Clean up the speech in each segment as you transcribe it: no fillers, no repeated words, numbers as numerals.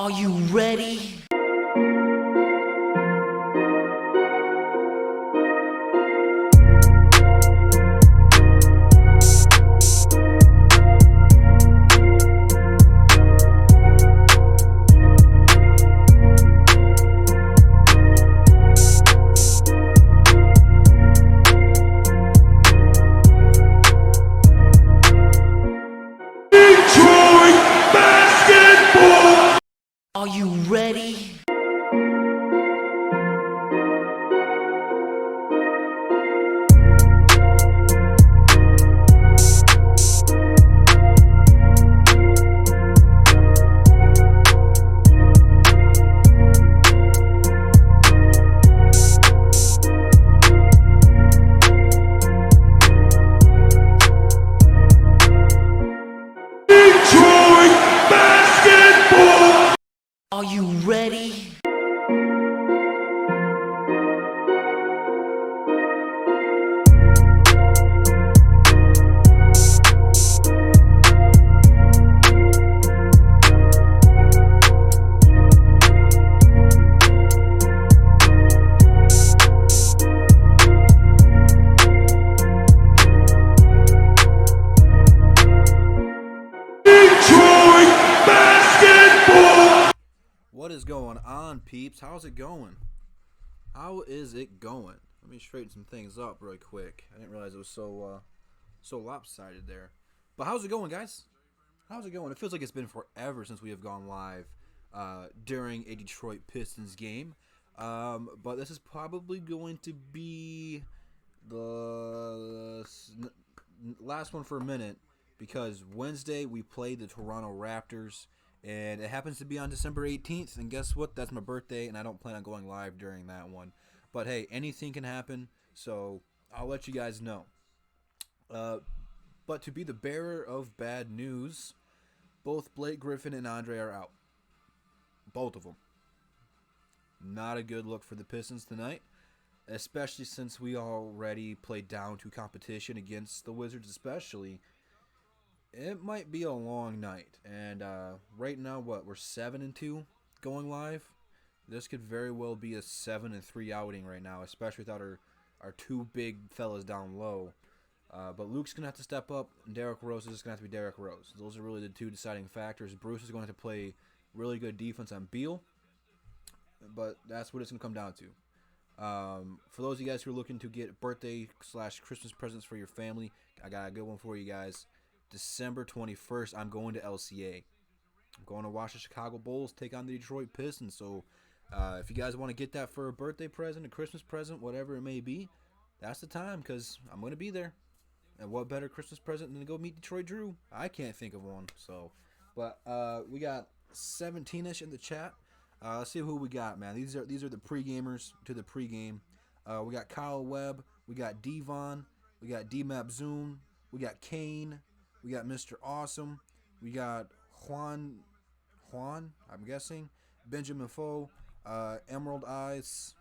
Are you ready? Detroit basketball! Are you ready? Detroit basketball! Are you ready? Detroit basketball! What is going on, peeps? How's it going? How is it going? Let me straighten some things up really quick. I didn't realize it was so lopsided there. But how's it going, guys? How's it going? It feels like it's been forever since we have gone live during a Detroit Pistons game. But this is probably going to be the last one for a minute because Wednesday we played the Toronto Raptors. And it happens to be on December 18th. And guess what? That's my birthday, and I don't plan on going live during that one. But hey, anything can happen, so I'll let you guys know. But to be the bearer of bad news, both Blake Griffin and Andre are out. Both of them. Not a good look for the Pistons tonight, especially since we already played down to competition against the Wizards especially. It might be a long night, and right now, we're 7-2 going live. This could very well be a 7-3 outing right now, especially without our two big fellas down low. But Luke's gonna have to step up, and Derrick Rose is gonna have to be Derrick Rose. Those are really the two deciding factors. Bruce is going to have to play really good defense on Beal, but that's what it's gonna come down to. For those of you guys who are looking to get birthday/Christmas presents for your family, I got a good one for you guys. December 21st, I'm going to LCA. I'm going to watch the Chicago Bulls take on the Detroit Pistons. So if you guys want to get that for a birthday present, a Christmas present, whatever it may be, that's the time because I'm going to be there. And what better Christmas present than to go meet Detroit Drew? I can't think of one. But we got 17-ish in the chat. Let's see who we got, man. These are the pre-gamers to the pre-game. We got Kyle Webb. We got Devon. We got D-Map Zoom. We got Kane. We got Mr. Awesome. We got Juan, I'm guessing. Benjamin Foe. Emerald Eyes.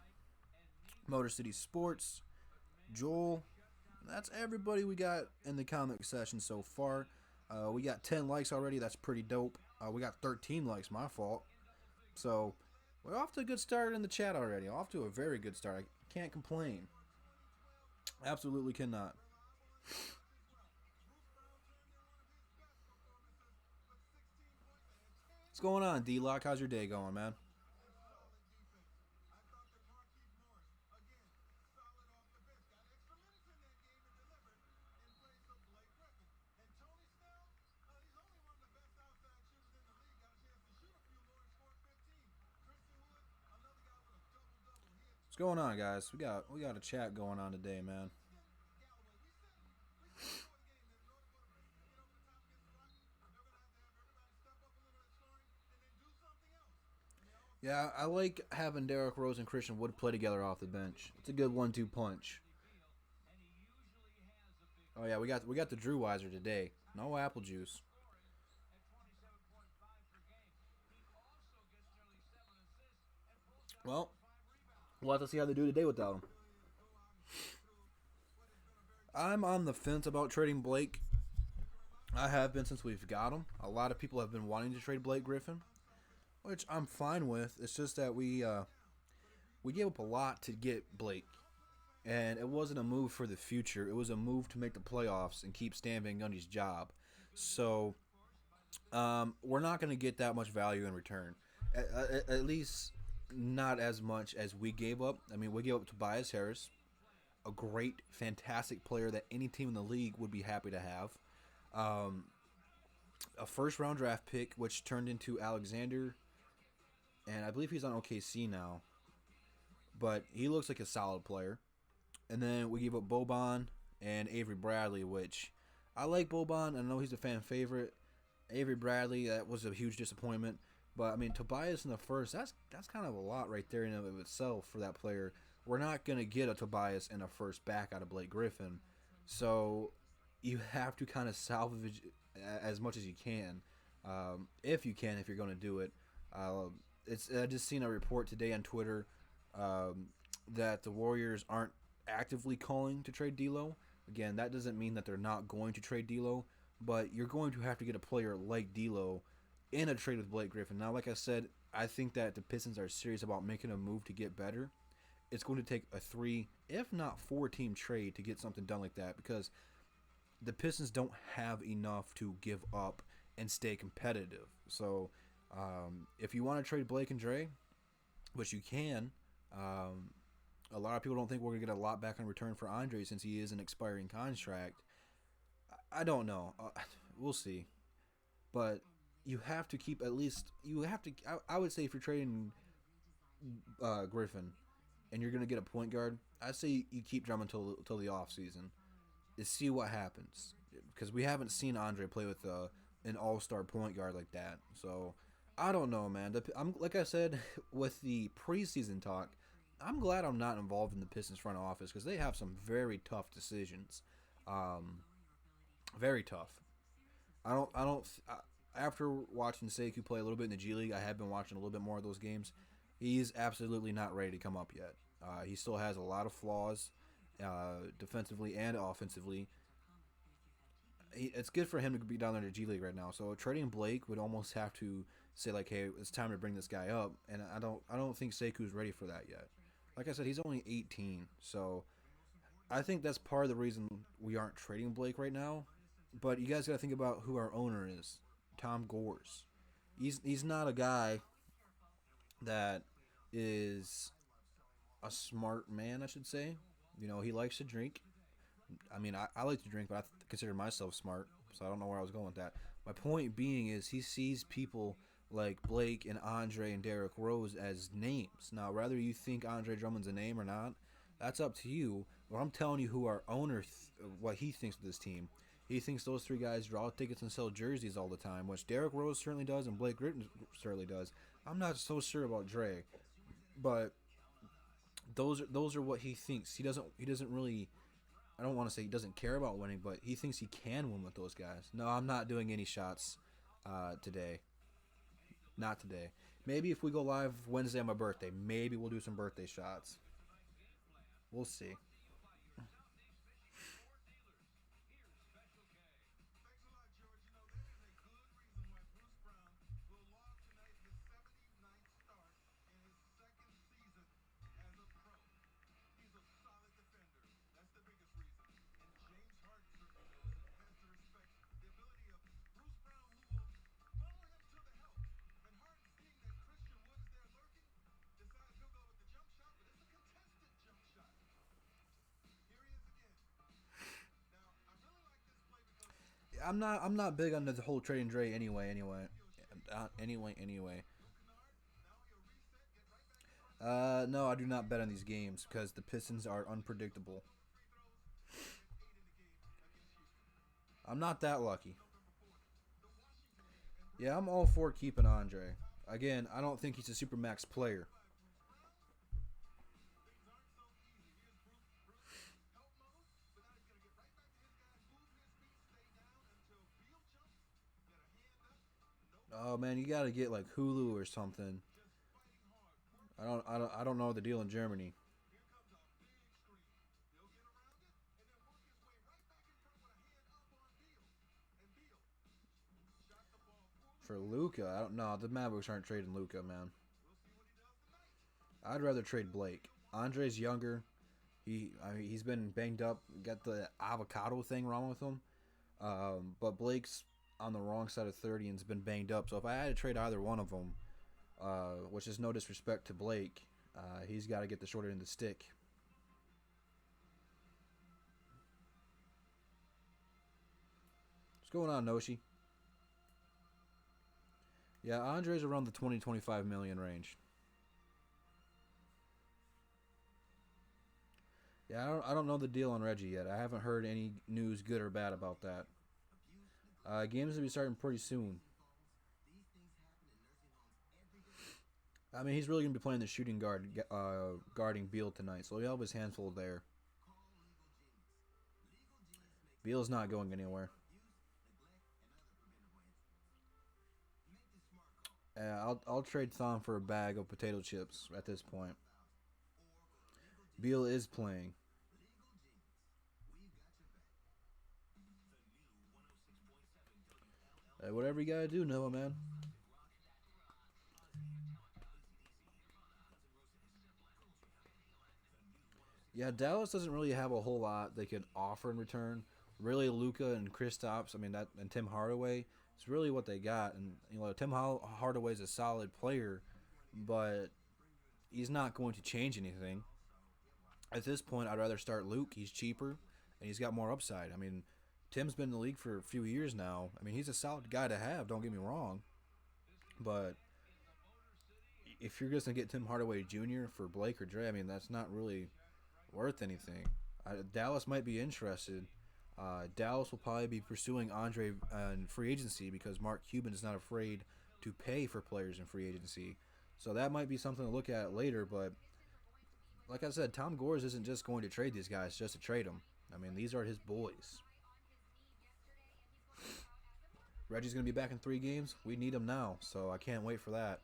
Motor City Sports. Joel. That's everybody we got in the comment section so far. We got 10 likes already. That's pretty dope. We got 13 likes. My fault. So, we're off to a good start in the chat already. Off to a very good start. I can't complain. Absolutely cannot. What's going on, D-Lock? How's your day going, man? What's going on, guys? We got a chat going on today, man. Yeah, I like having Derrick Rose and Christian Wood play together off the bench. It's a good 1-2 punch. Oh yeah, we got the Drew Weiser today. No apple juice. Well, we'll have to see how they do today without him. I'm on the fence about trading Blake. I have been since we've got him. A lot of people have been wanting to trade Blake Griffin. which I'm fine with. It's just that we gave up a lot to get Blake, and it wasn't a move for the future. It was a move to make the playoffs and keep Stan Van Gundy's job. So we're not going to get that much value in return. At least not as much as we gave up. I mean, we gave up Tobias Harris, a great, fantastic player that any team in the league would be happy to have. Um, a first round draft pick, which turned into Alexander, and I believe he's on OKC now. But he looks like a solid player. And then we gave up Boban and Avery Bradley, which I like Boban. I know he's a fan favorite. Avery Bradley, that was a huge disappointment. But I mean, Tobias in the first, that's kind of a lot right there in and of itself for that player. We're not gonna get a Tobias in a first back out of Blake Griffin, so you have to kind of salvage as much as you can, if you can, if you're gonna do it. It's I just seen a report today on Twitter that the Warriors aren't actively calling to trade D'Lo. Again, that doesn't mean that they're not going to trade D'Lo, but you're going to have to get a player like D'Lo in a trade with Blake Griffin. Now, like I said, I think that the Pistons are serious about making a move to get better. It's going to take a 3, if not 4-team trade to get something done like that, because the Pistons don't have enough to give up and stay competitive. So, if you want to trade Blake and Dre, which you can, a lot of people don't think we're going to get a lot back in return for Andre since he is an expiring contract. I don't know. We'll see. But you have to keep at least. You have to. I would say if you're trading Griffin and you're going to get a point guard, I'd say you keep Drummond until the offseason to see what happens. Because we haven't seen Andre play with an all-star point guard like that. So I don't know, man. I'm like I said with the preseason talk. I'm glad I'm not involved in the Pistons front office because they have some very tough decisions. Very tough. After watching Sekou play a little bit in the G League, I have been watching a little bit more of those games. He's absolutely not ready to come up yet. He still has a lot of flaws, defensively and offensively. It's good for him to be down there in the G League right now. So trading Blake would almost have to say like, hey, it's time to bring this guy up, and I don't think Sekou's ready for that yet. Like I said, he's only 18, so I think that's part of the reason we aren't trading Blake right now. But you guys got to think about who our owner is, Tom Gores. He's not a guy that is a smart man, I should say. You know, he likes to drink. I mean, I like to drink, but I consider myself smart, so I don't know where I was going with that. My point being is he sees people like Blake and Andre and Derrick Rose as names. Now, whether you think Andre Drummond's a name or not, that's up to you. But I'm telling you who our owner, what he thinks of this team. He thinks those 3 guys draw tickets and sell jerseys all the time, which Derrick Rose certainly does and Blake Griffin certainly does. I'm not so sure about Dre, but those are what he thinks. He doesn't really. I don't want to say he doesn't care about winning, but he thinks he can win with those guys. No, I'm not doing any shots today. Not today. Maybe if we go live Wednesday on my birthday, maybe we'll do some birthday shots. We'll see. I'm not big on the whole trading Dre anyway. No, I do not bet on these games because the Pistons are unpredictable. I'm not that lucky. Yeah, I'm all for keeping Andre. Again, I don't think he's a supermax player. Oh man, you gotta get like Hulu or something. I don't know the deal in Germany. For Luka, I don't know. The Mavericks aren't trading Luka, man. I'd rather trade Blake. Andre's younger. He's been banged up. Got the avocado thing wrong with him. But Blake's on the wrong side of 30 and's been banged up. So if I had to trade either one of them, which is no disrespect to Blake, he's got to get the shorter end of the stick. What's going on, Noshi? Yeah, Andre's around the 20-25 million range. Yeah, I don't know the deal on Reggie yet. I haven't heard any news, good or bad, about that. Games will be starting pretty soon. I mean, he's really going to be playing the shooting guard, guarding Beal tonight, so he'll have his handful there. Beal's not going anywhere. I'll trade Thon for a bag of potato chips at this point. Beal is playing. Hey, whatever you gotta do, Noah, man. Yeah, Dallas doesn't really have a whole lot they could offer in return. Really, Luka and Kristaps, and Tim Hardaway, it's really what they got. And Tim Hardaway's a solid player, but he's not going to change anything. At this point, I'd rather start Luke. He's cheaper, and he's got more upside. I mean, Tim's been in the league for a few years now. I mean, he's a solid guy to have, don't get me wrong. But if you're just going to get Tim Hardaway Jr. for Blake or Dre, I mean, that's not really worth anything. Dallas might be interested. Dallas will probably be pursuing Andre in free agency because Mark Cuban is not afraid to pay for players in free agency. So that might be something to look at later, but like I said, Tom Gores isn't just going to trade these guys just to trade them. I mean, these are his boys. Reggie's going to be back in 3 games. We need him now, so I can't wait for that.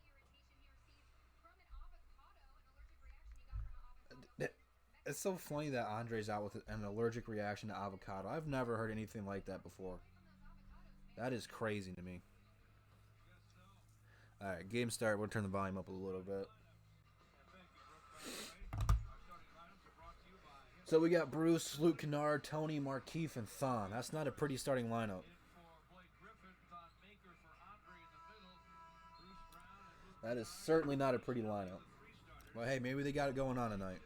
It's so funny that Andre's out with an allergic reaction to avocado. I've never heard anything like that before. That is crazy to me. Alright, game start. We'll turn the volume up a little bit. So we got Bruce, Luke Kennard, Tony, Markieff, and Thon. That's not a pretty starting lineup. That is certainly not a pretty lineup. Well, hey, maybe they got it going on tonight.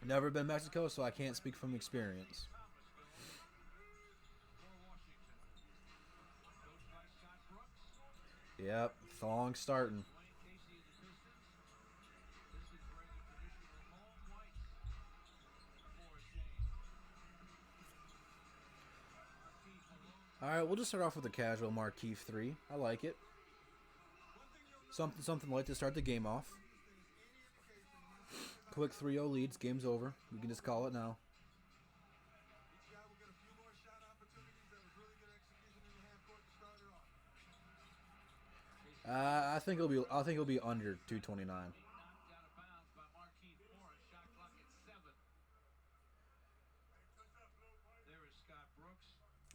Never been to Mexico, so I can't speak from experience. Yep, Thong starting. Alright, we'll just start off with a casual Markieff 3. I like it. Something light to start the game off. Quick 3-0 leads. Game's over. We can just call it now. I think it'll be under 229.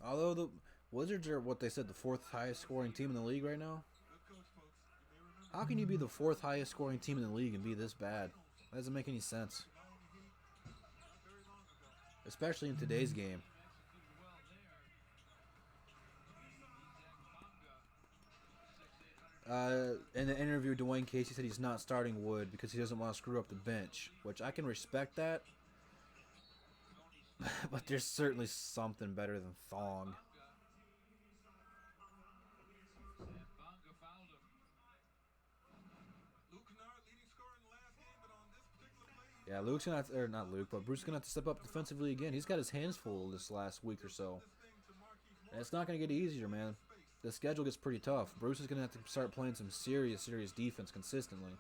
Although the Wizards are what they said, the 4th highest scoring team in the league right now. How can you be the 4th highest scoring team in the league and be this bad? That doesn't make any sense. Especially in today's game. In the interview, Dwayne Casey said he's not starting Wood because he doesn't want to screw up the bench, which I can respect that. But there's certainly something better than Thong. Yeah, Luke's gonna have to, or not Luke, but Bruce is gonna have to step up defensively again. He's got his hands full this last week or so, and it's not gonna get easier, man. The schedule gets pretty tough. Bruce is gonna have to start playing some serious defense consistently.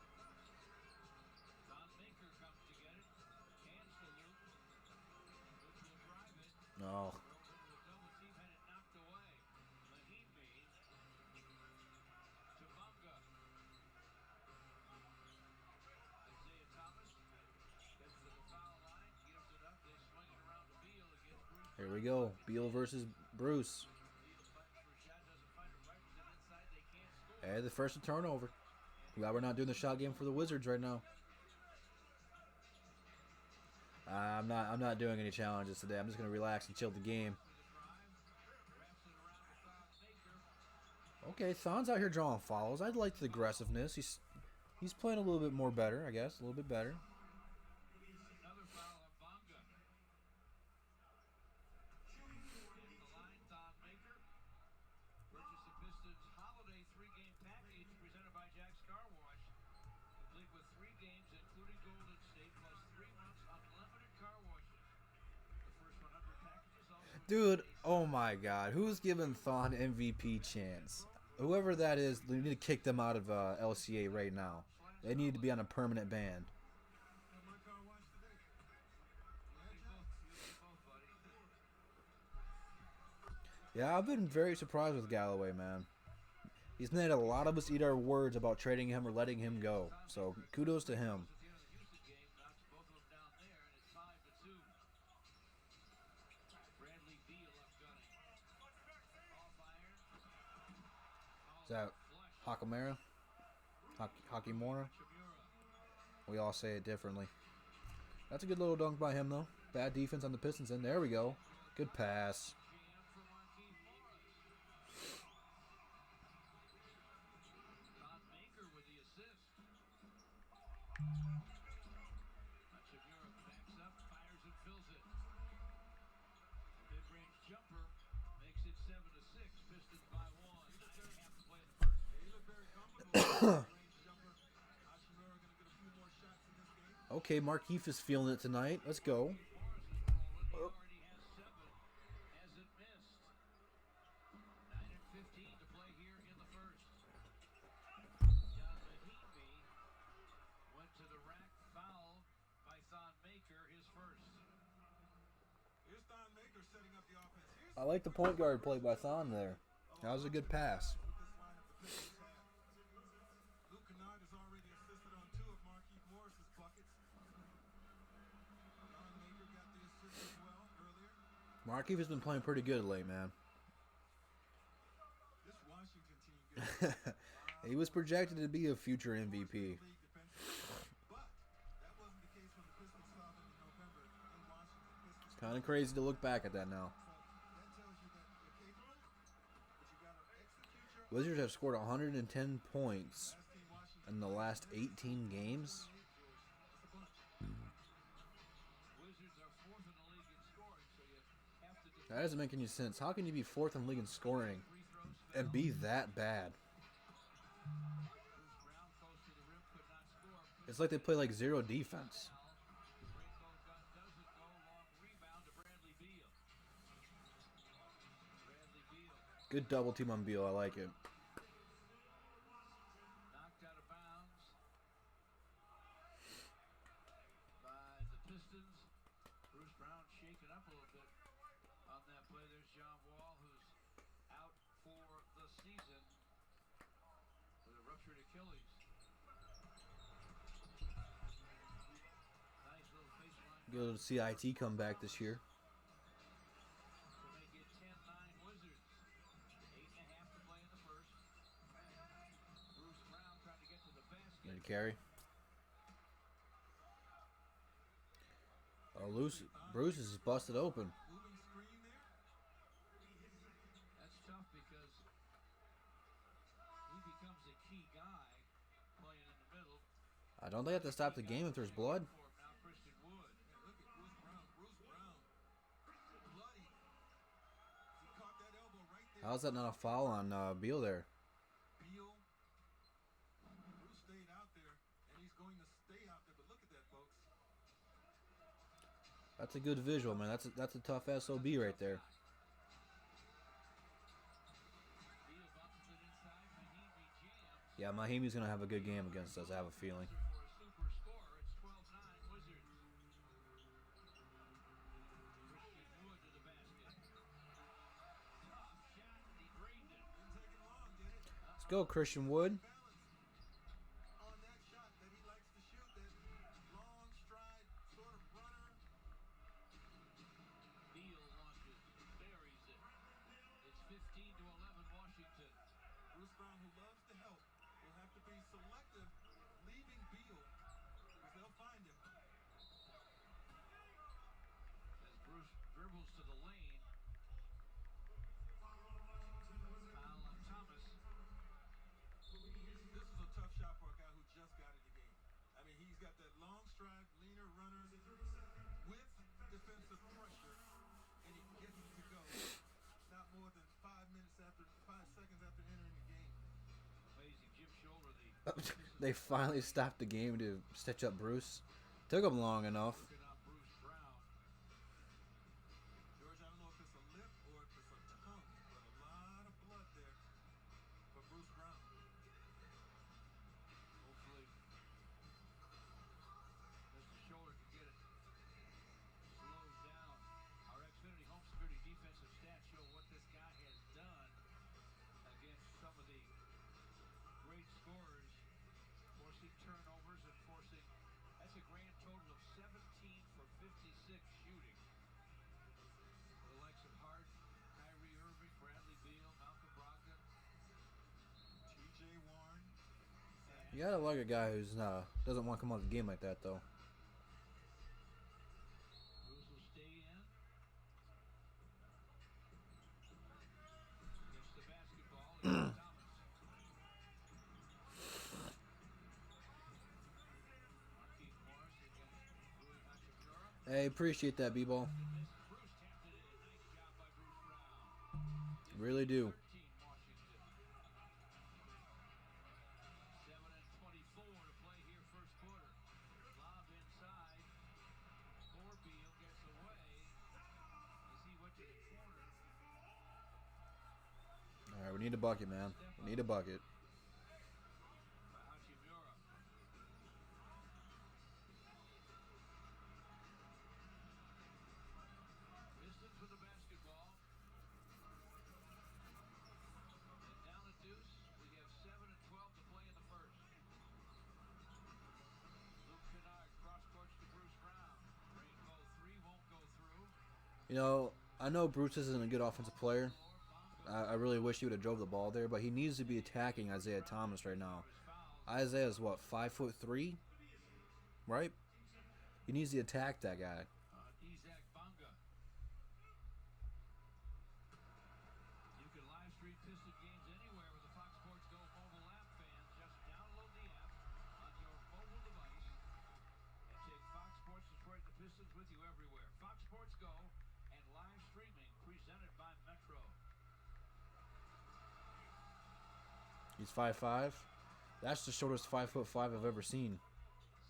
No. Here we go. Beal versus Bruce. Hey, the first turnover. Glad we're not doing the shot game for the Wizards right now. I'm not doing any challenges today. I'm just gonna relax and chill the game. Okay, Thon's out here drawing fouls. I like the aggressiveness. He's playing a little bit more better, I guess. A little bit better. Dude, oh my god. Who's giving Thon MVP chance? Whoever that is, we need to kick them out of LCA right now. They need to be on a permanent ban. Yeah, I've been very surprised with Galloway, man. He's made a lot of us eat our words about trading him or letting him go. So, kudos to him. Is that Hakamura? Hakimura? We all say it differently. That's a good little dunk by him, though. Bad defense on the Pistons, and there we go. Good pass. Okay, Markieff is feeling it tonight. Let's go. I like the point guard play by Thon there. That was a good pass. Markieff has been playing pretty good late, man. He was projected to be a future MVP. It's kind of crazy to look back at that now. Wizards have scored 110 points in the last 18 games. That doesn't make any sense. How can you be fourth in the league in scoring and be that bad? It's like they play like zero defense. Good double team on Beal. I like it. Knocked out of bounds by the Pistons. Bruce Brown shaken up a little bit on that play. There's John Wall, who's out for the season with a ruptured Achilles. Nice little baseline. Good little CIT come back this year. Need to carry. Oh, Bruce is busted open. That's tough because he becomes a key guy playing in the middle. I don't think they have to stop the game if there's blood. How's that not a foul on Beal there? That's a good visual, man. That's a tough SOB right there. Yeah, Mahimi's going to have a good game against us, I have a feeling. Let's go, Christian Wood. dribbles to the lane. Foul on Thomas. This is a tough shot for a guy who just got in the game. I mean, he's got that long stride, leaner runner with defensive pressure, and he gets it to go not more than 5 seconds after entering the game. Amazing Jim Shoulder, They finally stopped the game to stitch up Bruce. Took them long enough. working on Bruce Brown. George, I don't know if it's a lip or if it's a tongue, but a lot of blood there for Bruce Brown. Hopefully, Mr. Shoulder can get it slowed down. Our Xfinity Home Security defensive stats show what this guy has done against some of the great scorers, forcing turnovers and forcing. That's a grand total of 17 for 56 shooting. For the likes of Hart, Kyrie Irving, Bradley Beal, Malcolm Brogdon. T.J. Warren. You gotta like a guy who's doesn't want to come out of the game like that, though. Bruce will stay in. Gets the basketball. Here's Thomas. Marquise Morris against Rui Hachimura. Hey, appreciate that, B-ball. Bruce tapped it in. Nice job by Bruce Brown. Really do. 13 Washington. 7 and 24 to play here first quarter. Lob inside. Beal gets away as he went to the corner. All right, we need a bucket, man. We need a bucket. By Hachimura. Pistons with the basketball. And down a deuce. We have 7 and 12 to play in the first. Luke Kennard cross-courts to Bruce Brown. Rainbow 3 won't go through. You know, I know Bruce isn't a good offensive player. I really wish he would have drove the ball there, but he needs to be attacking Isaiah Thomas right now. Isaiah's what, 5'3", right? He needs to attack that guy. Isaac Bonga. You can live stream Piston games anywhere with the Fox Sports Go mobile app, fans. Just download the app on your mobile device and take Fox Sports Detroit and the Pistons with you everywhere. Fox Sports Go and live streaming presented by Metro. He's 5'5". That's the shortest 5'5" I've ever seen.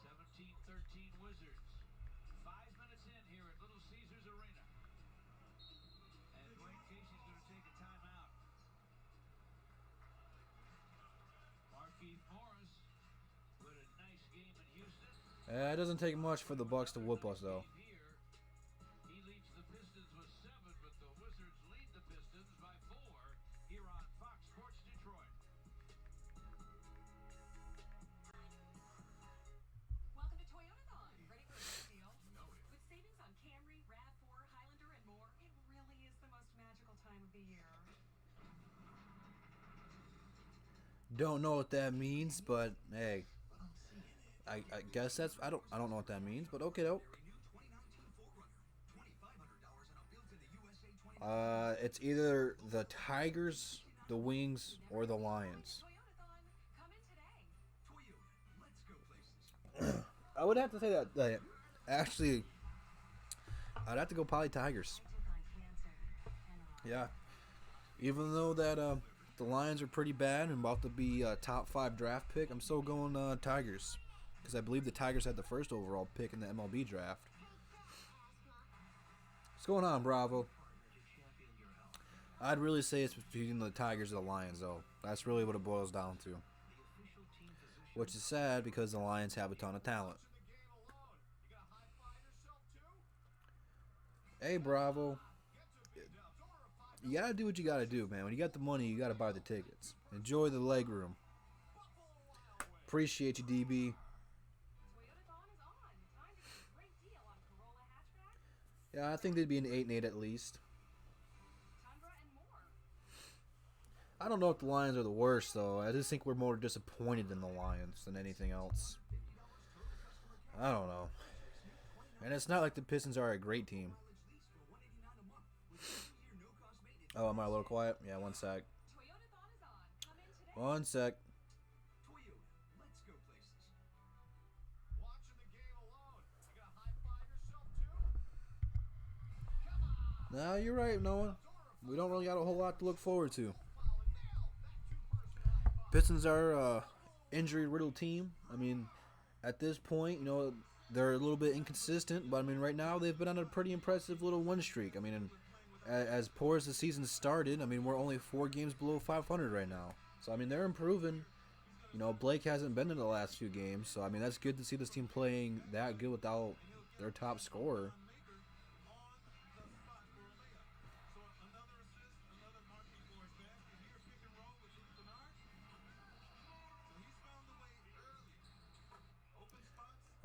17-13 Wizards. 5 minutes in here at Little Caesars Arena. And Dwayne Casey's going to take a timeout. Marquise Morris with a nice game in Houston. It doesn't take much for the Bucks to whoop us, though. Here, he leads the Pistons with 7, but the Wizards lead the Pistons by 4 here on Fox Sports Detroit. Welcome to Toyotathon. Ready for a great deal? With savings on Camry, RAV4, Highlander, and more, it really is the most magical time of the year. Don't know what that means, but hey, I guess that's I don't know what that means, but okay, doke. It's either the Tigers, the Wings, or the Lions. Toyotathon, come in today. I would have to say that actually, I'd have to go probably Tigers. Yeah, even though that the Lions are pretty bad and about to be a top 5 draft pick, I'm still going Tigers because I believe the Tigers had the first overall pick in the MLB draft. What's going on, Bravo? I'd really say it's between the Tigers and the Lions, though. That's really what it boils down to. Which is sad because the Lions have a ton of talent. Hey, Bravo. You gotta do what you gotta do, man. When you got the money, you gotta buy the tickets. Enjoy the leg room. Appreciate you, DB. Toyotathon is on. Time to get a great deal on Corolla hatchback, Yeah, I think they'd be an 8 and 8 at least. Tundra, and more. I don't know if the Lions are the worst, though. I just think we're more disappointed in the Lions than anything else. I don't know. And it's not like the Pistons are a great team. Oh, am I a little quiet? Yeah, one sec. Toyotathon is on. Come in today. One sec. Toyota, let's go places. Watching the game alone. You gonna high five yourself too? Come on. No, you're right, Noah. We don't really got a whole lot to look forward to. Pistons are a injury-riddled team. I mean, at this point, you know, they're a little bit inconsistent, but I mean, right now they've been on a pretty impressive little win streak. I mean, and as poor as the season started, I mean, we're only 4 games below 500 right now. So I mean, they're improving. You know, Blake hasn't been in the last few games, so I mean, that's good to see this team playing that good without their top scorer.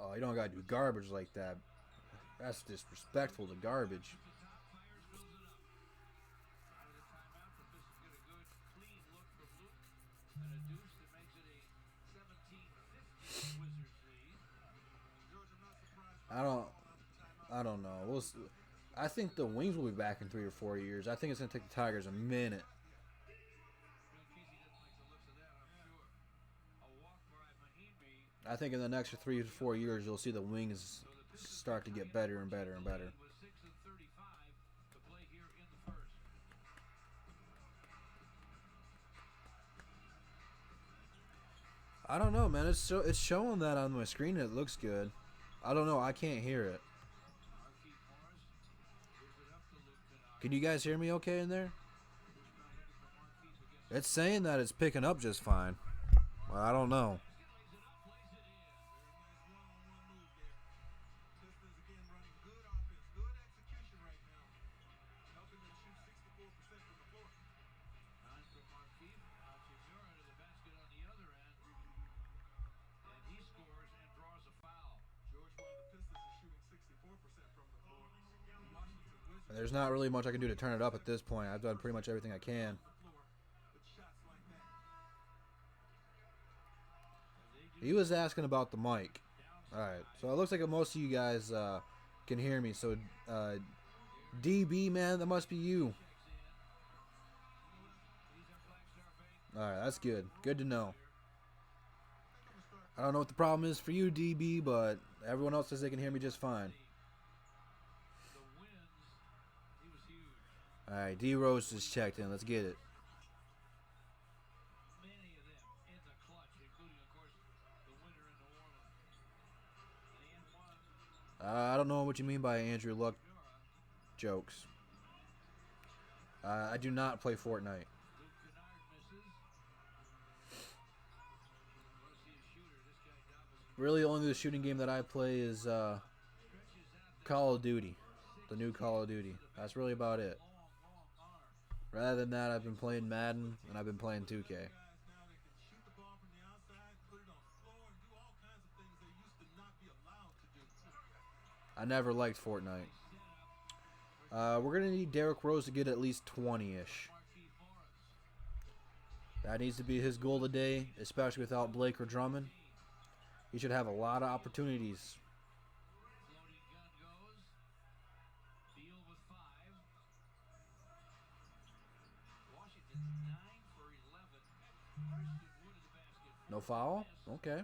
Oh, you don't gotta do garbage like that. That's disrespectful to garbage. I don't know. I think the Wings will be back in 3 or 4 years. I think it's gonna take the Tigers a minute. I think in the next 3 to 4 years, you'll see the Wings start to get better and better and better. I don't know, man. It's showing that on my screen. It looks good. I don't know. I can't hear it. Can you guys hear me okay in there? It's saying that it's picking up just fine. Well, I don't know. There's not really much I can do to turn it up at this point. I've done pretty much everything I can. He was asking about the mic. Alright, so it looks like most of you guys can hear me. So, DB, man, that must be you. Alright, that's good. Good to know. I don't know what the problem is for you, DB, but everyone else says they can hear me just fine. Alright, D Rose just checked in. Let's get it. I don't know what you mean by Andrew Luck jokes. I do not play Fortnite. Really, only the shooting game that I play is Call of Duty. The new Call of Duty. That's really about it. Rather than that, I've been playing Madden and I've been playing 2K. I never liked Fortnite. We're going to need Derrick Rose to get at least 20-ish. That needs to be his goal today, especially without Blake or Drummond. He should have a lot of opportunities. No foul? Okay.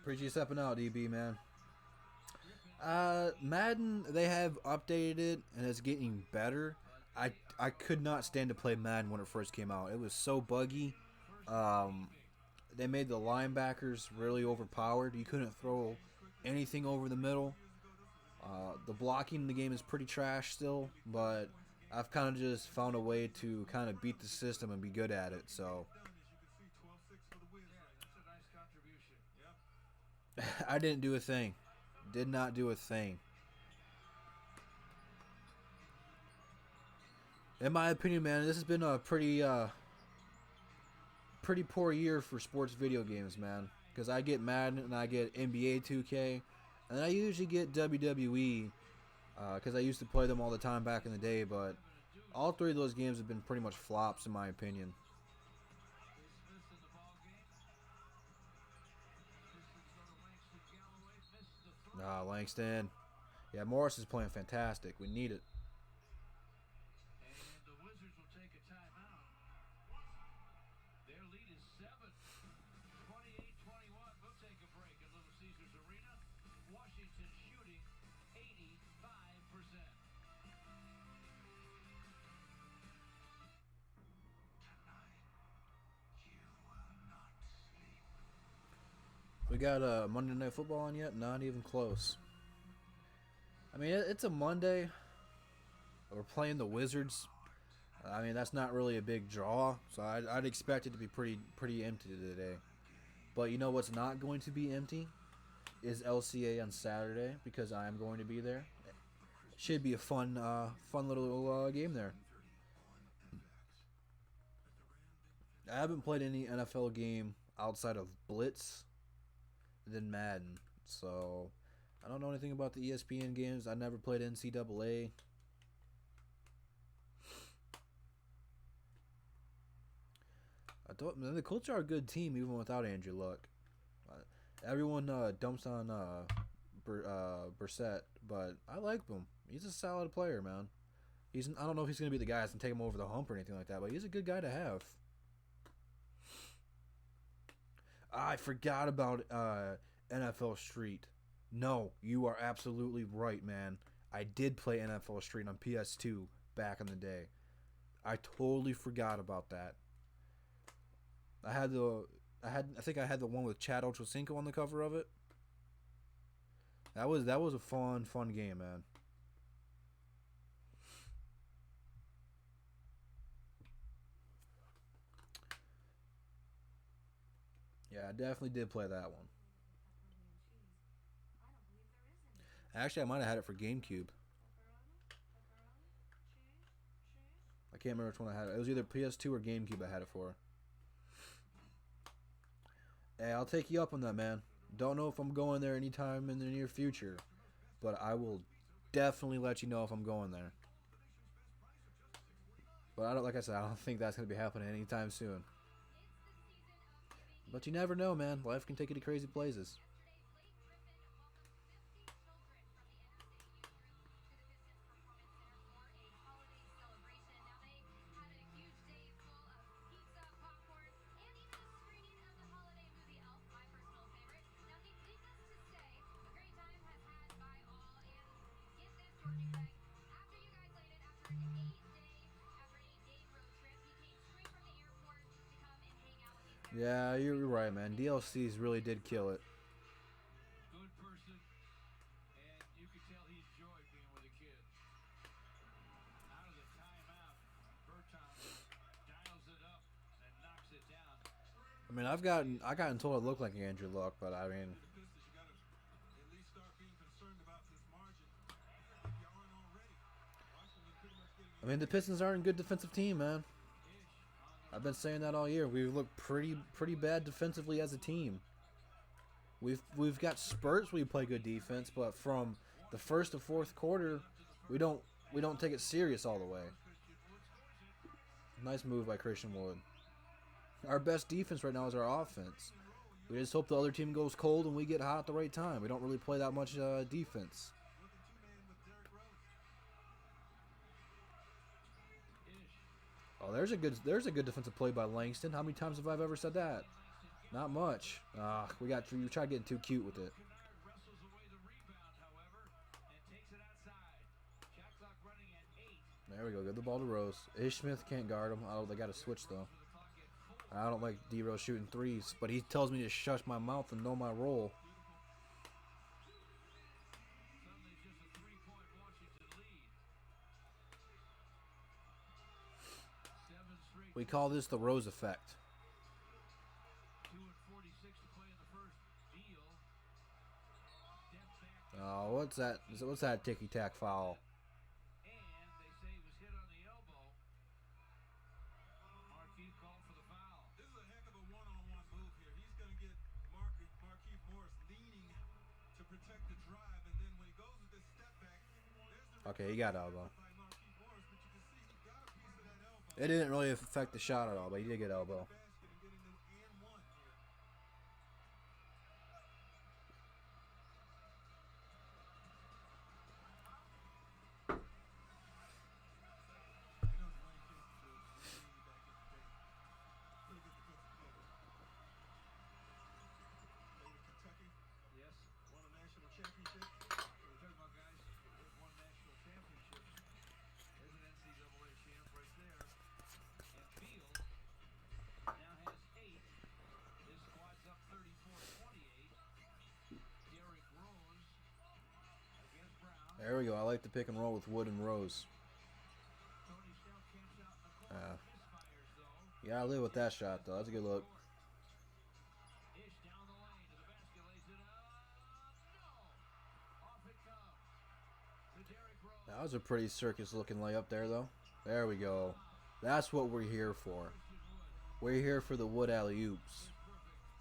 Appreciate you stepping out, DB, man. Madden, they have updated it, and it's getting better. I could not stand to play Madden when it first came out. It was so buggy. They made the linebackers really overpowered. You couldn't throw anything over the middle. The blocking in the game is pretty trash still, but I've kind of just found a way to kind of beat the system and be good at it. So I didn't do a thing. Did not do a thing. In my opinion, man, this has been a pretty poor year for sports video games, man. Because I get Madden and I get NBA 2K, and I usually get WWE because I used to play them all the time back in the day, but all three of those games have been pretty much flops in my opinion. Smith in the ball game. Pistons go to Langston Galloway. Missed the throw. Langston. Yeah, Morris is playing fantastic. We need it. And the Wizards will take a timeout. Their lead is 7. 28-21. We'll take a break at Little Caesars Arena. Washington shooting 85%. We got Monday Night Football on yet? Not even close. I mean, it's a Monday. We're playing the Wizards. I mean, that's not really a big draw, so I'd expect it to be pretty empty today. But you know what's not going to be empty is LCA on Saturday because I am going to be there. Should be a fun little game there. I haven't played any NFL game outside of Blitz than Madden, so I don't know anything about the ESPN games. I never played NCAA. The Colts are a good team even without Andrew Luck. Everyone dumps on Brissett, but I like him. He's a solid player, man. I don't know if he's going to be the guy that's going to take him over the hump or anything like that, but he's a good guy to have. I forgot about NFL Street. No, you are absolutely right, man. I did play NFL Street on PS2 back in the day. I totally forgot about that. I think I had the one with Chad Ochocinco on the cover of it. That was a fun game, man. Yeah, I definitely did play that one. Actually, I might have had it for GameCube. I can't remember which one I had. It was either PS2 or GameCube I had it for. Hey, I'll take you up on that, man. Don't know if I'm going there anytime in the near future, but I will definitely let you know if I'm going there. But like I said, I don't think that's going to be happening anytime soon. But you never know, man. Life can take you to crazy places. Yeah, you're right, man. DLCs really did kill it. Good person, and you could tell he enjoyed being with a kid. Out of the timeout, Berton dials it up and knocks it down. I mean, I gotten told I look like Andrew Luck, but I mean, The Pistons, you gotta at least start being concerned about this margin if you aren't already. Washington pretty much getting I mean, the Pistons aren't a good defensive team, man. I've been saying that all year. We've looked pretty bad defensively as a team. We've got spurts where we play good defense, but from the first to fourth quarter, we don't take it serious all the way. Nice move by Christian Wood. Our best defense right now is our offense. We just hope the other team goes cold and we get hot at the right time. We don't really play that much defense. Oh, there's a good defensive play by Langston. How many times have I ever said that? Not much. We tried getting too cute with it. Wrestles away the rebound, however, and takes it outside. Shot clock running at 8. There we go. Give the ball to Rose. Ish Smith can't guard him. Oh, they got to switch though. I don't like D-Rose shooting threes, but he tells me to shush my mouth and know my role. Suddenly just a 3-point Washington lead. 7 straight. We call this the Rose effect. 2:46 to play in the first. Deal. Step back. Oh, what's that? What's that ticky-tack foul? And they say he was hit on the elbow. Markeith called for the foul. This is a heck of a one-on-one move here. He's going to get Markeith Morris leaning to protect the drive, and then when he goes with this step back, there's the Okay, he got elbow. by Marquise Morris, but you can see he got a piece of that elbow. It didn't really affect the shot at all, but he did get elbow. Basket and getting the and one here. You know Dwayne Casey was way back in the day. Pretty good defensive player. Played at Kentucky, Yes. won a national championship. So we're talking about guys who have won national championships. There's an NCAA champ right there. And Field now has 8. His squad's up 34-28. Derrick Rose against Brown. There we go. I like the pick and roll with Wood and Rose. Tony Snell camps out in the corner. Misfires though. Yeah, I live with that shot though. That's a good look. Ish down the lane to the basket, lays it up. No! Off it comes to Derrick Rose. That was a pretty circus looking layup there though. There we go. That's what we're here for. We're here for the Wood alley oops.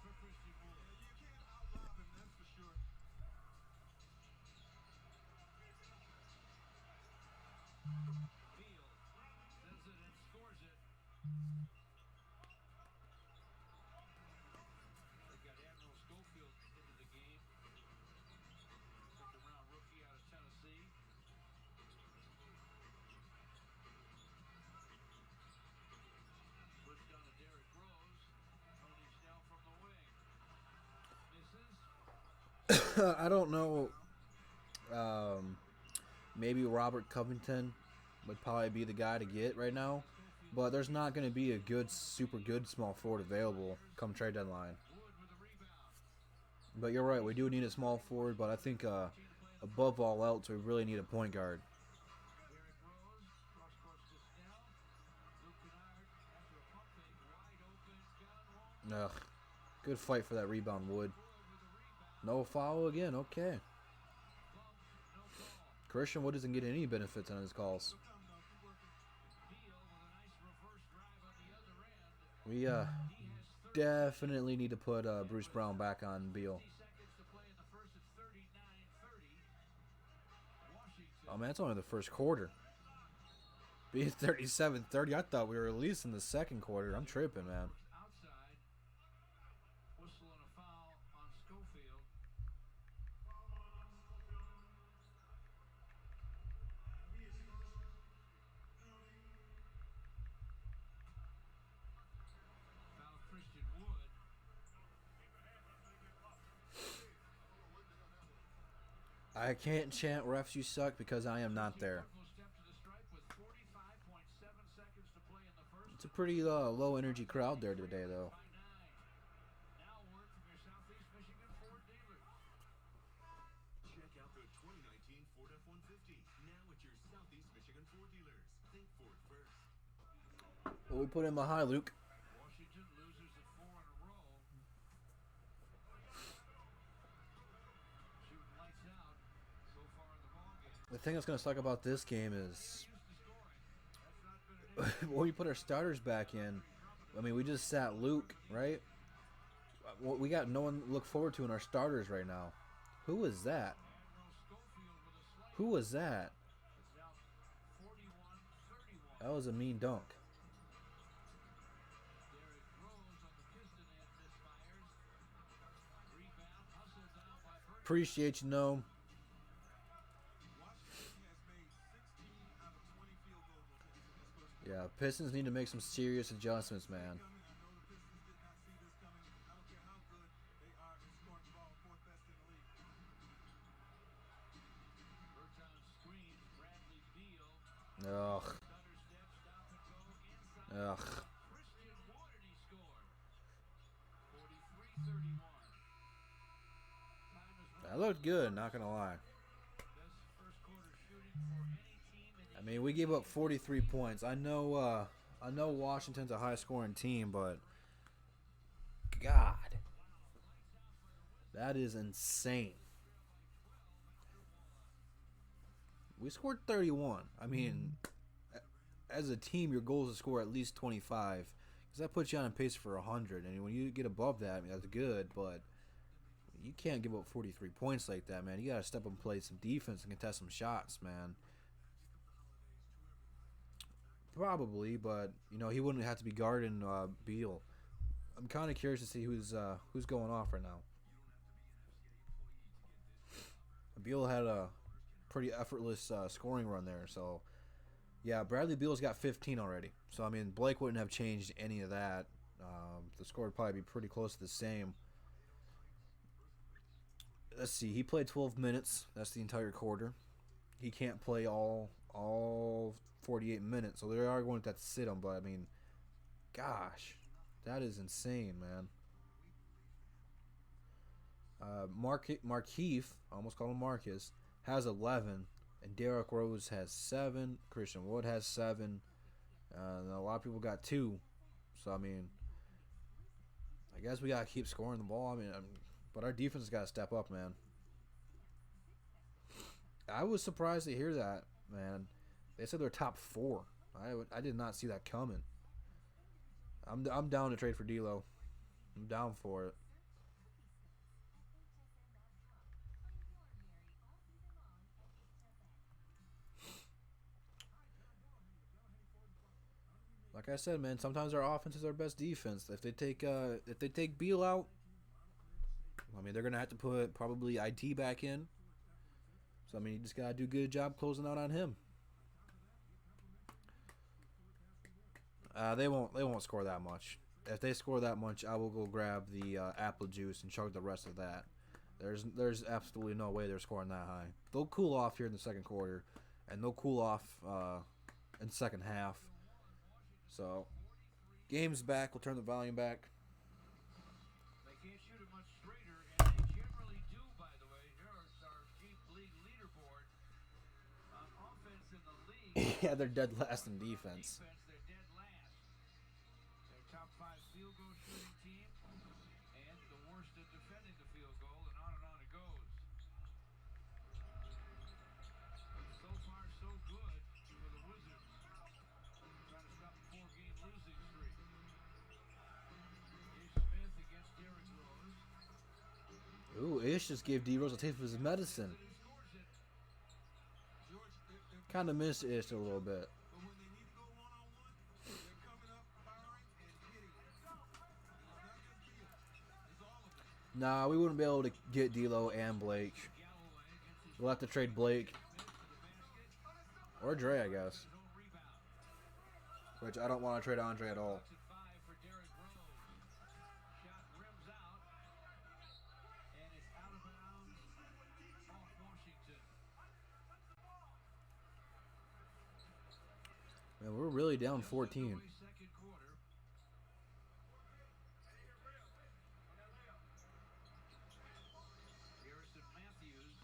Perfect for Christian Wood. You can't outlob him, that's for sure. Field sends it and scores it. They got Admiral Schofield into the game. Second round rookie out of Tennessee. Pushed on to Derrick Rose. Tony Snell from the wing. Misses. I don't know. Maybe Robert Covington would probably be the guy to get right now, but there's not going to be a good, super good small forward available come trade deadline. Wood with the rebound. But you're right, we do need a small forward, but I think above all else, we really need a point guard. Derrick Rose, cross course to Snell. Luke Kennard after a pump fake, wide open, gun won't Ugh. Good fight for that rebound, Wood. Wood with the rebound. No foul again, okay. Bump, no call. Christian Wood doesn't get any benefits on his calls. Beal with a nice reverse drive on the other end. We He has 30 definitely need to put Bruce Brown back on Beal. seconds to play in the first. It's 39-30. Washington. Oh man, it's only the first quarter. Being 37-30, I thought we were at least in the second quarter. I'm tripping, man. Outside. Whistle and a foul on Schofield. Foul Christian Wood. I can't chant refs you suck because I am not there. Will step to the stripe with 45.7 seconds to play in the first. It's a pretty low energy crowd there today though. By 9. Now word from your Southeast Michigan Ford dealer. Check out the 2019 Ford F-150 now at your Southeast Michigan Ford dealers. Think Ford first. What we put in my high, Luke? Washington loses at 4 in a row. Shooting lights out so far in the ballgame. The thing that's gonna suck about this game is Used to scoring. That's not been an when we put our starters back in. I mean, we just sat Luke, right? We got no one to look forward to in our starters right now. Who was that? Admiral Schofield with a slight. Who was that? It's now 41-31. That was a mean dunk. Derrick Rose on the Piston end misfires. Rebound hustled down by Burton. Appreciate you, Gnome. Washington has made 16 out of 20 field goal attempts in this first quarter. Yeah, Pistons need to make some serious adjustments, man. Coming, I know the Pistons did not see this coming. I don't care how good they are in scoring the ball, fourth best in the league. Burton screens Bradley Beal. Ugh. Stutter step, stop and go inside. Ugh. Christian Wood and he scored. 43-31. Time is That looked good, not gonna lie. best first quarter shooting for any team in the I mean, we gave up 43 points. I know Washington's a high-scoring team, but God, that is insane. We scored 31. I mean, as a team, your goal is to score at least 25, because that puts you on pace for 100. And when you get above that, I mean, that's good, but you can't give up 43 points like that, man. You got to step up and play some defense and contest some shots, man. Probably, but you know he wouldn't have to be guarding Beal. I'm kind of curious to see who's going off right now. Beal had a pretty effortless scoring run there, so yeah, Bradley Beal's got 15 already. So I mean, Blake wouldn't have changed any of that. The score would probably be pretty close to the same. Let's see, he played 12 minutes. That's the entire quarter. He can't play all 48 minutes, so they are going to have to sit him. But I mean, gosh, that is insane, man. Markeith, I almost call him Marcus, has 11, and Derrick Rose has 7. Christian Wood has 7. And a lot of people got 2. So I mean, I guess we gotta keep scoring the ball. But our defense has got to step up, man. I was surprised to hear that, man. They said they're top 4. I did not see that coming. I'm down to trade for D'Lo. I'm down for it. Like I said, man, sometimes our offense is our best defense. If they take Beal out, I mean they're gonna have to put probably IT back in. So I mean you just gotta do a good job closing out on him. They won't score that much. If they score that much, I will go grab the apple juice and chug the rest of that. There's absolutely no way they're scoring that high. They'll cool off here in the second quarter, and they'll cool off in the second half. So, game's back. We'll turn the volume back. They can't shoot it much straighter, and they generally do, by the way. Here's our Jeep League leaderboard. On offense in the league. Yeah, they're dead last in defense. They're dead last. They're top 5 field goal shooting team, and the worst at defending the field goal, and on it goes. So far, so good for the Wizards. Trying to stop a 4-game losing streak. Ish Smith against Derrick Rose. Ooh, Ish just gave D Rose a taste of his medicine. Kind of miss Ish a little bit. But when they need to go one-on-one, they're coming up, firing, and hitting. It's not just Beal. It's all of them. Nah, we wouldn't be able to get D'Lo and Blake. We'll have to trade Blake. Or Dre, I guess. Which I don't want to trade Andre at all. For Derrick Rose. Shot rims out, and it's out of bounds off Washington. Man, we're really down 14. Second quarter. Garrison Matthews,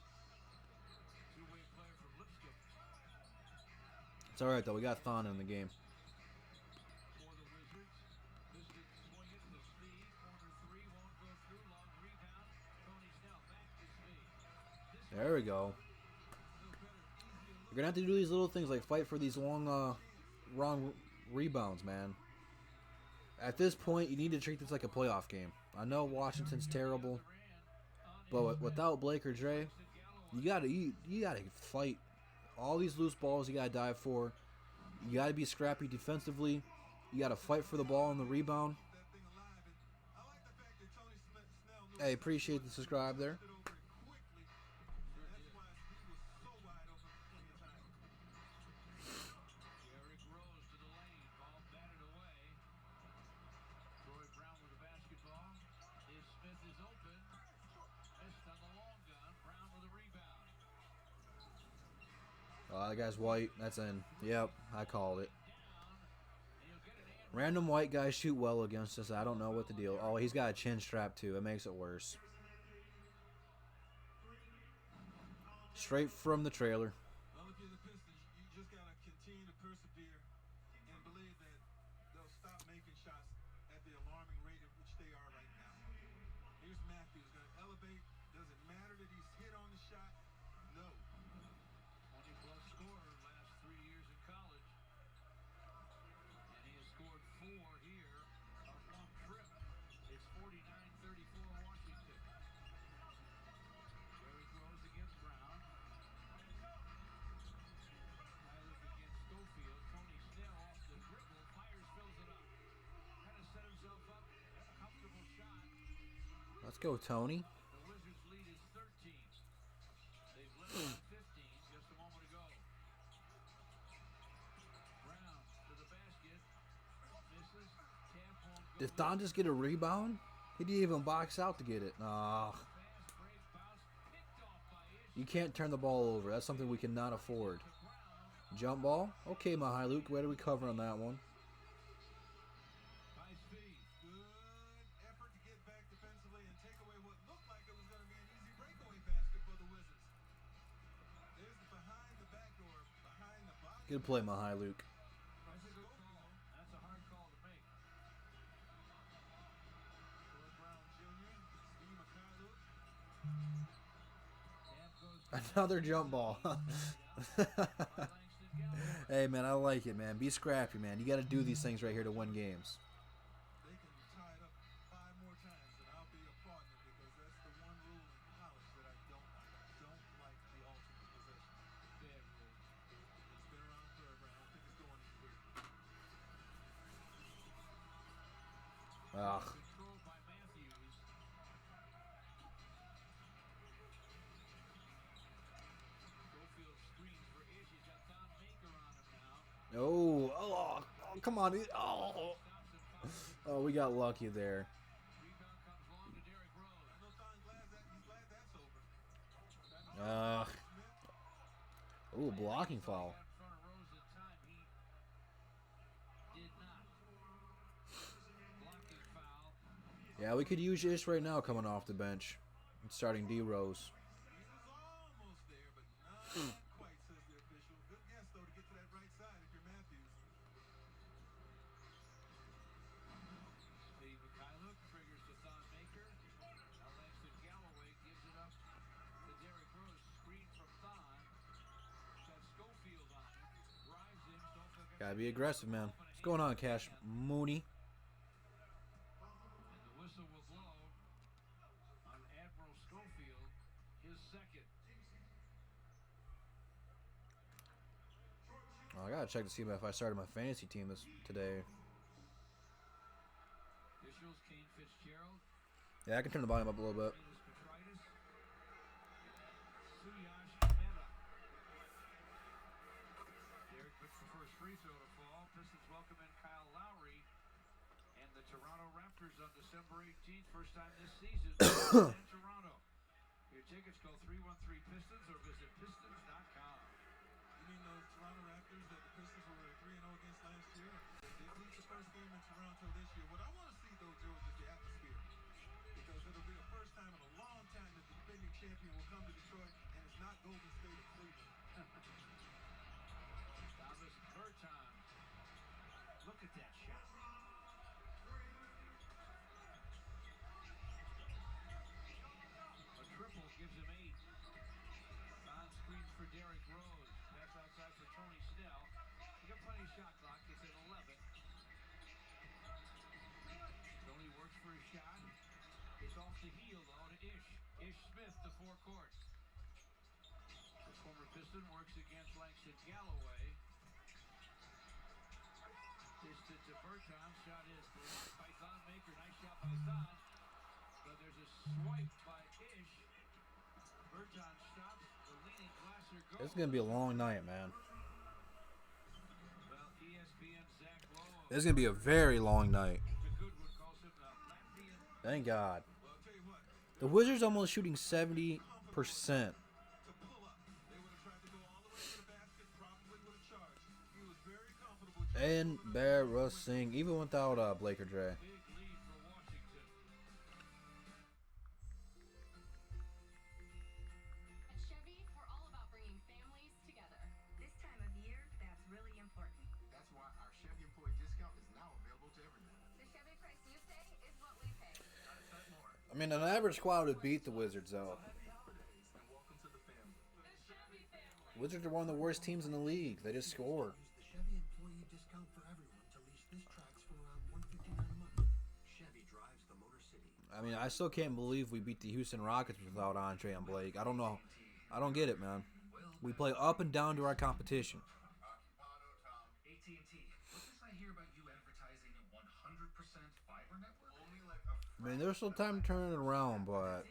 two-way player from Lipscomb. It's alright, though. We got Thon in the game. For the Wizards, Pistons swing it to Speed. Corner 3 won't go through. Long rebound. Tony Snell back to Speed. There we go. You're going to have to do these little things like fight for these long rebounds, man. At this point, you need to treat this like a playoff game. I know Washington's terrible, but without Blake or Dre, you gotta fight. All these loose balls you gotta dive for. You gotta be scrappy defensively. You gotta fight for the ball and the rebound. That thing alive. And I like the fact that Tony Snell knew Hey, appreciate the subscribe there. it over it quickly. That's why Speed was so wide open plenty of times. Derrick Rose to the lane. Ball batted away. Troy Brown with the basketball. If Smith is open. Missed on the long gun. Brown with a rebound. That guy's white. That's in. Yep, I called it. Random white guys shoot well against us. I don't know what the deal. Oh, he's got a chin strap too. It makes it worse. Straight from the trailer. Well, if you're the Pistons, you just got to continue to persevere and believe that they'll stop making shots at the alarming rate at which they are right now. Here's Matthews going to elevate. Does it matter that he's hit on the shot? No. 20-plus scorer last 3 years in college. And he has scored 4 here on one trip. It's 49-34 Washington. Derrick Rose against Brown. Let's go, Tony. The Wizards' lead is 13. They've led by 15 just a moment ago. Brown to the basket. Misses. Tap won't go. Did Thon just get a rebound? He didn't even box out to get it. Ah, Fast break bounce. Picked off by Ish. you can't turn the ball over. That's something we cannot afford. Brown. Jump ball. Okay, Luke. Way to recover on that one. By speed. Good effort to get back defensively and take away what looked like it was going to be an easy breakaway basket for the Wizards. There's the behind the back door, behind the body. Good play, Luke. That's a good call. That's a hard call to make. Troy Brown Jr., Steve Mikhailuk. Tap goes Another jump ball. by Langston Galloway. Hey, man, I like it, man. Be scrappy, man. You got to do these things right here to win games. They can tie it up 5 more times, and I'll be applauding it because that's the one rule in college that I don't like. I don't like the alternate possession. Bad rule. It's been around forever, and I don't think it's going anywhere. Ugh. Controlled by Matthews. Schofield screens for Ish. He's got Don Maker on him now. Oh, come on. Oh, Stops and fouls. we got lucky there. Rebound comes long to Derrick Rose. I know Thon he's glad that's over. Ugh. Ooh, blocking foul. Got in front of Rose in time. He did not. Blocking foul. Yeah, we could use Ish right now coming off the bench. And starting D Rose. He was almost there, but not quite, says the official. Good guess, though, to get to that right side if you're Matthews. Steve Mikhailuk triggers to Don Maker. Now Langston Galloway gives it up to Derrick Rose. Screen from Thon. Got Schofield on him. Drives him. Schofield gets Gotta be aggressive, man. What's going on, Cash Mooney? And the whistle will blow on Admiral Schofield. His second. Oh, I gotta check to see if I started my fantasy team today. Officials Kane Fitzgerald. Yeah, I can turn the volume up a little bit. Midas Petritis. Suyash Meta. Derek puts the first free throw to fall. Pistons welcome in Kyle Lowry and the Toronto Raptors on December 18th. First time this season in Toronto. Your tickets go 313 Pistons or visit pistons.com. You mean those Toronto Raptors that the Pistons were 3-0 against last year? They did lose the first game in Toronto this year. What I want to see, though, George, is the atmosphere. Because it'll be the first time in a long time that the defending champion will come to Detroit, and it's not Golden State or Cleveland. Thomas Berton. Look at that shot. A triple gives him 8. On screen for Derrick Rose. Pass outside for Tony Snell. He got plenty of shot clock. It's at 11. Tony works for his shot. It's off the heel, though, to Ish. Ish Smith to forecourt. The former Piston works against Langston Galloway. Dished it to Berton. Shot is blocked by Thon Maker. Nice shot by Thon. But there's a swipe by Ish. Berton stops. The leading Glasser goes. This is gonna be a long night, man. Well, ESPN Zach Lowe. This is gonna be a very long night. The Goodwood calls him the Latvian. Thank God. Well, I'll tell you what, The Wizards almost shooting 70%. to pull up. They would have tried to go all the way to the basket, probably would have charged. He was very comfortable. Embarrassing, even without Blake or Dre. Big lead for Washington. At Chevy, we're all about bringing families together. This time of year, that's really important. That's why our Chevy employee discount is now available to everyone. The Chevy price you pay is what we pay. I mean, an average squad would beat the Wizards, though. And welcome to the family. The Chevy family. Wizards are one of the worst teams in the league. They just score. Use the Chevy employee discount for everyone to lease this tracks for around $159 a month. Chevy drives the Motor City. I mean, I still can't believe we beat the Houston Rockets without Andre and Blake. I don't know. I don't get it, man. We play up and down to our competition. AT&T, what's this I hear about you advertising a 100% fiber network? Only like a Man, there's still time to turn it around, but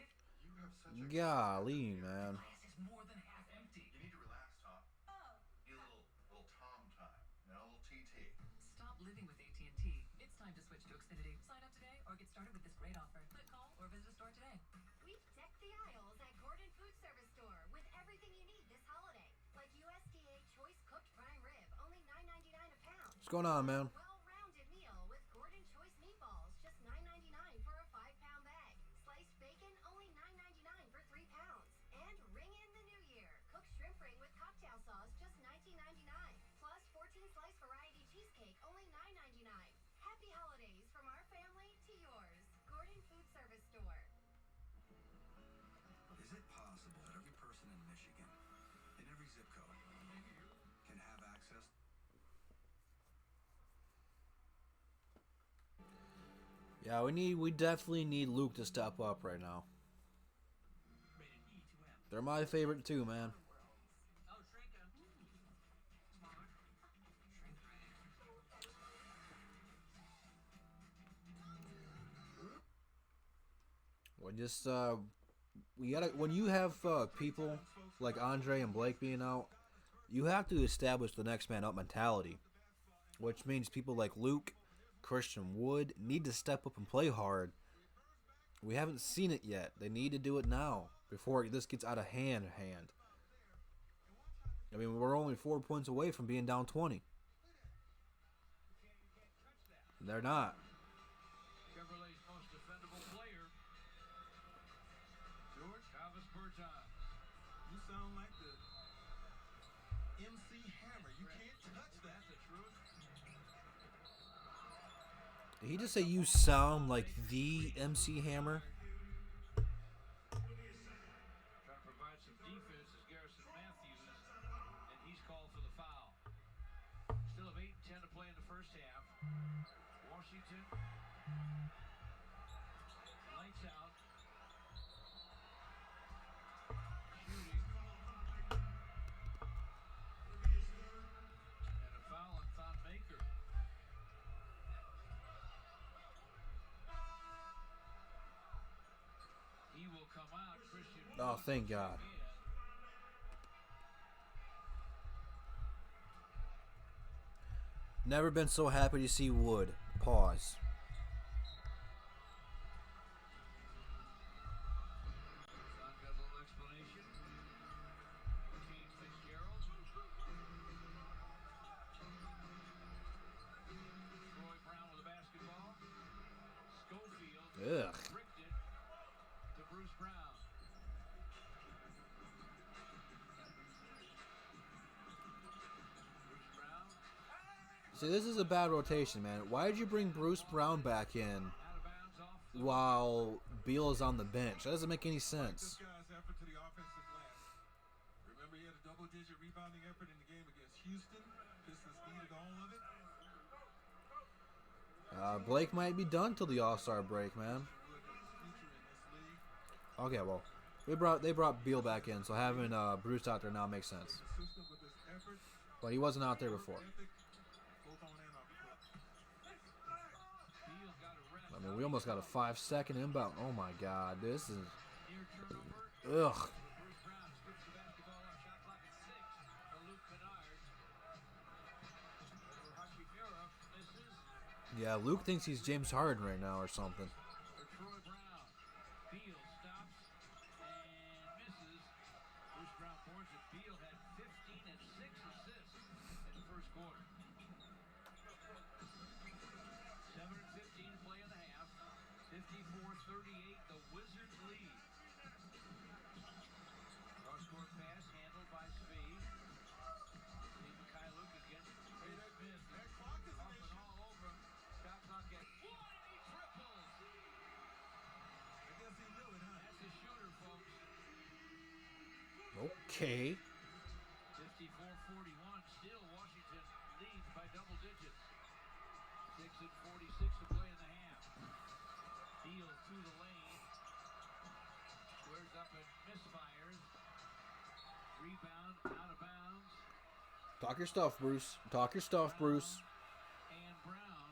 golly, man. Glass is more than half empty. You need to relax, Tom. Oh. Need a little Tom time. You know, a little TT. Stop living with AT&T. It's time to switch to Xfinity. Sign up today or get started with this great offer. Click, call, or visit a store today. We've decked the aisles at Gordon Food Service Store with everything you need this holiday, like USDA choice cooked prime rib, only $9.99 a pound. What's going on, man? Well-rounded meal with Gordon choice meatballs, just $9.99 for a 5-pound bag. Sliced bacon, only $9.99 for 3 pounds. And ring in the new year. Cooked shrimp ring with cocktail sauce, just $19.99. Plus 14-slice variety cheesecake, only $9.99. Happy holidays from our family to yours. Gordon Food Service Store. Is it possible that every person in Michigan, in every zip code, can have access? Yeah, we definitely need Luke to step up right now. They're my favorite too, man. Oh, shrink 'em. Smaller. When you have people like Andre and Blake being out, you have to establish the next man up mentality, which means people like Luke, Christian Wood need to step up and play hard. We haven't seen it yet. They need to do it now before this gets out of hand. I mean, we're only 4 points away from being down 20. They're not. Chevrolet's most defendable player, George, Travis Berton. you sound like the MC Hammer. You can't touch that. That's the truth. Did he just say you sound like the MC Hammer? Trying to provide some defense is Garrison Matthews, and he's called for the foul. Still have 8:10 to play in the first half. Washington, lights out. Shooting. And a foul on Thon Maker. He will come out. Christian Oh, Wood thank will God. check in. Never been so happy to see Wood. Pause. Son got a little explanation. Kane Fitzgerald. Troy Brown with the basketball. Schofield Ugh. bricked it to Bruce Brown. Bruce Brown See, this is a bad rotation, man. Why did you bring Bruce Brown back in out of bounds off the while Beal is on the bench? That doesn't make any This sense. guy's effort to the offensive glass. Remember, he had a double-digit rebounding effort in the game against Houston. Pistons needed all of it. Blake might be done till the All-Star break, man. Wood is the future in this league. Okay, well, they brought Beal back in, so having Bruce out there now makes sense. Consistent with his effort, But he wasn't out there before. ethic, both on and off the court. Beal got a rest. I mean, we almost got a 5-second inbound. Oh my God, this is Near turnover. ugh. Bruce Brown scoops the basketball up. Shot clock at 6 for Luke Kennard. For Hachimura. Misses. Yeah, Luke thinks he's James Harden right now or something. For Troy Brown. Beal stops and misses. Bruce Brown boards it. Beal had 15 and 6 assists in the first quarter. 7:15 to play in the half. 54-38, the Wizards lead. Cross-court pass handled by Speed. Steve Mikhailuk against Chris Smith. That clock is an Off and issue. all over. Shot clock at 1. He triples. I guess he knew it, huh? That's a shooter, folks. Okay. 54-41. Still Washington leads by double digits. 6:46 to play in the half. Beal to the lane. Squares up and misfires. Rebound out of bounds. Talk your stuff, Bruce. Talk your stuff, Bruce. And Brown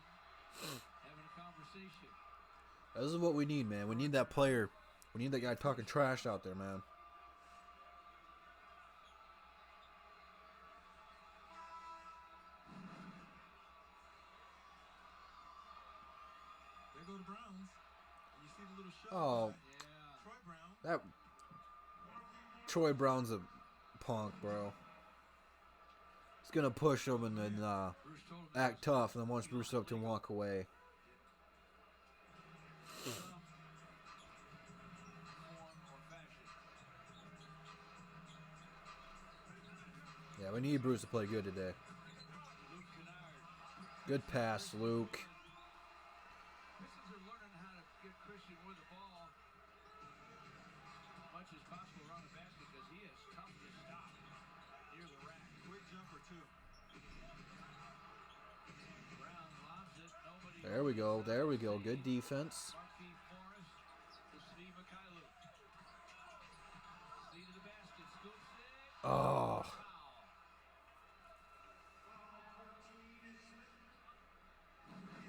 having a conversation. This is what we need, man. We need that player. We need that guy talking trash out there, man. There go the Browns. And you see the little shove Oh, by Yeah. Troy Brown. that Troy Brown's a punk, bro. He's gonna push him and then Bruce told him act tough, and then once Bruce up to walk away. some form or fashion. Yeah, we need Bruce to play good today. Luke Kennard. Good pass, Luke. Pistons are learning how to get Christian with the ball as much as possible around the basket because he is tough to stop near the rack. Quick jumper, too. Brown lobs it. Nobody. There we go. There we go. Good defense. Marquis Forrest to Steve Mikhailuk. Steve to the basket. Scoops it. Oh, Foul.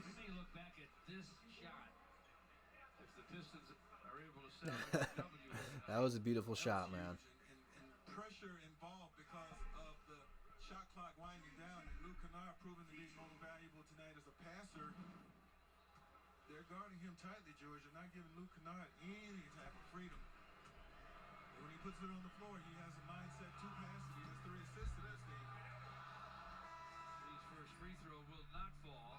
We may look back at this shot if the Pistons are able to salvage a W. that was a beautiful shot, man. And pressure involved because of the shot clock winding down. And Luke Kennard proving to be more valuable tonight as a passer. They're guarding him tightly, George. They're not giving Luke Kennard any type of freedom. And when he puts it on the floor, he has a mindset to pass it. He has 3 assists in this game. Lee's first free throw will not fall.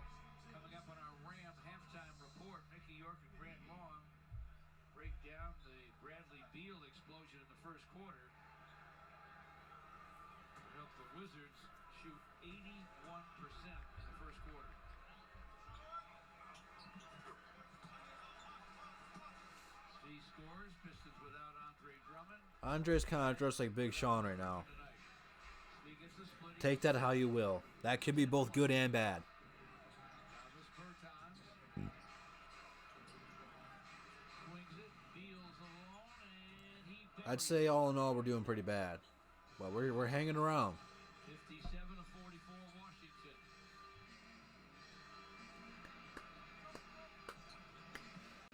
Coming up on our Ram halftime report, Mickey York and Grant Long break down the Bradley Beal explosion in the first quarter. To help the Wizards shoot 81% in the first quarter. Steve scores. Pistons without Andre Drummond. Andre's kind of dressed like Big Sean right now. Tonight. Steve gets the split. Take that how you will. That could be both good and bad. Thomas Bertans swings it, Beals alone, and he I'd buries say all in all we're doing pretty bad, but we're hanging around. 57 to 44 Washington.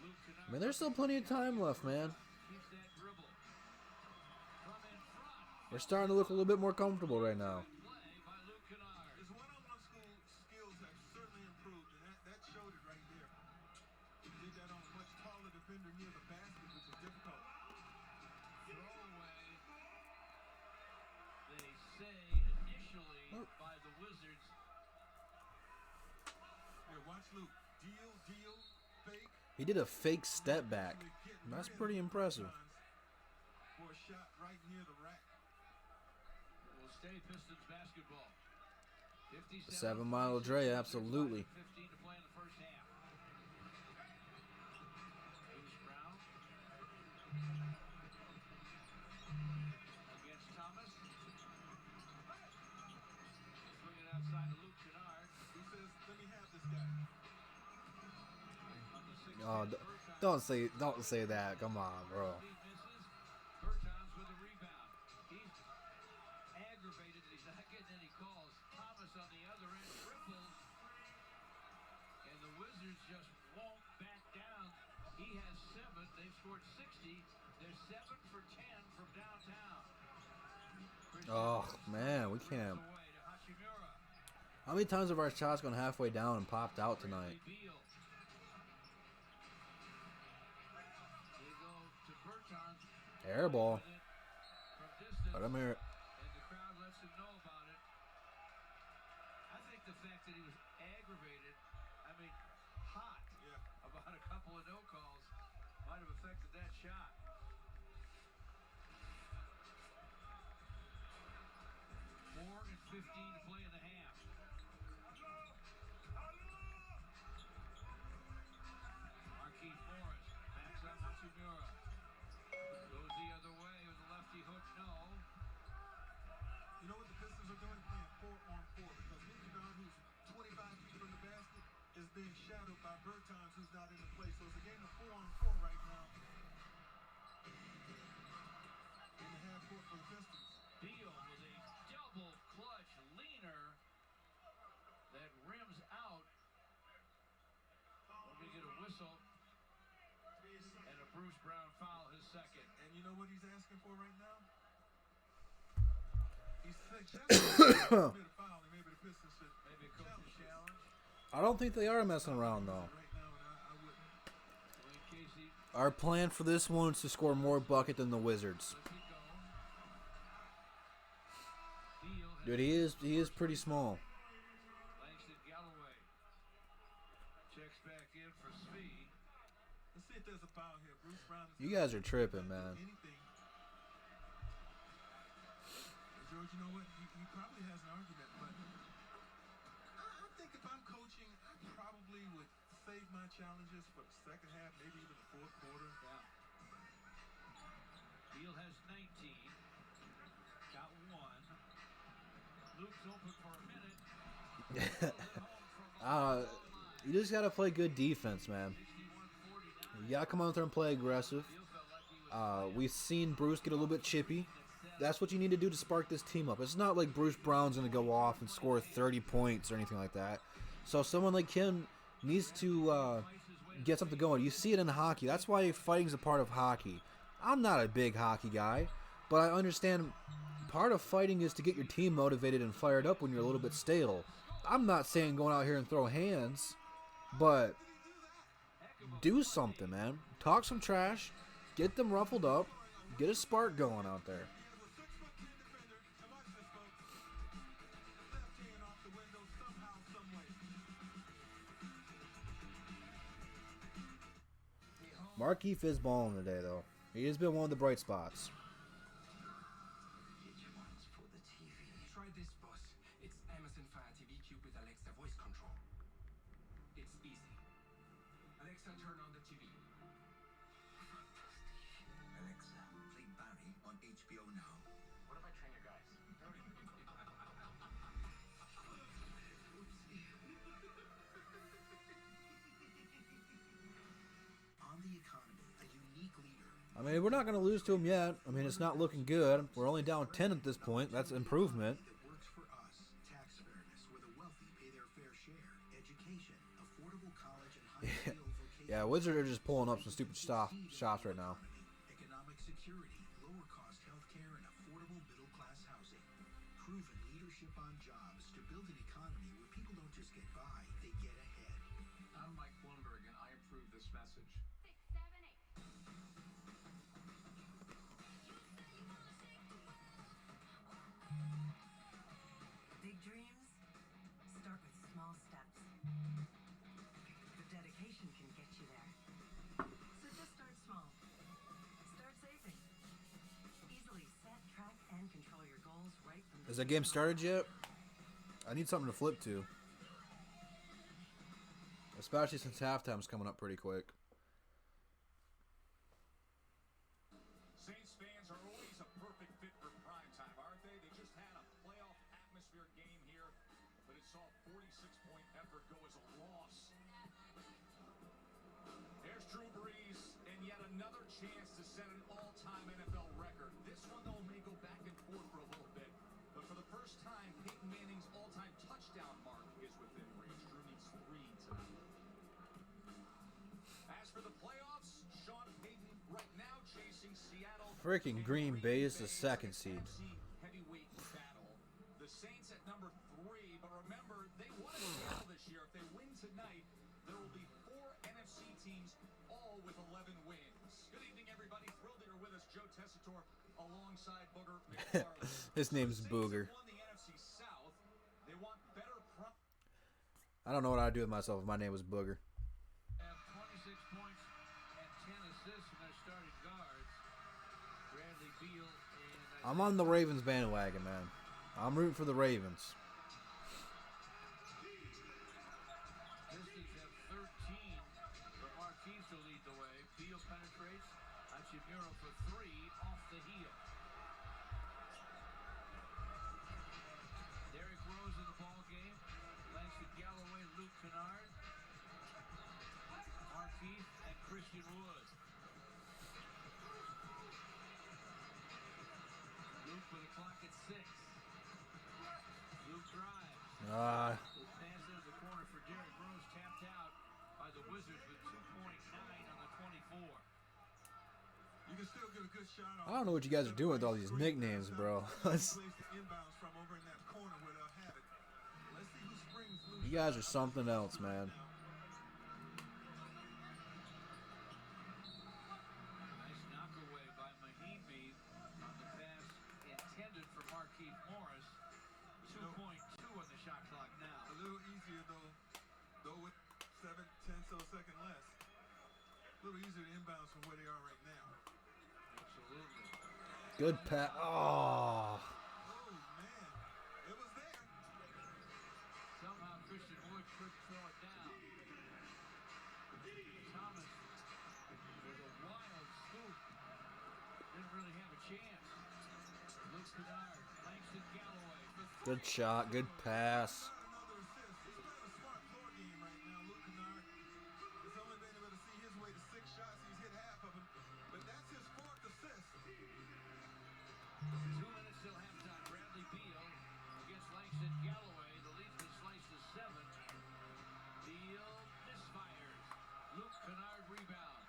Luke Kennard I mean, there's still plenty of time left, man. keeps that dribble. From in front, We're starting to look a little bit more comfortable right now. play by Luke Kennard. His one-on-one skills have certainly improved, and that showed it right there. He did that on a much taller defender near the basket, which is difficult. Throwaway, they say initially by the Wizards. Here, watch Luke. Deal, fake. He did a fake step back. That's pretty impressive. For a shot right near the rack. Will stay Pistons basketball. 57 7 Mile Dre, absolutely. 15 to play in the first half. Bruce Brown against Thomas. Swing it outside to Luke Kennard. He says, let me have this guy. On the 6th Oh, man, don't say that. Come on, bro. Steve misses. Bertans with a rebound. He's aggravated that he's not getting any calls. Thomas on the other end triples. And the Wizards just won't back down. He has 7. They've scored 60. They're 7 for 10 from downtown. Oh man, we can't. Away to Hachimura. How many times have our shots gone halfway down and popped out tonight? Bradley Beal. They go to Bertans. Air ball. With it from distance. But I'm here. And the crowd lets him know about it. I think the fact that he was aggravated, I mean, hot about a couple of no calls might have affected that shot. 4 and 15 to play in the half. Marquis Forrest backs on Hachimura. Goes the other way with a lefty hook, no. You know what the Pistons are doing? Playing 4-on-4 because Luke Kennard, who's 25 feet from the basket, is being shadowed by Bertans, who's not in the play. So it's a game of 4-on-4 right now in the half court for the Pistons. Beal with a double clutch leaner that rims out. When we get a whistle, Bruce Brown foul, his second. And you know what he's asking for right now? He's suggesting commit a foul, and maybe the Pistons should Maybe a coach's challenge. I don't think they are messing around though. right now, and I wouldn't. Dwayne Casey, Our plan for this one is to score more bucket than the Wizards. let's get going. Beal has Dude, he is pretty small. Langston Galloway. Checks back in for Speed. Let's see if there's a foul here. Bruce Brown is You guys are tripping, man. anything. And George, you know what? He probably has an argument, but I think if I'm coaching, I probably would save my challenges for the second half, maybe even the fourth quarter. Yeah. Beal has 19. Got one. Luke's open for a minute. You just gotta play good defense, man. You gotta come out there and play aggressive. We've seen Bruce get a little bit chippy. That's what you need to do to spark this team up. It's not like Bruce Brown's gonna go off and score 30 points or anything like that. So someone like him needs to get something going. You see it in hockey. That's why fighting's a part of hockey. I'm not a big hockey guy, but I understand part of fighting is to get your team motivated and fired up when you're a little bit stale. I'm not saying going out here and throw hands, but do something, man. Talk some trash, get them ruffled up, get a spark going out there. Markeith is balling today, though. He has been one of the bright spots. Which one's for the TV? Try this, boss. It's Amazon Fire TV Cube with Alexa voice control. It's easy. Alexa, turn on the TV. Alexa, play Barry on HBO Now. What if I train your guys? On the economy, a unique leader. I mean, we're not going to lose to him yet. I mean, it's not looking good. We're only down 10 at this point. That's improvement. That works for us. Tax fairness, where the wealthy pay their fair share. Education, affordable college and high-skilled vocational. Yeah, Wizards are just pulling up some stupid shots right now. Economic security, lower cost healthcare, and affordable middle-class housing. Proven leadership on jobs to build an economy where people don't just get by, they get ahead. I'm Mike Bloomberg, and I approve this message. 6, 7, 8. Big dreams start with small steps. But dedication can get you there. So just start small. Start saving. Easily set, track, and control your goals right from the Has that game started yet? I need something to flip to. Especially since halftime's coming up pretty quick. Saints fans are always a perfect fit for primetime, aren't they? They just had a playoff atmosphere game here, but it saw a 46-point effort go as a loss. There's Drew Brees, and yet another chance to set an all-time NFL record. This one, though, may go back and forth for a little bit, but for the first time, Peyton Manning's all-time touchdown mark is within reach. Drew needs 3 tonight. As for the playoffs, Sean Payton right now chasing Seattle. Freaking Green Bay is the second seed. NFC heavyweight battle. The Saints at number 3, but remember, they won in Seattle this year. If they win tonight, there will be 4 NFC teams, all with 11 wins. Good evening, everybody. Thrilled that you're with us. Joe Tessitore alongside Booger McFarland. His name's The Saints Booger. have won the NFC South. They want better I don't know what I'd do with myself if my name was Booger. Have 26 points and 10 assists from their starting guards. Bradley Beal and I'm on the Ravens bandwagon, man. I'm rooting for the Ravens. Pistons have 13 for Marquise to lead the way. Beal penetrates. Hachimura for 3 off the heel. Derrick Rose in the ball game. Langston Galloway, Luke Kennard, Marquise, and Christian Wood. Luke with a clock at 6. Luke drives. The pass into the corner for Derrick Rose, tapped out by the Wizards with 2.9 on the 24. You can still get a good shot off. I don't know what you guys are doing with all these nicknames, bro. Place the inbounds from over in that corner where they'll have it. Let's see who springs loose. You guys are something else, man. Nice knockaway by Mahimi on the pass intended for Markieff Morris. 2.2 on the shot clock now. A little easier though with 7, 10 second less. A little easier to inbounds from where they are right now. Absolutely. Good pass. Oh. Oh man, it was there. Somehow Christian Wood could throw it down. Thomas with a wild scoop. Didn't really have a chance. Luke Kennard, Langston Galloway for three. Good shot. Good pass. Another assist. He's playing a smart floor game right now. Luke Kennard has only been able to see his way to 6 shots. He's hit half of them, but that's his 4th assist. 2 minutes till halftime. Bradley Beal against Langston Galloway. The lead been sliced to 7. Beal misfires. Luke Kennard rebound.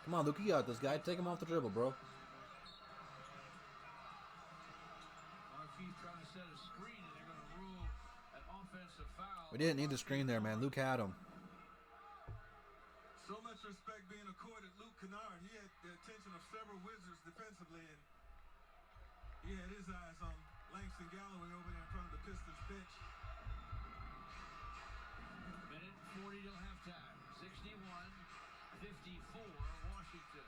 Come on, Luke, you got this guy. Take him off the dribble, bro. Markieff trying to set a screen, and they're going to rule an offensive foul. We didn't need the screen there, man. Luke had him. So much respect being accorded Luke Kennard. He had the attention of several Wizards defensively, and he had his eyes on Langston Galloway over there in front of the Pistons bench. Minute 40 till halftime. 61-54 Washington.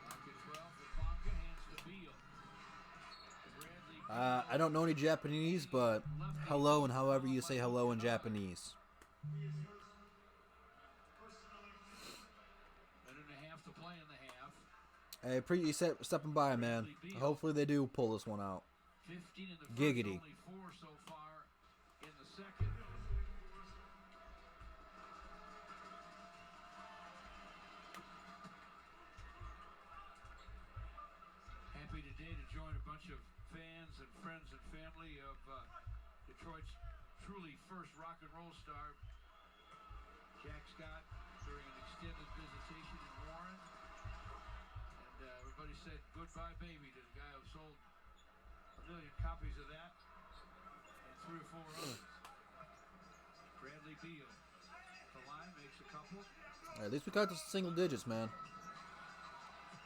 Market 12 for Bonga, hands to Beal. Bradley I don't know any Japanese, but hello and however you say hello in Japanese. minute and a half to play in the half. Hey, appreciate you stepping by, man. Hopefully they do pull this one out. 15 in the first, Giggity. only 4 so far in the second. Happy today to join a bunch of fans and friends and family of Detroit's truly first rock and roll star, Jack Scott, during an extended visitation in Warren. And everybody said goodbye baby to the guy who sold 1 million copies of that and 3 or 4 others. Bradley Beal. The line makes a couple. At least we got the single digits, man.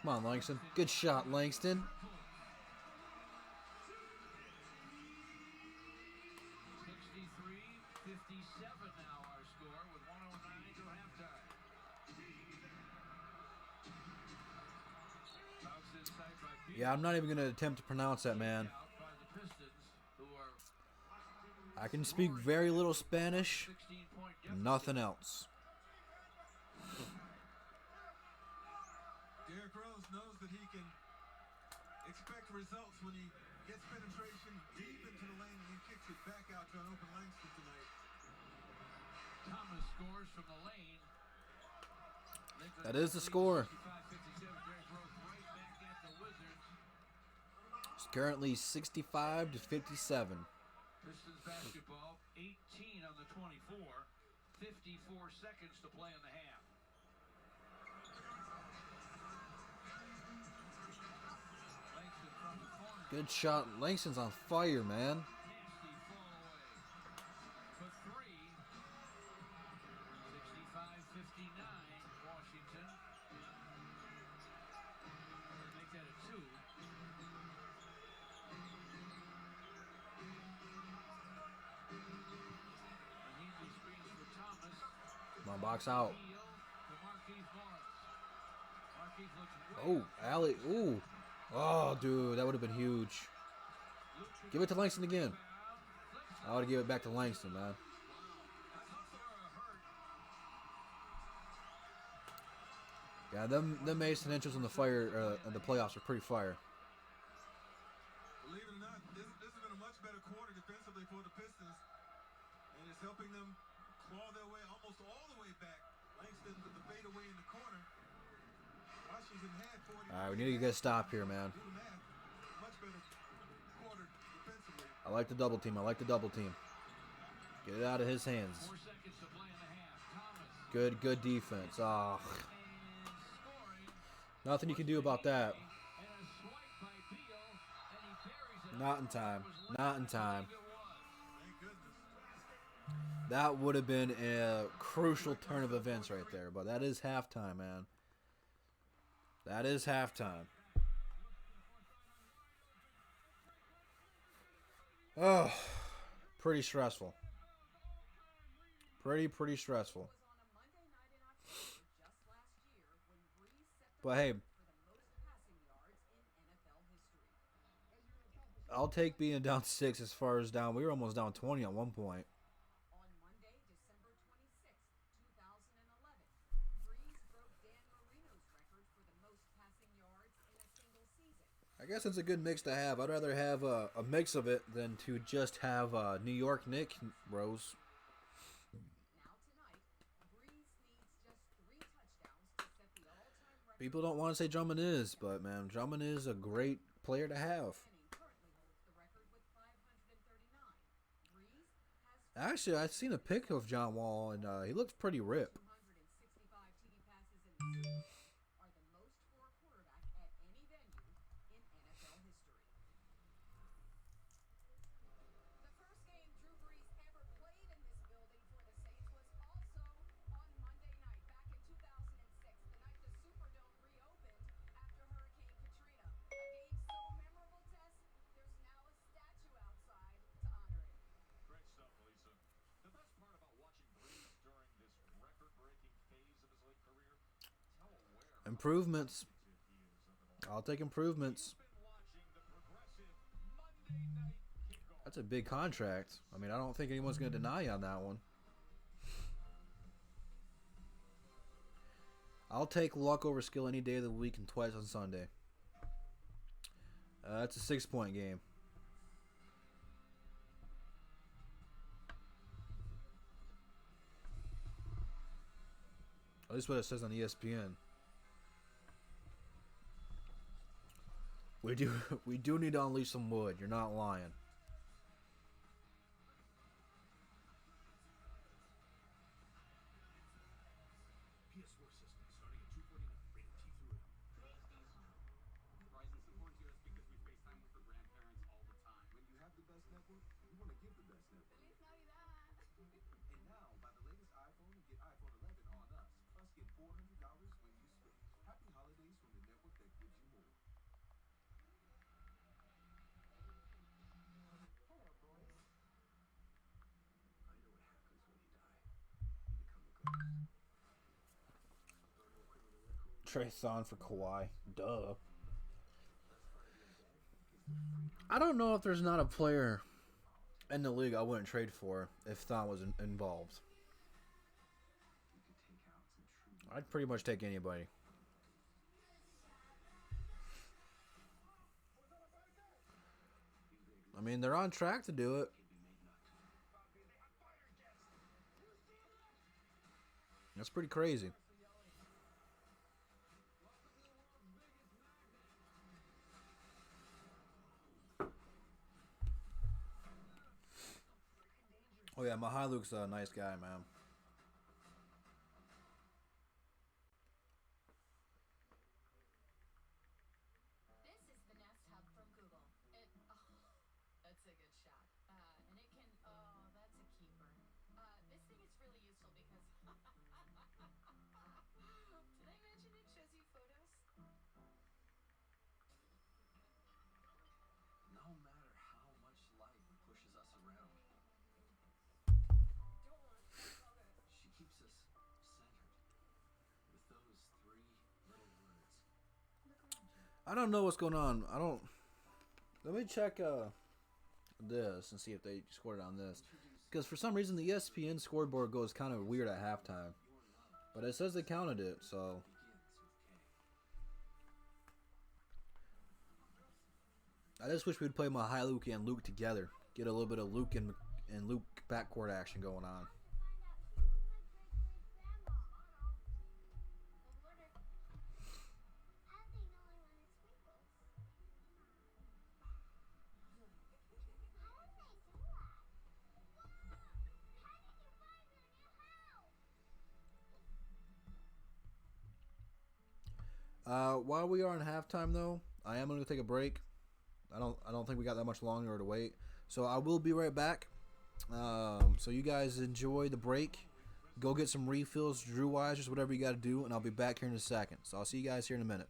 Come on, Langston. Good shot, Langston. 63-57 now our score with 109 to halftime. Bounce inside by Beal. Yeah, I'm not even going to attempt to pronounce that, man. Out by the Pistons, who are I can speak very little Spanish. 16-point deficit. Nothing else. Derrick Rose knows that he can expect results when he gets penetration deep into the lane and then kicks it back out to an open Langston tonight. Thomas scores from the lane. That is the score. 65-57. Derrick Rose right back at the Wizards. It's currently 65 to 57. Pistons basketball, 18 on the 24. 54 seconds to play in the half. Langston from the corner. Good shot. Langston's on fire, man. Nasty fall away. For 3. 65-59 Washington. Make that a 2. Mahimi screens for Thomas. Come on, box out. Beal to Markieff Morris. Markieff looks way Oh, off. alley. Ooh. Oh, dude, that would have been huge. Luke Give it to Langston again. foul. Flips I ought to give it back to Langston, man. Yeah, them Mason Entrance in the fire, in the playoffs are pretty fire. Believe it or not, this has been a much better quarter defensively for the Pistons, and it's helping them claw their way almost all the way back. Langston with the fadeaway in the corner. Washington had 40. All right, we need to get a stop here, man. Do the math. Much better quarter defensively. I like the double team. I like the double team. Get it out of his hands. 4 seconds to play in the half. Thomas. Good defense. Ah, And scoring. nothing you can do about that. And a swipe by Beal. And he buries it. Not in time. Not in time. Thank goodness. That would have been a crucial turn of events right there. But that is halftime, man. That is halftime. Oh, pretty stressful. Pretty stressful. But hey, I'll take being down 6 as far as down. We were almost down 20 at one point. On Monday, December 26th, 2011, Breeze broke Dan Marino's record for the most passing yards in a single season. I guess it's a good mix to have. I'd rather have a mix of it than to just have New York Nick Rose. Now tonight, Breeze needs just 3 touchdowns to set the all-time record. People don't want to say Drummond is, but man, Drummond is a great player to have. Manning currently holds the record with 539. Breeze has Actually, I've seen a pic of John Wall, and he looks pretty ripped. 265 TD passes in the season, are the most for a quarterback at any venue in NFL history. The first game Drew Brees ever played in this building for the Saints was also on Monday night, back in 2006, the night the Superdome reopened after Hurricane Katrina. A game so memorable, Tess, there's now a statue outside to honor it. Great stuff, Lisa. The best part about watching Breeze during this record-breaking phase of his late career is how aware of Improvements. how talented he is of it all. I'll take improvements. You've been watching the progressive Monday night kickoff. That's a big contract. I mean, I don't think anyone's going to deny you on that one. I'll take luck over skill any day of the week and twice on Sunday. That's a 6-point game. At least what it says on ESPN. We do need to unleash some wood. You're not lying. PS4 system starting at $249. Rated T through M. Verizon support here is because we FaceTime with our grandparents all the time. When you have the best network, you want to give the best network. Feliz Navidad. And now, buy the latest iPhone and get iPhone 11 on us. Plus, get $400 when you switch. Happy holidays from the network that gives you more. Hello, boys. I know what happens when you die. You become a ghost. Trey Thon for Kawhi. Duh. I don't know if there's not a player in the league I wouldn't trade for if Thon was involved. You could take out some true I'd pretty much take anybody. I mean, they're on track to do it. That's pretty crazy. Oh yeah, Mihailuk's a nice guy, man. This is the Nest Hub from Google. That's a good shot. And it can, that's a keeper. This thing is really useful because, did I mention it shows you photos? No matter how much life pushes us around, she keeps us centered with those 3 little words. I don't know what's going on. Let me check this and see if they scored it on this. Because for some reason the ESPN scoreboard goes kind of weird at halftime. But it says they counted it, so. I just wish we'd play Mihailuk and Luke together. Get a little bit of Luke and Luke backcourt action going on. While we are in halftime, though, I am going to take a break. I don't think we got that much longer to wait. So I will be right back. So you guys enjoy the break. Go get some refills, Drew Wisers, whatever you got to do, and I'll be back here in a second. So I'll see you guys here in a minute.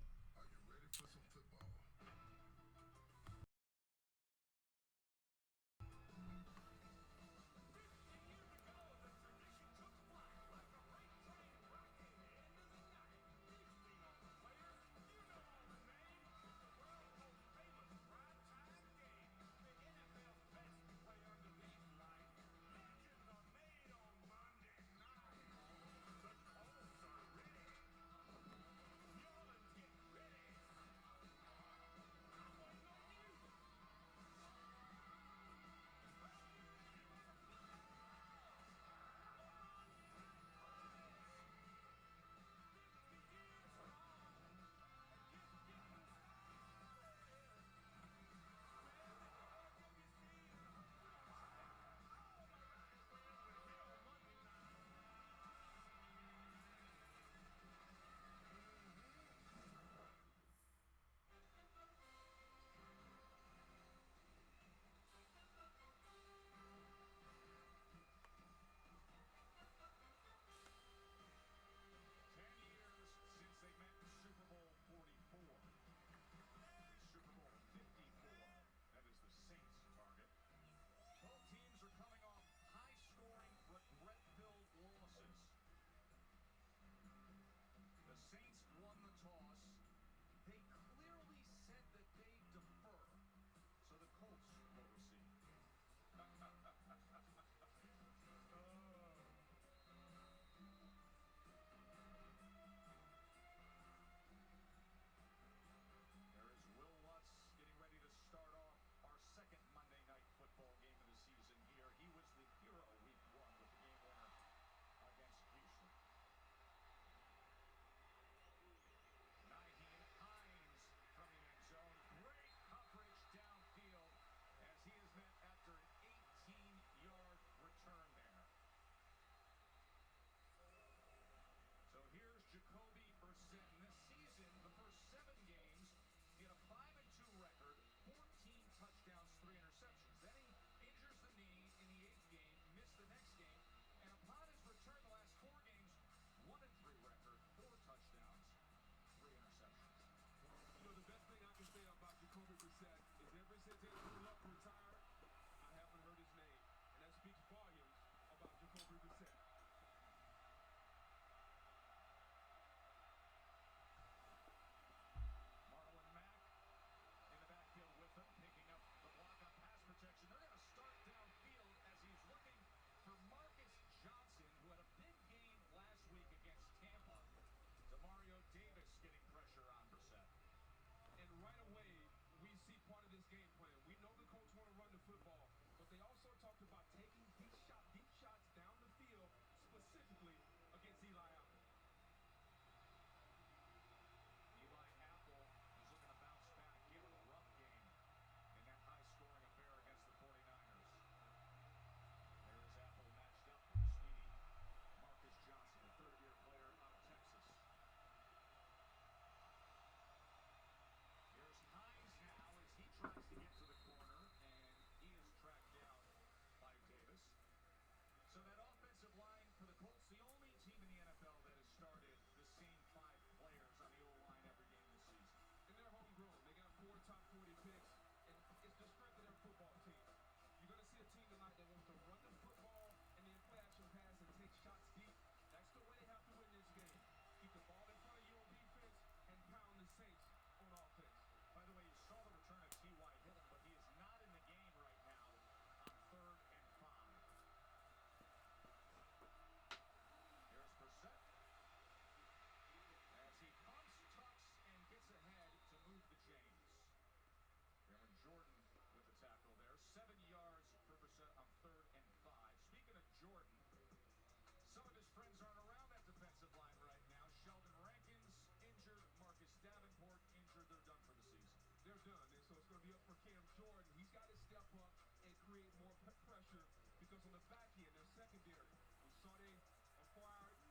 Acquired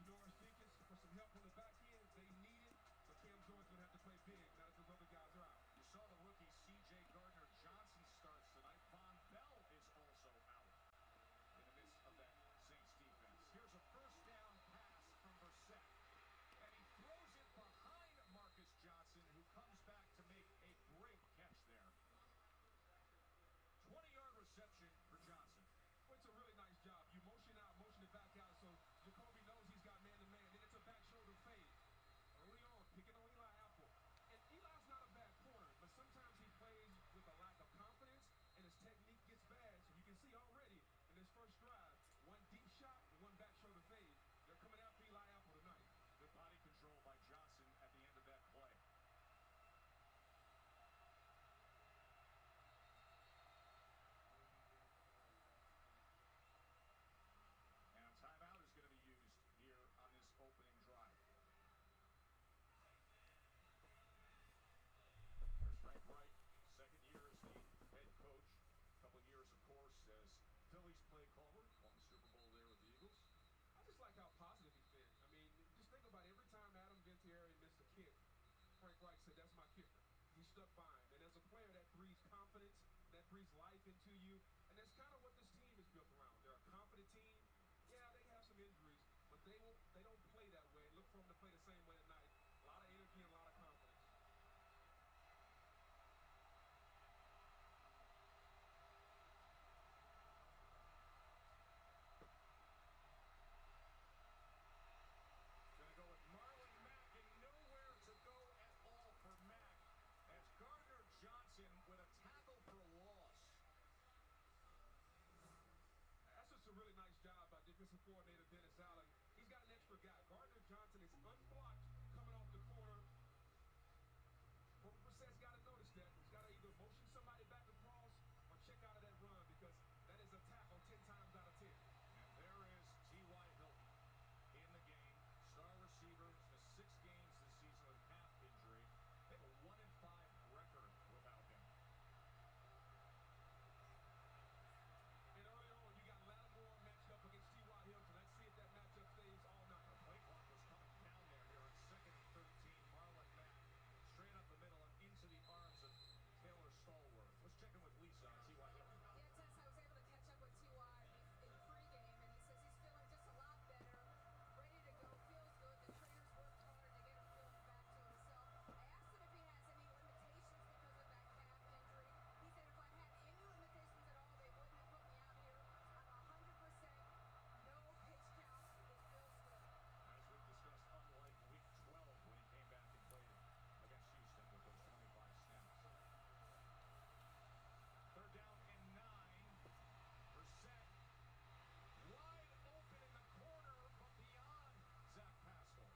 Janoris Jenkins for some help on the back end. They need it, but Cam Jordan stuck by him. And as a player, that breeds confidence, that breathes life into you. And that's kind of what this team is built around. They're a confident team. Yeah, they have some injuries, but they don't play that way. Look for them to play the same way tonight. A lot of energy and a lot of confidence. Gonna go with Marlon Mack, and nowhere to go at all for Mack as Gardner Johnson with a tackle for a loss. That's just a really nice job by defensive coordinator Dennis Allen. He's got an extra guy. Gardner Johnson is unblocked coming off the corner. Corey Brissett's got to notice that. He's got to either motion somebody back across or check out of that run because that is a tackle 10 times out of 10. And there is T.Y. Hilton in the game. Star receiver, missed 6 games this season with calf injury. They have a 1-5 record without him. And early on, you got Lattimore matched up against T.Y. Hilton. Let's see if that matchup stays all night. The play clock was coming down there here on 2nd and 13. Marlon Mack straight up the middle and into the arms of Taylor Stallworth. Let's check in with Lisa on T.Y. Hilton. Yeah, Tess, I was able to catch up with T.Y. in pregame, and he says he's feeling just a lot better, ready to go, feels good. The trainers worked hard to get him feeling back to himself. I asked him if he has any limitations because of that calf injury. He said if I had any limitations at all, they wouldn't have put me out here. I'm 100%, no pitch count. It feels good. As we've discussed, unlike week 12 when he came back and played against Houston with those 25 snaps. 3rd down and 9. Brissett wide open in the corner, but beyond Zach Pascal.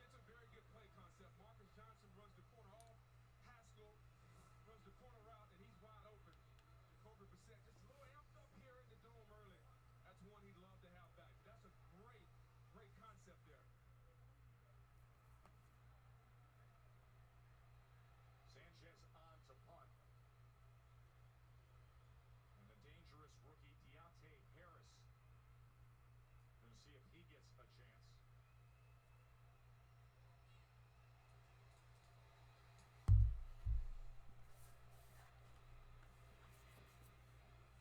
It's a very good play concept. Marcus Johnson runs the corner off. Haskell runs the corner route, and he's wide open. Jacoby Brissett just a little amped up here in the dome early. That's one he'd love to have back. That's a great, great concept there. Sanchez on to punt. And the dangerous rookie Deontay Harris. Going to see if he gets a chance.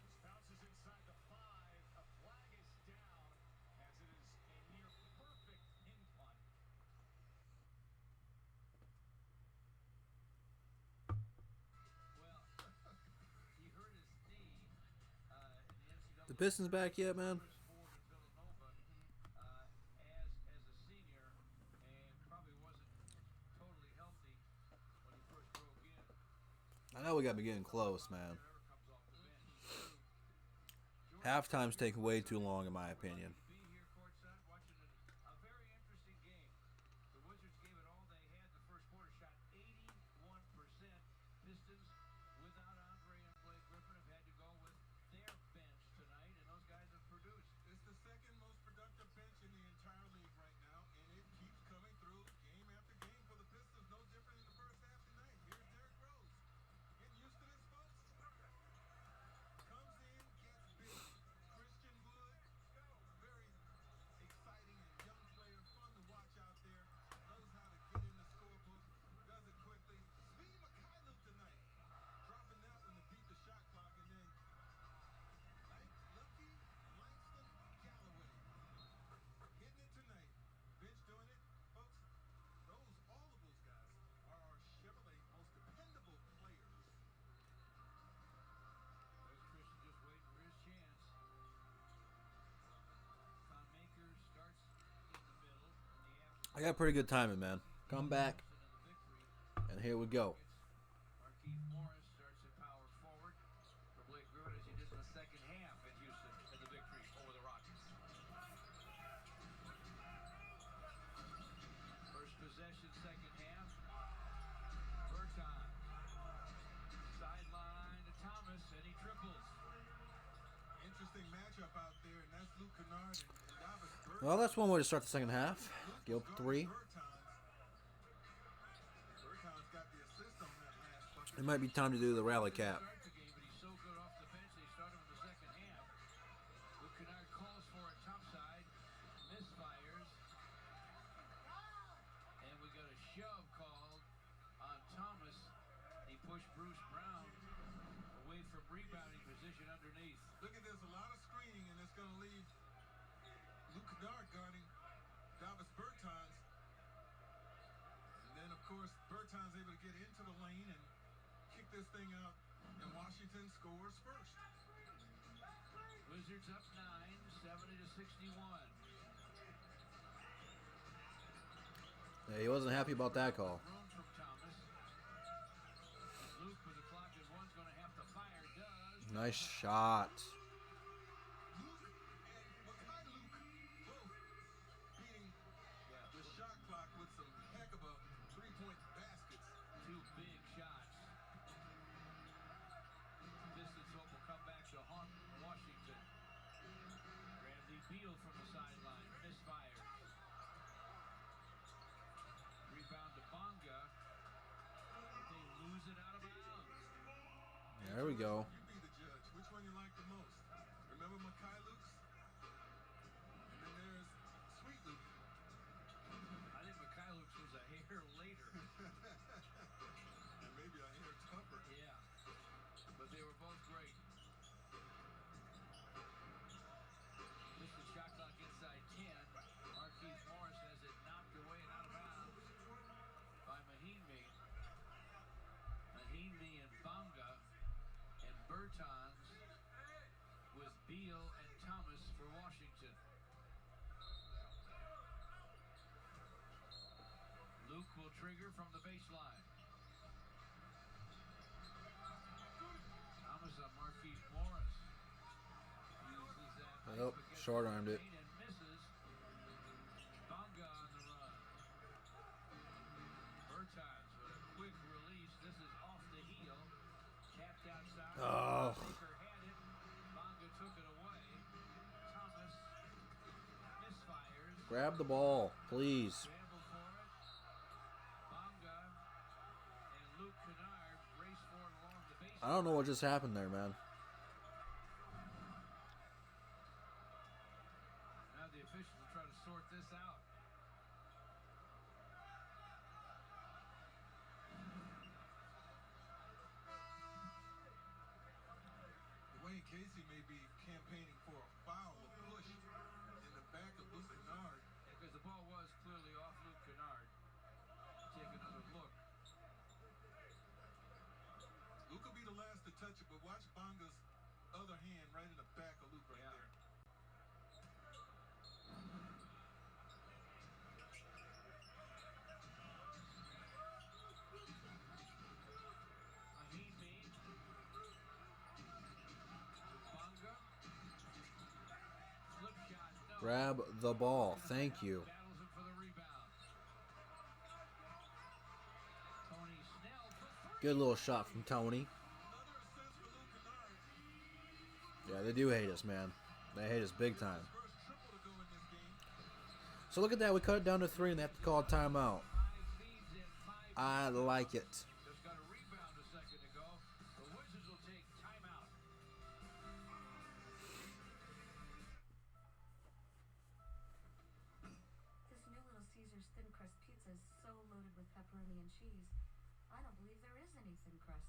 This bounces inside the 5. A flag is down as it is a near perfect in punt. Well, he hurt his knee in the NCAA. The Pistons back yet, man? For Villanova, as a senior, and probably wasn't totally healthy when he first broke in. I know we got to be getting close, man. Whoever comes off the bench. Halftime's taking way too long, in my opinion. Be here courtside watching a very interesting game. The Wizards gave it all they had. The first quarter shot 81%. Pistons without Andre and Blake Griffin have had to go with their bench tonight, and those guys have produced. It's the second most productive bench in the entire league right now, and it keeps coming through game after game for the Pistons. No different in the first half tonight. Here's Derrick Rose. Getting used to this, folks. Comes in, gets big. Christian Wood, very exciting and young player, fun to watch out there. Knows how to get in the scorebook, does it quickly. Speed Mikhailuk tonight, dropping that one to beat the shot clock, and then Lucky Langston Galloway hitting it tonight. Bench doing it, folks. All of those guys are our Chevrolet most dependable players. There's Christian just waiting for his chance. Con Maker starts in the middle. I got pretty good timing, man. Come back, and here we go. Markeith Morris starts at power forward for Blake Griffin as he did in the second half at Houston in the victory over the Rockets. First possession, second half. Berton. Sideline to Thomas, and he triples. Interesting matchup out there, and that's Luke Kennard and Davis Bertans. Well, that's one way to start the second half. Go up 3. Bertans got the assist on that last bucket. It might be time to do the rally cap. Start the game, but he's so good off the bench, they start him in the second half. Luke Kennard calls for it topside, misfires. push Bruce Brown away from rebounding position underneath. Look at this, a lot of screening, and it's going to leave Luke Kennard guarding Davis Bertans. And then, of course, Bertans able to get into the lane and kick this thing out, and Washington scores first. Wizards up 9, 70-61. Yeah, he wasn't happy about that call. Room from Thomas. Luke with the clock at one's going to have to fire. Does. Nice shot. Luke and Makai Luke both beating the shot clock with some heck of a three-point baskets. Two big shots. Pistons hope will come back to haunt Washington. Bradley Beal from the sideline. Misfires. Rebound to Bonga. They lose it out of bounds. There we go. You be the judge. Which one you like the most? Remember Makai Luke's? And then there's Sweet Luke. I think Mikhailuk's was a hair later. And maybe a hair tougher. Yeah. But they were both great. Just the shot clock inside 10. Marquise Morris has it knocked away and out of bounds by Mahinmi. Mahinmi and Bonga and Bertans with Beal and Thomas for Washington. Luke will trigger from the baseline. Thomas on Marquise Morris. Uses that Nope, short-armed it. and misses. Bonga on the run. Bertans with a quick release. This is off the heel. Tapped outside. Oh. Baker had it. Bonga took it away. Thomas misfires. Grab the ball, please. Scramble for it. Bonga and Luke Kennard race for it along the baseline. I don't know what just happened there, man. Now the officials will try to sort this out. Dwayne Casey may be campaigning for a foul, a push in the back of Luke Kennard. Because the ball was clearly off Luke Kennard. Take another look. Luke will be the last to touch it, but watch Bonga's other hand right in the back of Luke right Yeah. there. Mahinmi. Bonga. Flip shot. No. Grab the ball. Thank you. Battles him for the rebound. Tony Snell for three. Good little shot from Tony. Another assist for Luke Kennard. Yeah, they do hate us, man. They hate us big time. First triple to go in this game. So look at that. We cut it down to 3 and they have to call a timeout. 5 feeds in 5. I like it. Just got a rebound a second ago. The Wizards will take timeout. This new Little Caesar's thin crust pizza is so loaded with pepperoni and cheese. I don't believe there is any thin crust.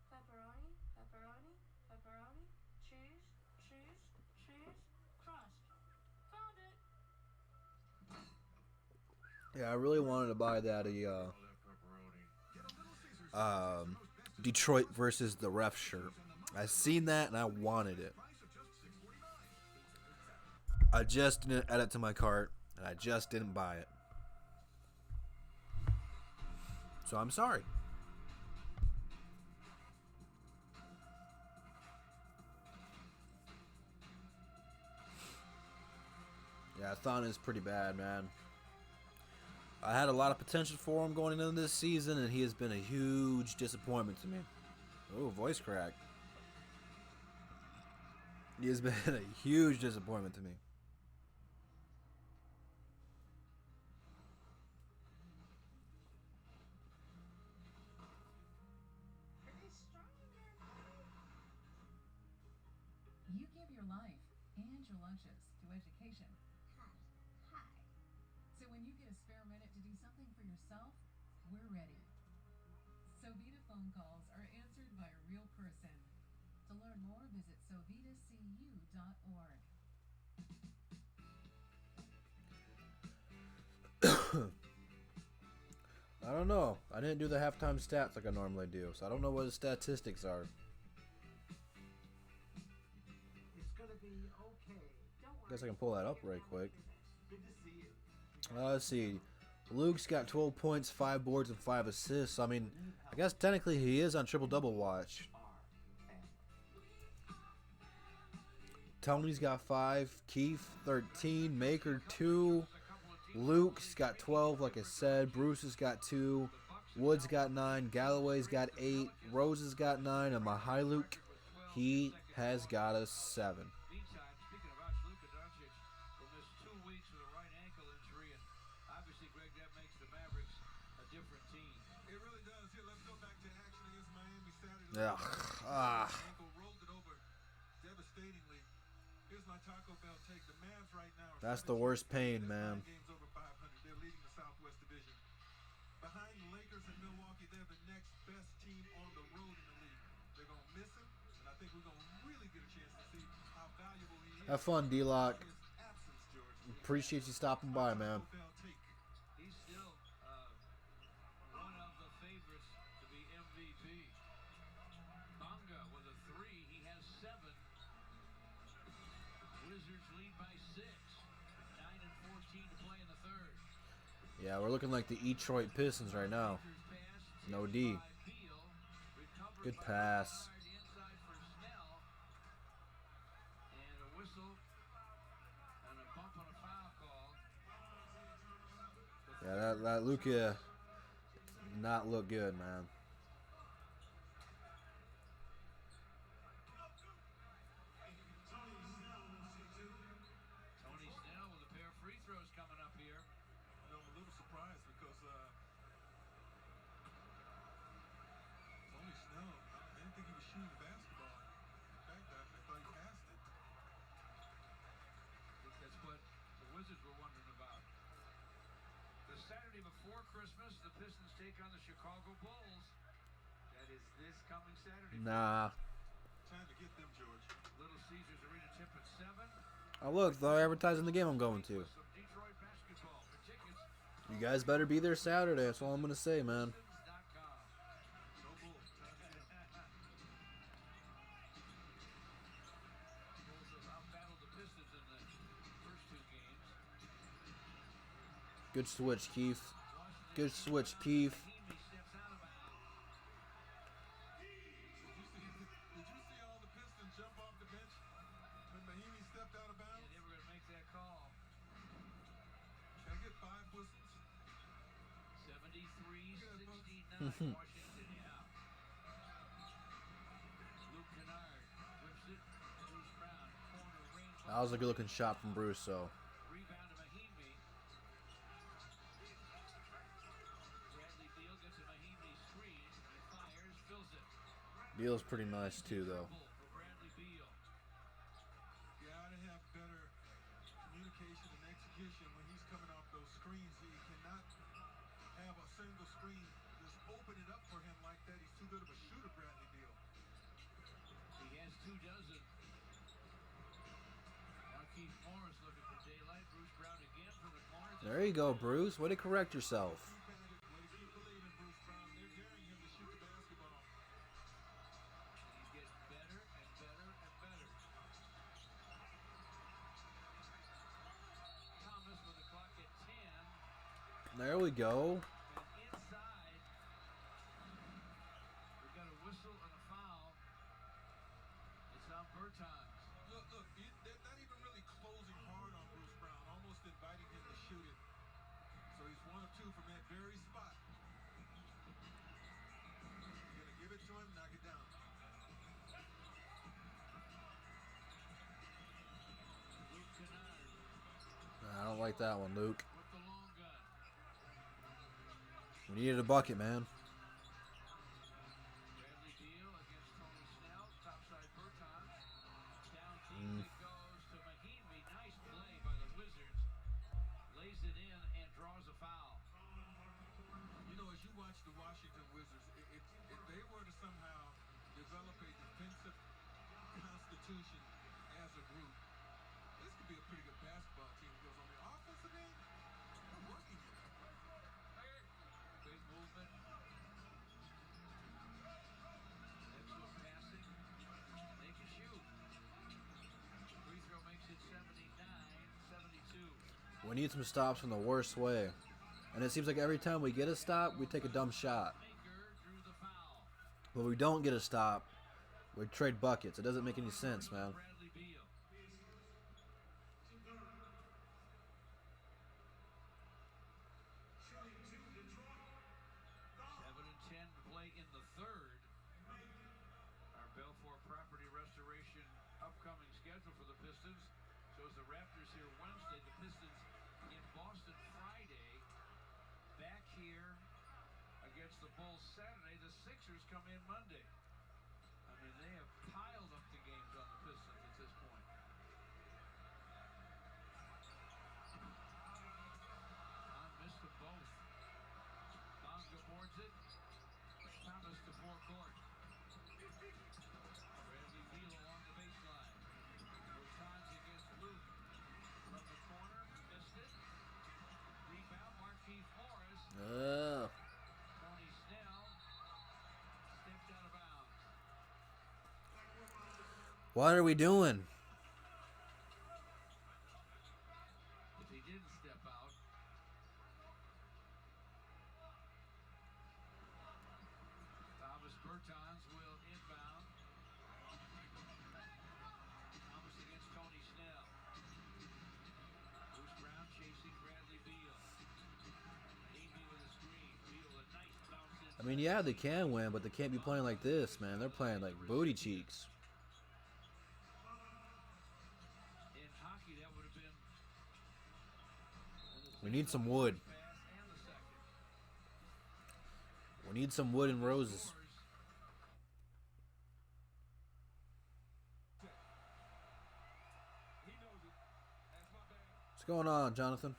Pepperoni, pepperoni, pepperoni, cheese, cheese, cheese, crust. Found it. Yeah, I really wanted to buy that Detroit versus the Ref shirt. I seen that and I wanted it. I just didn't add it to my cart and I just didn't buy it. So I'm sorry. Yeah, Thon is pretty bad, man. I had a lot of potential for him going into this season, and he has been a huge disappointment to me. Oh, voice crack. He has been a huge disappointment to me. You give your life and your lunches to education. Hi. So when you get a spare minute to do something for yourself, we're ready. So Sovita phone calls are answered by a real person. To learn more, visit sovitacu.org. I don't know. I didn't do the halftime stats like I normally do, so I don't know what the statistics are. It's gonna be okay. Don't worry. Guess I can pull that up right quick. Good to see you. Let's see. Luke's got 12 points, 5 boards, and 5 assists. I mean, I guess technically he is on triple-double watch. Tony's got 5, Keith 13, Maker 2, Luke's got 12, like I said. Bruce has got 2, Woods got 9, Galloway's got 8, Rose has got 9, and Luke, he has got a 7. Meantime, speaking of which, Luka Doncic will miss 2 weeks with a right ankle injury, and obviously, Greg, that makes the Mavericks a different team. It really does. Here, let's go back to action against Miami Saturday. Yeah. Ankle rolled it over devastatingly. Here's my Taco Bell take. The Mavs right now are That's the worst pain, man. games over 500. They're leading the Southwest Division. Behind the Lakers and Milwaukee, they're the next best team on the road in the league. They're going to miss him, and I think we're going to really get a chance to see how valuable he is. Have fun, D-Lock. His absence, George. Appreciate you stopping by, man. He's still one of the favorites to be MVP. Bonga with a 3. He has 7. Wizards lead by 6. 9 and 14 to play in the third. Yeah, we're looking like the Detroit Pistons right now. No D. Good pass. Inside for Snell. And a whistle and a bump on a foul call. Yeah, that Luka did not look good, man. Tony Snell with a pair of free throws coming up here. You know, I'm a little surprised because Tony Snell, I didn't think he was shooting the basketball. In fact, I thought he passed it. I think that's what the Wizards were wondering about. The Saturday before Christmas, the Pistons take on the Chicago Bulls. That is this coming Saturday. Nah. Time to get them, George. Little Caesars Arena tip at 7. Oh, look, they're advertising the game I'm going to. Some Detroit basketball. For tickets, You guys better be there Saturday. That's all I'm going to say, man. Pistons.com. No bull. Time to get them. Bulls have outbattled the Pistons in the first 2 games. Good switch, Keith. Good switch, Keith. Mahimi steps out of bounds. Did you see all the Pistons jump off the bench when Mahimi stepped out of Yeah, bounds? they were going to make that call. Can I get 5 whistles? 73-69 Washington, yeah. Luke Kennard whips it. Bruce Brown, corner range. That was a good looking shot from Bruce, so. Rebound to Mahimi. Bradley Beal gets a Mahimi screen. He fires, fills it. Beal's pretty nice too, though. For Bradley Beal. You got to have better communication and execution when he's coming off those screens. He cannot have a single screen just open it up for him like that. He's too good of a shooter, Bradley Beal. He has 2 dozen. Now Keith Morris looking for daylight. Bruce Brown again for the corner. There you go, Bruce. Way to correct yourself. Way to keep believing, Bruce Brown. They're daring him to shoot the basketball. He's getting better and better and better. Thomas with the clock at 10. There we go. And inside, we've got a whistle and a foul. It's on Bertans. Look, they're not even really closing hard on Bruce Brown, almost inviting him to shoot it. So he's 1 of 2 from that very spot. You're going to give it to him, knock it down. Luke Kennard I don't like that one, Luke. with the long gun. We needed a bucket, man. Bradley Beal against Tony Snell. Topside Bertans. Down deep it goes to Mahimi. Nice play by the Wizards. Lays it in and draws a foul. You know, as you watch the Washington Wizards, develop a defensive constitution as a group. This could be a pretty good basketball team because on the offensive end, they're working it. Big movement. Excellent passing. They can shoot. Free throw makes it 79-72. We need some stops from the worst way. And it seems like every time we get a stop, we take a dumb shot. Maker drew the foul. But we don't get a stop, we trade buckets. It doesn't make any sense, man. Bradley Beal. 7:10 to play in the third. Our Belfort property restoration upcoming schedule for the Pistons shows the Raptors here Wednesday, the Pistons in Boston Friday, back here against the Bulls Saturday. The Sixers come in Monday. I mean, they have piled up the games on the Pistons at this point. Tom missed them both. Bonga boards it. Thomas to forecourt. Bradley Beal along the baseline. Bertans against Luke. From the corner, missed it. Rebound, Markieff Morris. Oh. Tony Snell stepped out of bounds. What are we doing? If he didn't step out, Thomas Bertans will inbound. Thomas against Tony Snell. Bruce Brown chasing Bradley Beal. Amy with a screen. Beal a nice bounce in. I mean, yeah, they can win, but they can't be playing like this, man. They're playing like booty cheeks. In hockey, that would have been. We need some wood. Pass and the second. We need some wood and roses. He knows it. That's my bad. What's going on, Jonathan?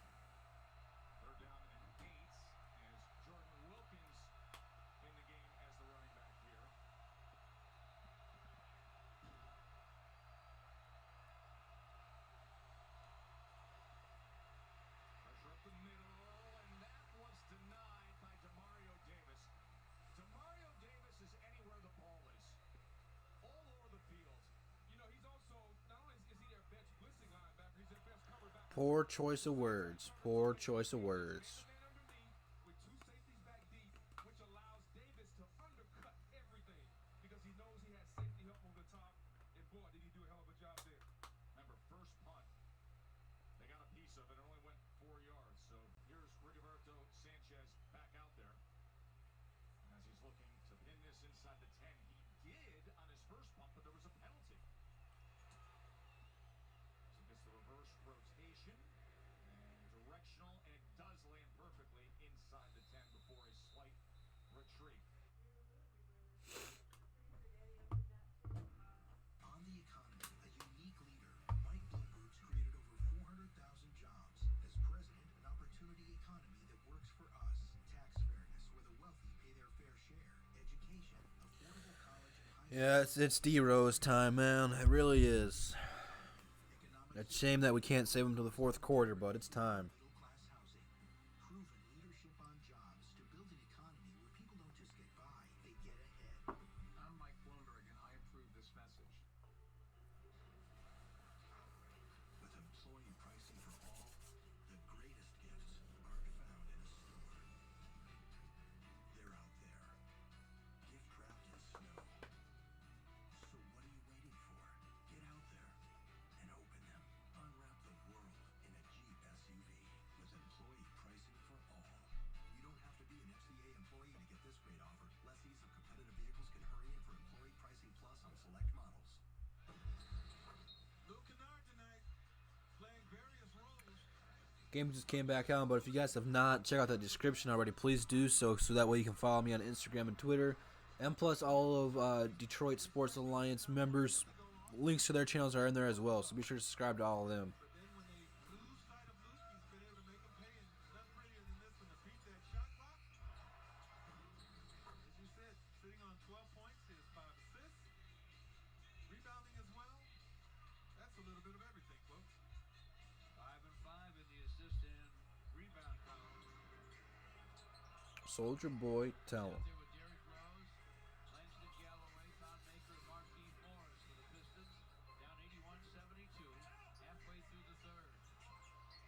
Third down and 8 as Jordan Wilkins in the game as the running back here. Pressure up the middle, and that was denied by DeMario Davis. DeMario Davis is anywhere the ball is. All over the field. You know, he's also, not only is he their best blitzing linebacker, he's their best cover back. Poor choice of words. Poor choice of words. Man underneath with two safeties back deep, which allows Davis to undercut everything because he knows he has safety help over the top. And boy, did he do a hell of a job there. Remember, first punt, they got a piece of it. It only went 4 yards. So here's Rigoberto Sanchez back out there. And as he's looking to pin this inside the 10, he did on his first punt, but there was a penalty. So he gets the reverse rotation and directional, and it does land perfectly inside the 10 before a slight retreat. On the economy, a unique leader, Mike Bloomberg's created over 400,000 jobs. As president, an opportunity economy that works for us. Tax fairness, where the wealthy pay their fair share. Education, affordable college and high Yeah, it's D-Rose time, man. It really is. It's a shame that we can't save him till the fourth quarter, but it's time. middle-class housing. Proven leadership on jobs to build an economy where people don't just get by, they get ahead. I'm Mike Bloomberg, and I approve this message. With employee pricing for all, the greatest gifts aren't found in a store. They're out there, gift wrapped in snow. So what are you waiting for? Get out there and open them. Unwrap the world in a Jeep SUV with employee pricing for all. You don't have to be an FCA employee to get this great offer. Lessees of competitive vehicles can hurry in for employee pricing plus on select models. Luke Kennard tonight, playing various roles. Game just came back on, but if you guys have not checked out the description already, please do so that way you can follow me on Instagram and Twitter. And plus all of Detroit Sports Alliance members, links to their channels are in there as well, so be sure to subscribe to all of them. But then when they lose sight of Luke, he's been able to make them pay. And nothing prettier than this one to beat that shot clock. As you said, sitting on 12 points, he has 5 assists. little bit of everything, folks. 5 and 5 in the assist and rebound column. Soldier Boy, tell Out him. there with Derrick Rose, Langston Galloway, Thon Maker, and Markieff Morris for the Pistons. Down 81-72, halfway through the third.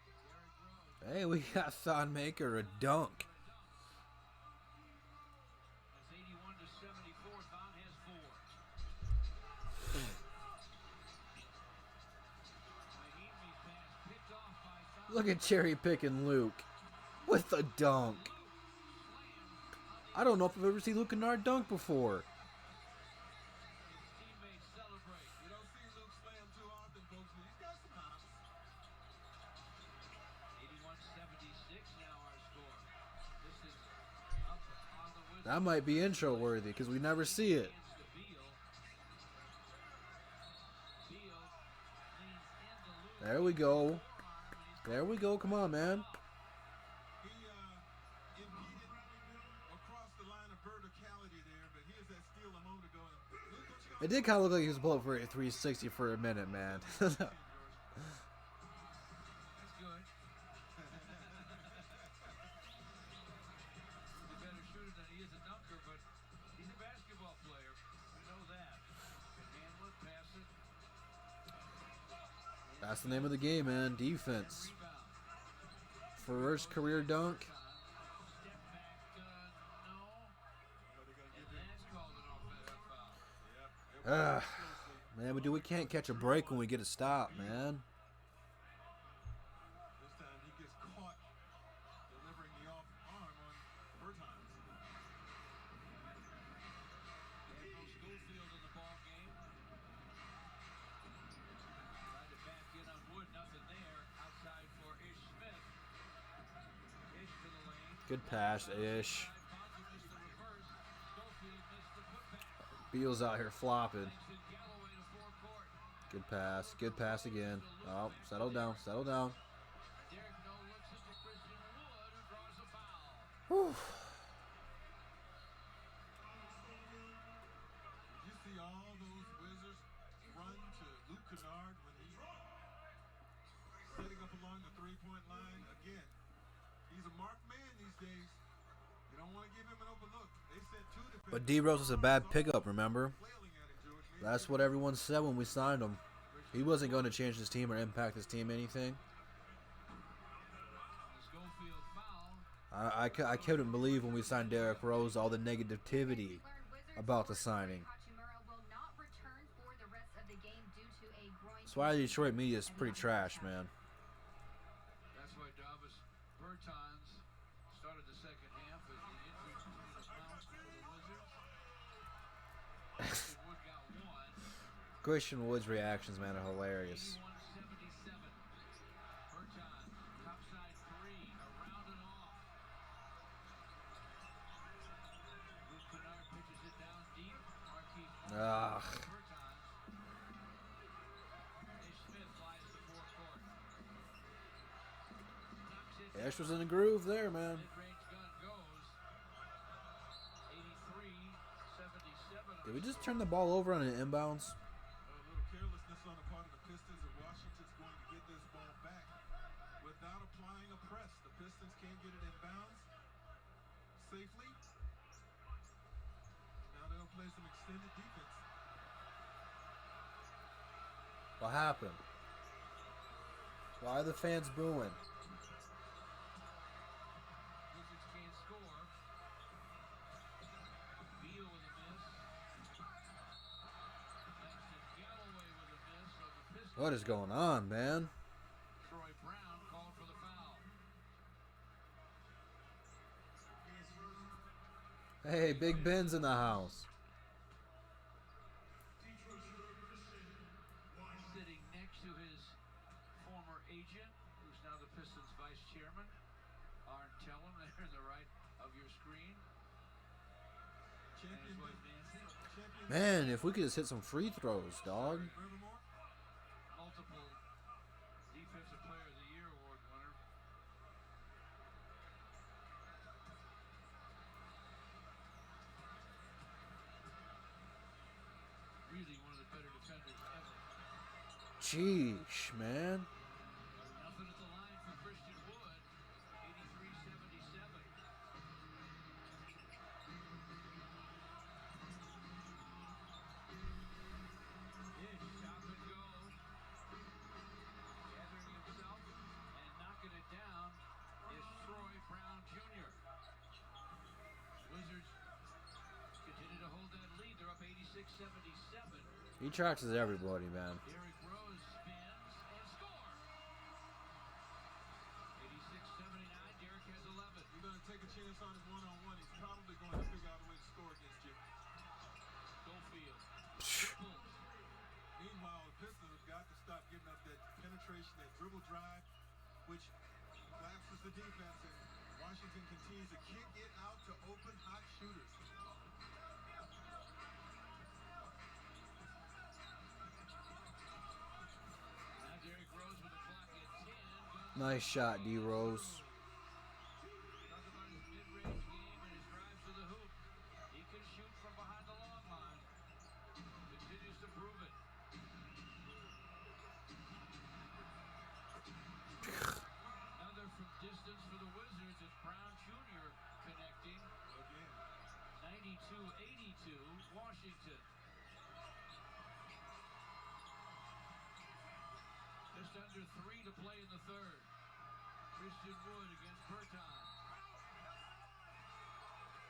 Derrick Rose. Hey, we got Thon Maker a dunk. For a dunk. That's 81-74. Thon has 4. Mahimi's pass picked off by Thon. Look at cherry picking Luke with a dunk. Luke slammed on the I don't know if I've ever seen Luke Kennard dunk before. his teammates celebrate. You don't see Luke slam too often, folks, but he's got some hops. 81-76 now our score. This is up on the Wizards. That might be intro worthy because we never see it. Hands to Beal. Beal leans into Luke. There we go. Forearm, and he's There we go. Come on, man. He impeded across the line of verticality there, but here's that steal a moment ago. And Luke, what you It did kind of look like he was pulling for a 360 for a minute, man. That's good. He's a better shooter than he is a dunker, but he's a basketball player. We know that. Can handle it, pass it. That's the name of the game, man. Defense. Rebound. First career dunk. Step back, no. know they're gonna And give him. that's called an offensive foul. Yep. Ah, man, we can't catch a break when we get a stop, man. This time he gets caught delivering the off arm on Bertans. They have no Schofield in the ball game. Tried to back in on Wood, nothing there. Outside for Ish Smith. Ish to the lane. Good pass, Ish. Bonzo missed the reverse. Schofield missed the putback. Beal's out here flopping. Langston Galloway to forecourt. Good pass. Good pass again. Oh, settle down. Settle down. Derek No looks into Christian Wood, who draws a foul. Whew. Did you see all those Wizards run to Luke Kennard when he's setting up along the three-point line? Again, he's a marked man these days. You don't want to give him an open look. They sent 2 defenders. But D-Rose was a bad pickup, remember? Flailing at him, George. Maybe That's what everyone said when we signed him. He wasn't going to change his team or impact his team anything. The Schofield foul. I couldn't believe when we signed Derrick Rose all the negativity about the signing. That's why Detroit media is pretty trash, man. That's why Davis Bertans started the second half as the injury continued to mount for the Wizards. Christian Wood got 1. Christian Wood's reactions, man, are hilarious. 81-77. Bertans, topside 3, around and off. Luke Kennard pitches it down deep. Markieff Ugh. Bertans. Ish Smith flies to forecourt. Knocks it Ash was down. in the groove there, man. Mid-range gun goes. 83-77. Did we just turn the ball over on an inbounds? a little carelessness on the part of the Pistons, and Washington's going to get this ball back without applying a press. The Pistons can't get it in bounds safely. Now they'll play some extended defense. What happened? Why are the fans booing? Wizards can't score. Beal with a miss. Langston Galloway with a miss on the Pistons. What is going on, man? Troy Brown called for the foul. Hey, Big Ben's in the house. Sitting next to his former agent, who's now the Pistons vice chairman, Arn Tellem, there in the right of your screen. And his wife Nancy. Man, if we could just hit some free throws, dog. Furthermore, Multiple Defensive Player of the Year award winner. Really one of the better defenders ever. Sheesh, man. Nothing at the line for Christian Wood. 83-77. Ish, stop and go. Gathering himself and knocking it down is Troy Brown Jr. Wizards continue to hold that lead. They're up 86-77. He tracks everybody, man. Derrick Rose spins and scores. 86-79. Derrick has 11. You're going to take a chance on him one-on-one. He's probably going to figure out a way to score against you. Schofield triples. Meanwhile, the Pistons have got to stop giving up that penetration, that dribble drive, which collapses the defense, and Washington continues to kick it out to open hot shooters. Now Derrick Rose with the clock at 10. Nice shot, D Rose. Talk about his mid-range game and his drives to the hoop. He can shoot from behind the long line. Continues to prove it. Another from distance for the Wizards. It's Brown Jr. connecting. Again. 92-82, Washington. Just under 3 to play in the third. Christian Wood against Bertans.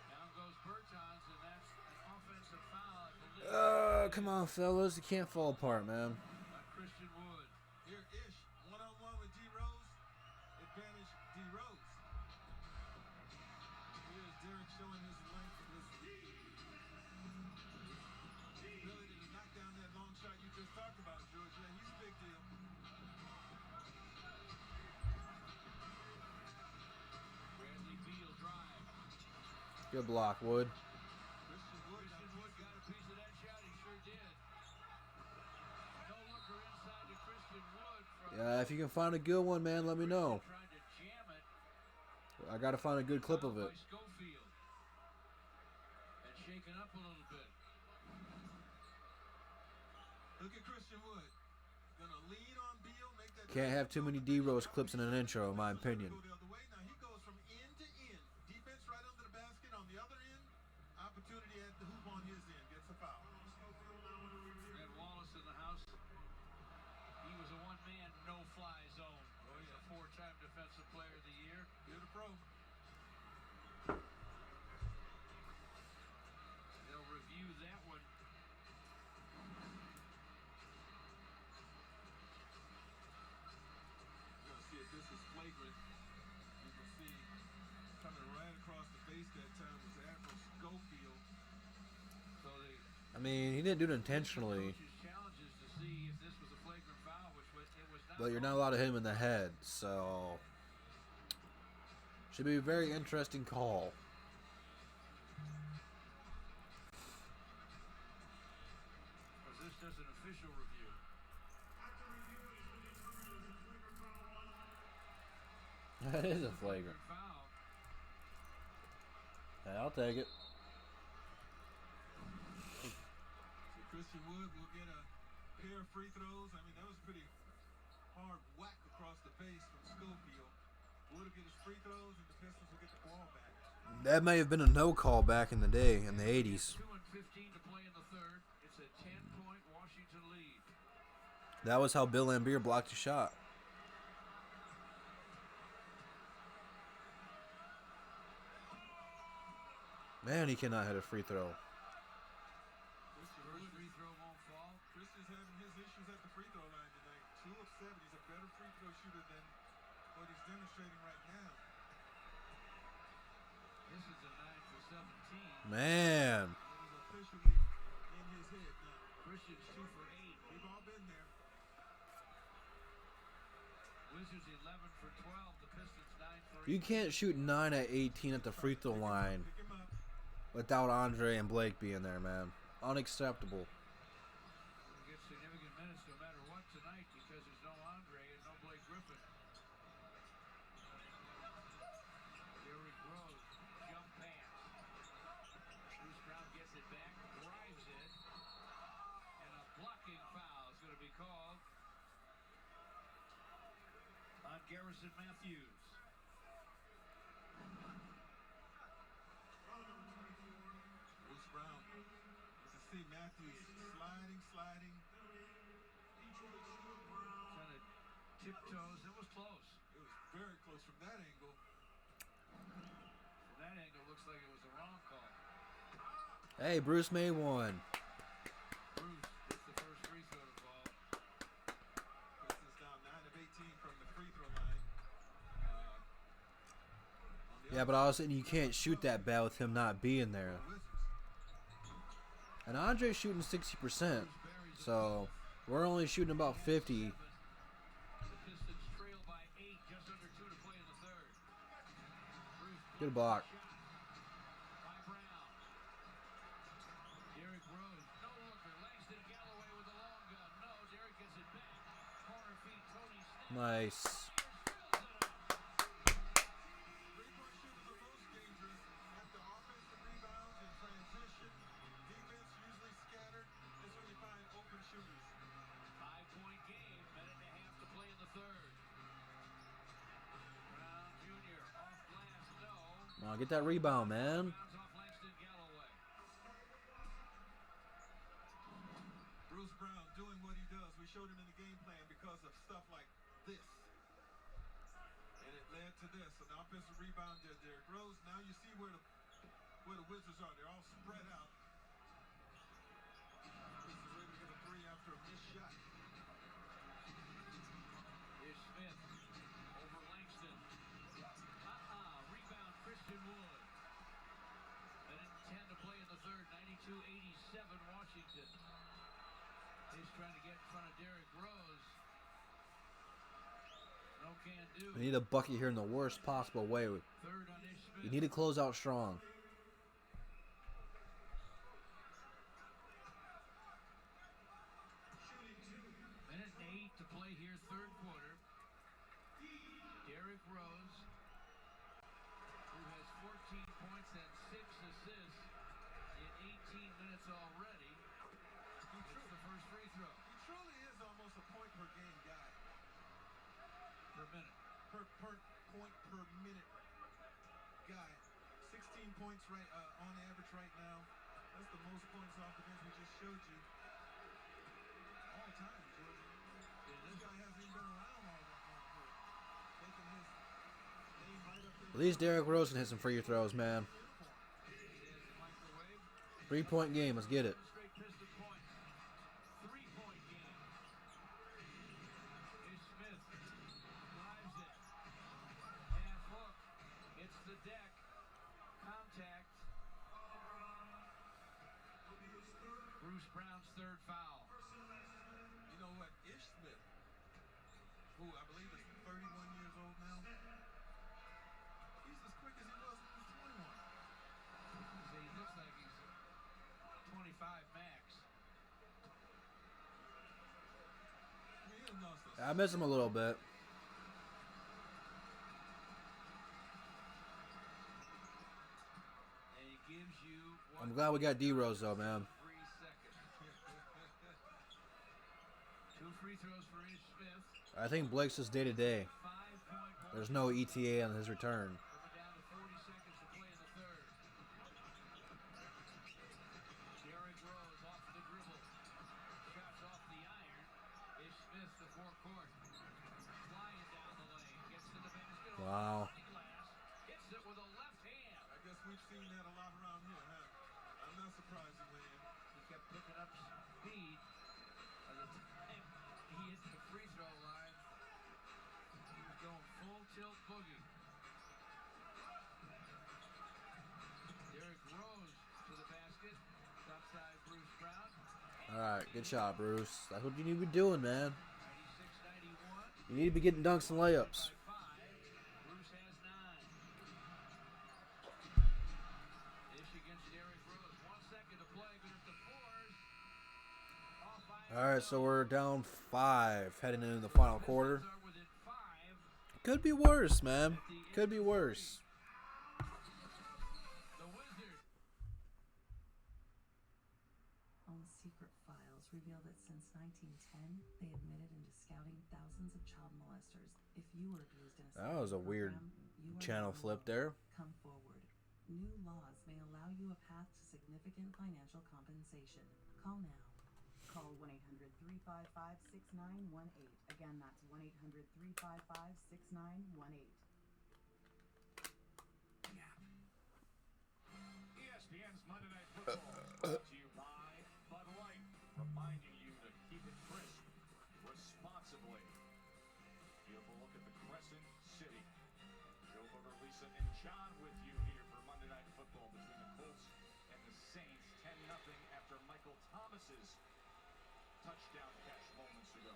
Down goes Bertans, and that's an offensive foul, I believe. Come on, fellas. You can't fall apart, man. By Christian Wood. Here, Ish, one-on-one with D. Rose. Advantage D. Rose. Here's Derrick showing his length and his ability to knock down that long shot you just talked about, George. Yeah, he's a big deal. Bradley Beal drive. Good block, Wood. Christian Wood. Christian Wood got a piece of that shot. He sure did. No looker inside to Christian Wood from Yeah, if you can find a good one, man, let me know. trying to jam it. I gotta find a good clip of it. By Schofield. And shaken up a little bit. Look at Christian Wood. Gonna lean on Beal, make that. Can't have too many D Rose clips in an intro, in my opinion. Go the other way. Now he goes from end to end. Defense right under the basket. On the other end, opportunity at the hoop on his end. Gets a foul. Ed Wallace in the house. He was a one-man, no-fly zone. He's a four-time Defensive Player of the Year. You're the pro. They'll review that one. You're gonna see if this is flagrant. You can see coming right across the face that time was Admiral Schofield. So the I mean, he didn't do it intentionally, coach's challenge is to see if this was a flagrant foul, which it was not. but you're not allowed to hit him in the head, so should be a very interesting call. Or is this just an official review? That is a flagrant. Foul. Hey, I'll take it. So Christian Wood will get a pair of free throws. I mean, that was a pretty hard whack across the face from Schofield. Wood will get his free throws, and the Pistons will get the ball back. That may have been a no call back in the day, in the 80s. 2:15 to play in the third. It's a 10-point Washington lead. That was how Bill Laimbeer blocked a shot. Man, he cannot hit a free throw. Christian First Wood, free throw won't fall. Christian's having his issues at the free throw line tonight. 2 of 7. He's a better free throw shooter than what he's demonstrating right now. This is a 9 for 17. Man. It is officially in his head now. Christian's 2 for 8. We've all been there. Wizards 11 for 12. The Pistons 9 for 8. You can't shoot 9 at 18 at the free throw line Pick him up. without Andre and Blake being there, man. Unacceptable. Will get significant minutes no matter what tonight because there's no Andre and no Blake Griffin. Derrick Rose, jump pass. Bruce Brown gets it back, drives it, and a blocking foul is going to be called Harrison Matthews. Bruce Brown. You can see Matthews sliding. Kind of tiptoes. It was close. It was very close from that angle. From that angle, looks like it was the wrong call. Hey, Bruce made one. Bruce gets the first free throw to fall. Pistons down 9 of 18 from the free throw line. Yeah, but all of a sudden you can't shoot that bad with him not being there. And Andre's shooting 60%, so we're only shooting about 50. The Pistons trail by 8, just under 2 to play in the third. Bruce Good block. by Brown. Derrick Rose, no looker. Langston Galloway with the long gun. No, Derrick gets it back. Corner feed, Tony Snell. Nice. Three-point shooters are most dangerous after offensive rebounds and transition. Defense usually scattered. That's when you find open shooters. 5-point game, minute and a half to play in the third. Brown Jr. off glass, no. Come on, get that rebound, man. Bounce off Langston Galloway. Bruce Brown doing what he does. We showed him in the game plan because of stuff like this. And it led to this. An offensive rebound there, Derrick Rose. Now you see where the Wizards are. They're all spread out. This is ready to hit a three after a missed shot. Here's Smith over Langston. Rebound Christian Wood. Minute 10 to play in the third. 92-87 Washington. He's trying to get in front of Derrick Rose. No can do. We need a bucket here in the worst possible way. Third on Ish Smith. You need to close out strong. Minute and 8 to play here, third quarter. Derrick Rose, who has 14 points and 6 assists in 18 minutes already. It's the first free throw. He truly is almost a point per game guy. Per minute. Per point per minute guy. 16 points right on average right now. That's the most points off the bench we just showed you. All time, George. This guy hasn't even been around all that long here. Taking his name right up there. At least Derrick Rose can hit some free throws, man. Microwave. 3-point game. Let's get it. Straight Piston points. 3-point game. Ish Smith drives it. Half hook. Hits the deck. Contact. Bruce Brown's third foul. You know what? Ish Smith, who I believe is 31 years old now, he's as quick as he was when he was 21. He looks like he's 25 max. I mean, he has lost a I miss him a little bit. And he gives you I'm glad we got D-Rose, though, man. 3 seconds. 2 free throws for Ish Smith. I think Blake's just day-to-day. 5-point There's no ETA on his return. Coming down to 40 seconds to play in the third. Derrick Rose off the dribble. Shots off the iron. Ish Smith the forecourt. Flying down the lane. Gets to the basket. Wow. Glass. Hits it with a left hand. I guess we've seen that a lot around here, huh? I'm not surprised he went in. He kept picking up speed. By the time he hit the free throw line, he was going full tilt boogie. Derrick Rose to the basket. Topside Bruce Brown. All right, good shot, Bruce. That's what you need to be doing, man. 96-91. You need to be getting dunks and layups. By 5. Bruce has 9. Ish against Derrick Rose. 1 second to play. Good at the fours. Off by All right, so we're down 5 heading into the final quarter. Pistons are within 5. Could be worse, man. Could be worse. The Wizards. Own secret files reveal that since 1910, they admitted into scouting thousands of child molesters. If you were abused in a That was a similar weird program, you are channel not flip alone. there. Come forward. New laws may allow you a path to significant financial compensation. Call now. Call 1-800-355-6918. Again, that's 1-800-355-6918. ESPN's Monday Night Football is brought to you by Bud Light, reminding you to keep it crisp responsibly. Beautiful look at the Crescent City. Joe Booger, Lisa, and John with you here for Monday Night Football between the Colts and the Saints. 10-0 after Michael Thomas's touchdown catch moments ago.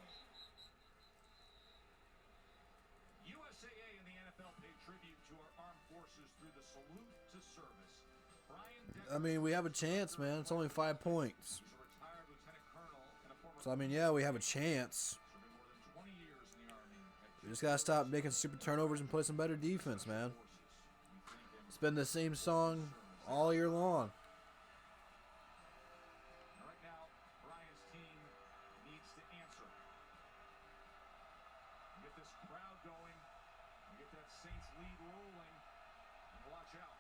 USAA and the NFL paid tribute to our armed forces through the salute to service. I mean, we have a chance, man. It's only 5 points. He's a retired lieutenant colonel and a former So, I mean, yeah, we have a chance. serving more than 20 years in the Army. We just got to stop making stupid turnovers and play some better defense, man. It's been the same song all year long. Right now, Brian's team needs to answer. Get this crowd going, get that Saints lead rolling, and watch out.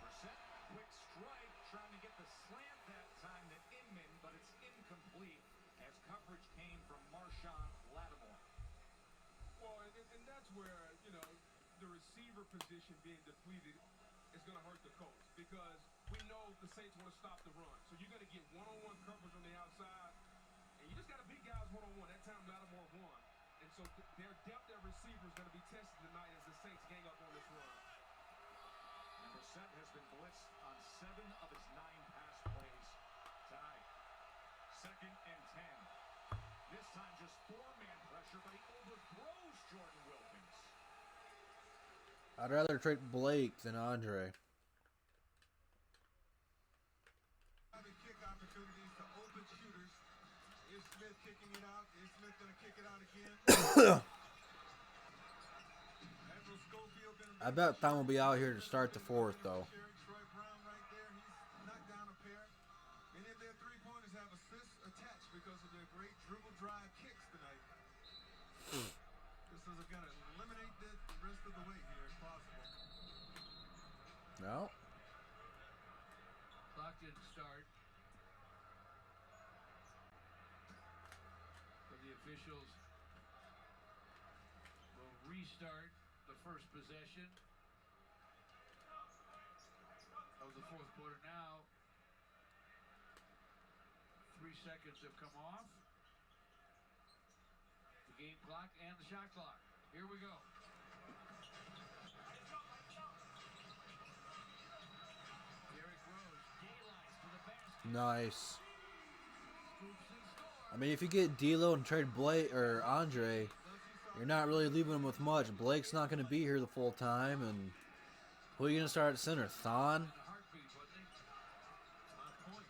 Brissett, quick strike, trying to get the slant that time to Inman, but it's incomplete as coverage came from Marshawn Lattimore. Well, and that's where, you know, the receiver position being depleted is going to hurt the Colts because we know the Saints want to stop the run. So you're going to get one-on-one coverage on the outside, and you just got to beat guys one-on-one. That time Lattimore won. And so their depth at receiver is going to be tested tonight as the Saints gang up on this run. And Brissett has been blitzed on 7 of his 9 pass plays tonight. 2nd and 10. This time just 4-man pressure, but he overthrows Jordan Wilkins. I'd rather trade Blake than Andre. Having kick opportunities to open shooters. Is Smith kicking it out? Is Smith going to kick it out again? I bet Thom will be out here to start the 4th, though. Troy Brown right there. He's knocked down a pair. Many of their three-pointers have assists attached because of their great dribble drive kicks tonight. This is going to eliminate the rest of the way here if possible. No. Clock didn't start. But the officials will restart the first possession of the 4th quarter now. 3 seconds have come off. The game clock and the shot clock. Here we go. Derrick Rose, daylight to the basket. Nice. Scoops and scores. I mean, if you get D'Lo and trade Blake or Andre, you're not really leaving him with much. Blake's not going to be here the full time, and who are you going to start at center? Thon? A heartbeat, wasn't he? On point.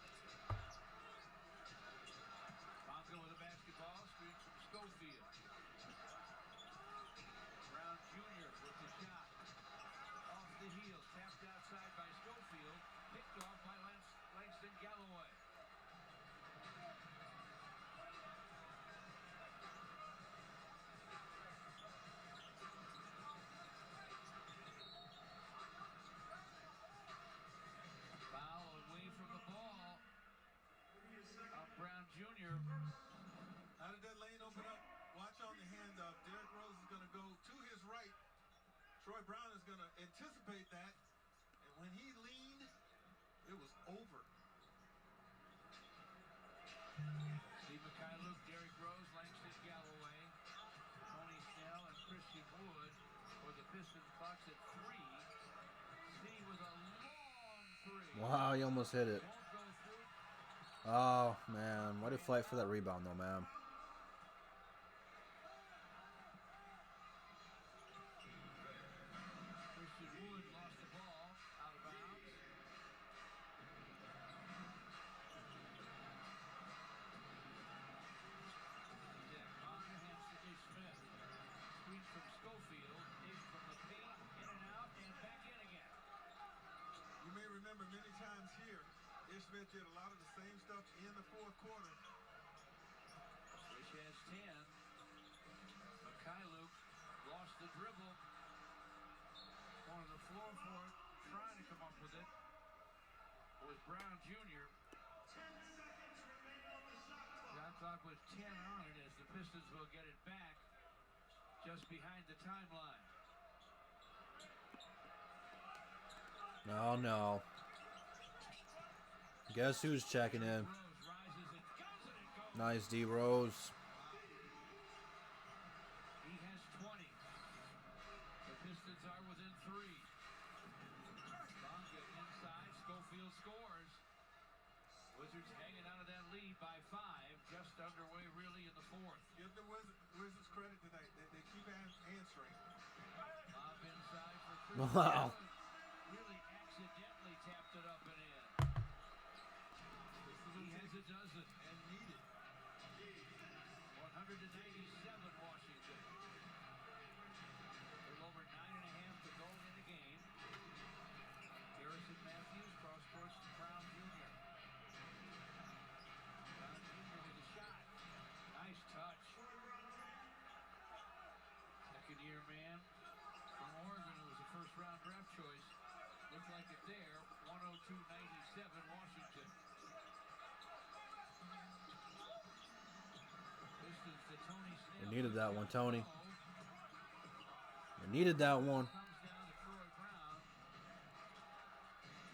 Bonka with a basketball, screen from Schofield. Brown Jr. with the shot. Off the heel, tapped outside by Schofield. Picked off by Langston Galloway. Foul away from the ball. Brown Jr. How did that lane open up? Watch on the handoff. Derrick Rose is going to go to his right. Troy Brown is going to anticipate that. And when he leaned, it was over. Steve Mikhailuk, Derrick Rose, Langston Galloway, Tony Snell, and Christian Wood for the Pistons. Clock's at 3. City with a long 3. Wow, he almost hit it. Won't go through. Oh, man. Why did he fight for that rebound, though, man? Christian Wood lost the ball out of bounds. Bonka hands to A. Smith. Screen from Schofield. Dig from the paint. In and out and back in again. You may remember many times here, Ish Smith did a lot of the same stuff in the fourth quarter. Ish has 10. Mikhailuk lost the dribble. Going to the floor for it, trying to come up with it. Was Brown Jr. 10 seconds remain on the shot clock. Shot clock was 10 on it as the Pistons will get it back just behind the timeline. No, no. Guess who's checking in? Nice D Rose. He has 20. The Pistons are within 3. Bonga inside. Schofield scores. Wizards hanging out of that lead by 5. Just underway really in the fourth. Give the Wizards credit tonight. They keep answering. Lob inside for Chris. Wow. Really accidentally tapped it up and in. He has a dozen and needed. 197 Washington. A little over 9.5 to go in the game. Harrison Matthews cross courts to Brown Jr. Brown Jr. with a shot. Nice touch. Second year man from Oregon who was a first round draft choice. Looked like it there. 102-97 Washington. Pistons to Tony Snell. You needed that one, Tony. You needed that one. Comes down to Troy Brown.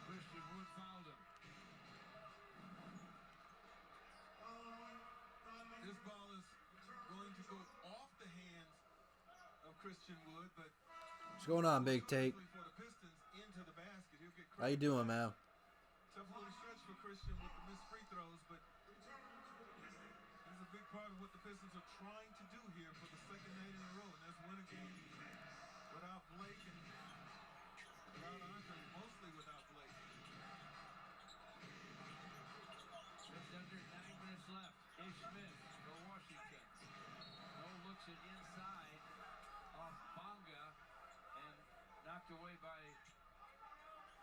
Christian Wood fouled him. This ball is going to go off the hands of Christian Wood, but What's going on, Big Tate? for the Pistons into the basket. He'll get How you doing, man? tough little stretch for Christian with the missed free throws, but he's a big part of what the Pistons are trying to do here for the second night in a row, and that's win a game without Blake and without Andre, mostly without Blake. Just under 9 minutes left. Ish Smith for Washington. No looks at inside off Bonga and knocked away by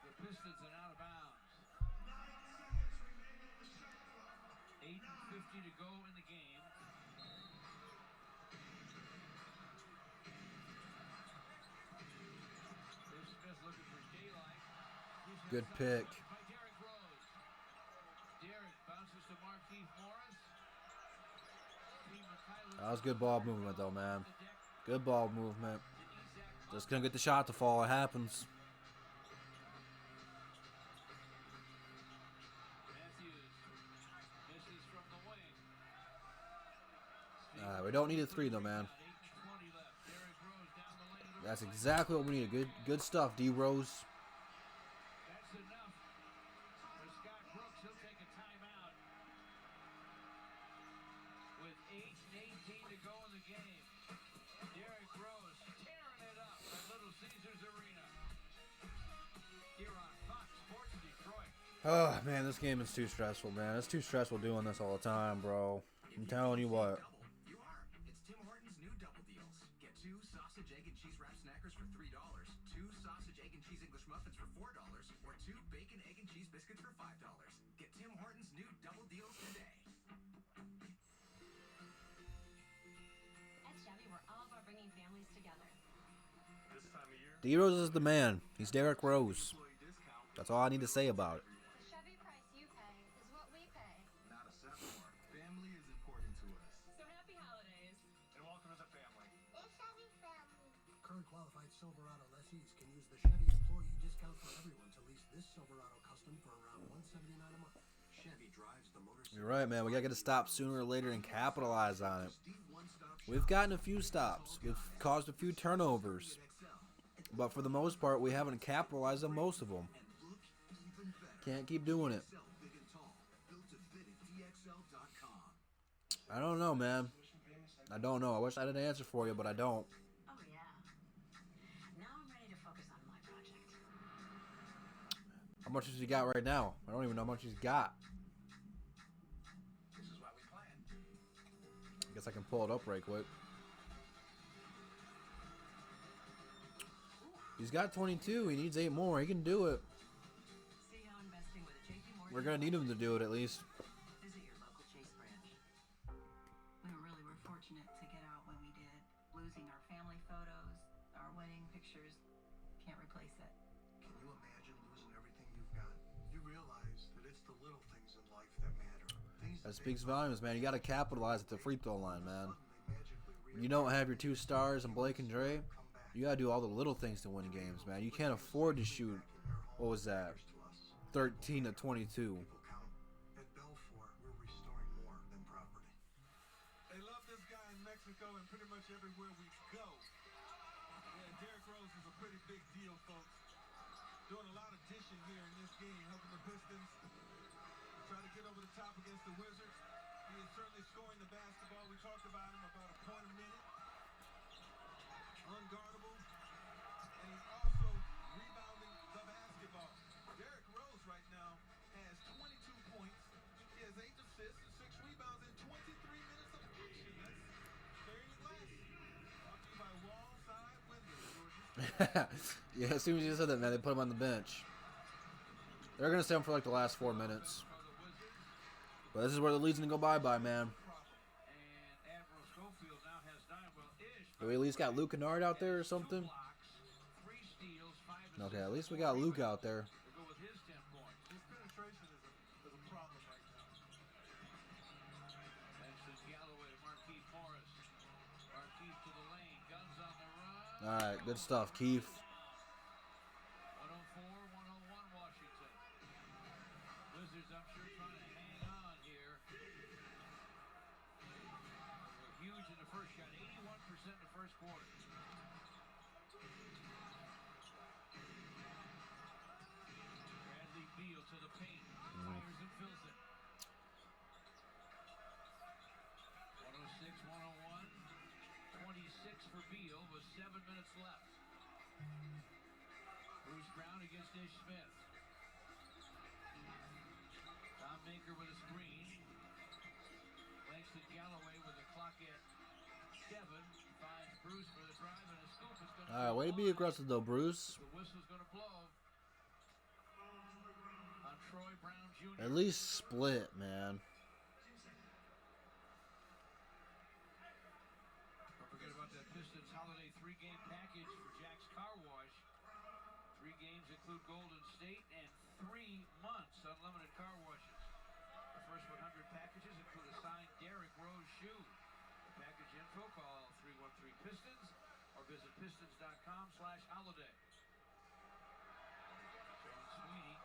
the Pistons and out of bounds. 8:50 to go in the game. Ish Smith looking for daylight. Good pick. By Derrick Rose. Derrick bounces to Markieff Morris. That was good ball movement, though, man. Good ball movement. Just couldn't get the shot to fall. It happens. We don't need a 3, though, man. That's exactly what we need. Good stuff, D Rose. That's enough for Scott Brooks. He'll take a timeout with 8:18 to go in the game. Derrick Rose tearing it up at Little Caesars Arena here on Fox Sports Detroit. Oh, man, this game is too stressful, man. It's too stressful doing this all the time, bro. I'm telling you what. You are. It's Tim Hortons' new double deals. Get 2 sausage, egg, and cheese wrap snackers for $3, 2 sausage, egg, and cheese English muffins for $4, or 2 bacon, egg, and cheese biscuits for $5. Get Tim Hortons' new double deals today. At Chevy, we're all about bringing families together. This time of year, D Rose is the man. He's Derrick Rose. employee discount. That's all I need to say about it. The Chevy price you pay is what we pay. Not a cent more. Family is important to us. So happy holidays. And welcome to the family. Current qualified Silverado lessees can use the Chevy employee discount for everyone to lease this Silverado Custom for around $179 a month. Chevy drives the motorcycle. You're right, man. We gotta get a stop sooner or later and capitalize on it. We've gotten a few stops. We've caused a few turnovers. But for the most part, we haven't capitalized on most of them. Can't keep doing it. I don't know, man. I don't know. I wish I had an answer for you, but I don't. Oh, yeah. Now I'm ready to focus on my project. How much has he got right now? I don't even know how much he's got. This is why we plan. I guess I can pull it up right quick. He's got 22. He needs 8 more. He can do it. We're gonna need him to do it at least. Visit your local Chase branch. We really were fortunate to get out when we did. Losing our family photos, our wedding pictures, can't replace it. Can you imagine losing everything you've got? You realize that it's the little things in life that matter. Things That big speaks bucks volumes, man. You gotta capitalize at the free throw line, man. suddenly magically When you don't have your 2 stars and Blake and Dre, you gotta do all the little things to win games, man. You can't afford to shoot, what was that, 13 to 22. People count. At Belfour, we're restoring more than property. They love this guy in Mexico and pretty much everywhere we go. Yeah, Derrick Rose is a pretty big deal, folks. Doing a lot of dishing here in this game, helping the Pistons try to get over the top against the Wizards. He is certainly scoring the basketball. We talked about him, about a point a minute. Unguardable. And he's also rebounding the basketball. Derrick Rose right now has 22 points. He has 8 assists and 6 rebounds in 23 minutes of action. That's very less. Brought to you by Wallside Windows, Georgia. Yeah, as soon as you said that, man, they put him on the bench. They're gonna stay him for like the last 4 minutes. But this is where the lead's gonna go bye-bye, man. And Admiral Schofield now has 9. Well, Ish. Do we at least got Luke Kennard out there or something? 2 blocks, 3 steals, 5 Okay, assists, at least we 4 got Luke rebounds out there. to go with his 10 points. His penetration is a problem right now. Langston Galloway, Marquise Morris. Marquise to the lane. Guns on the run. All right, good stuff, Keith. 104-101 Washington. Wizards, I'm sure, trying to hang on here. They were huge in the first shot. 81% in the first quarter. Bradley Beal to the paint. Fires and fills it. 106-101. 26 for Beal with 7 minutes left. Bruce Brown against Ish Smith. Tom Maker with a screen. Langston Galloway with the clock at 7. Finds Bruce for the drive and a scoop. It's going to All right, way to be aggressive though, Bruce. The whistle's going to blow on Troy Brown Jr. At least split, man. Don't forget about that Pistons holiday 3-game package for Jack's Car Wash. 3 games include Golden State and 3 months unlimited car washes. The first 100 packages include a signed Derrick Rose shoe. For package info, call 313-PISTONS or visit pistons.com/holiday. John Sweeney,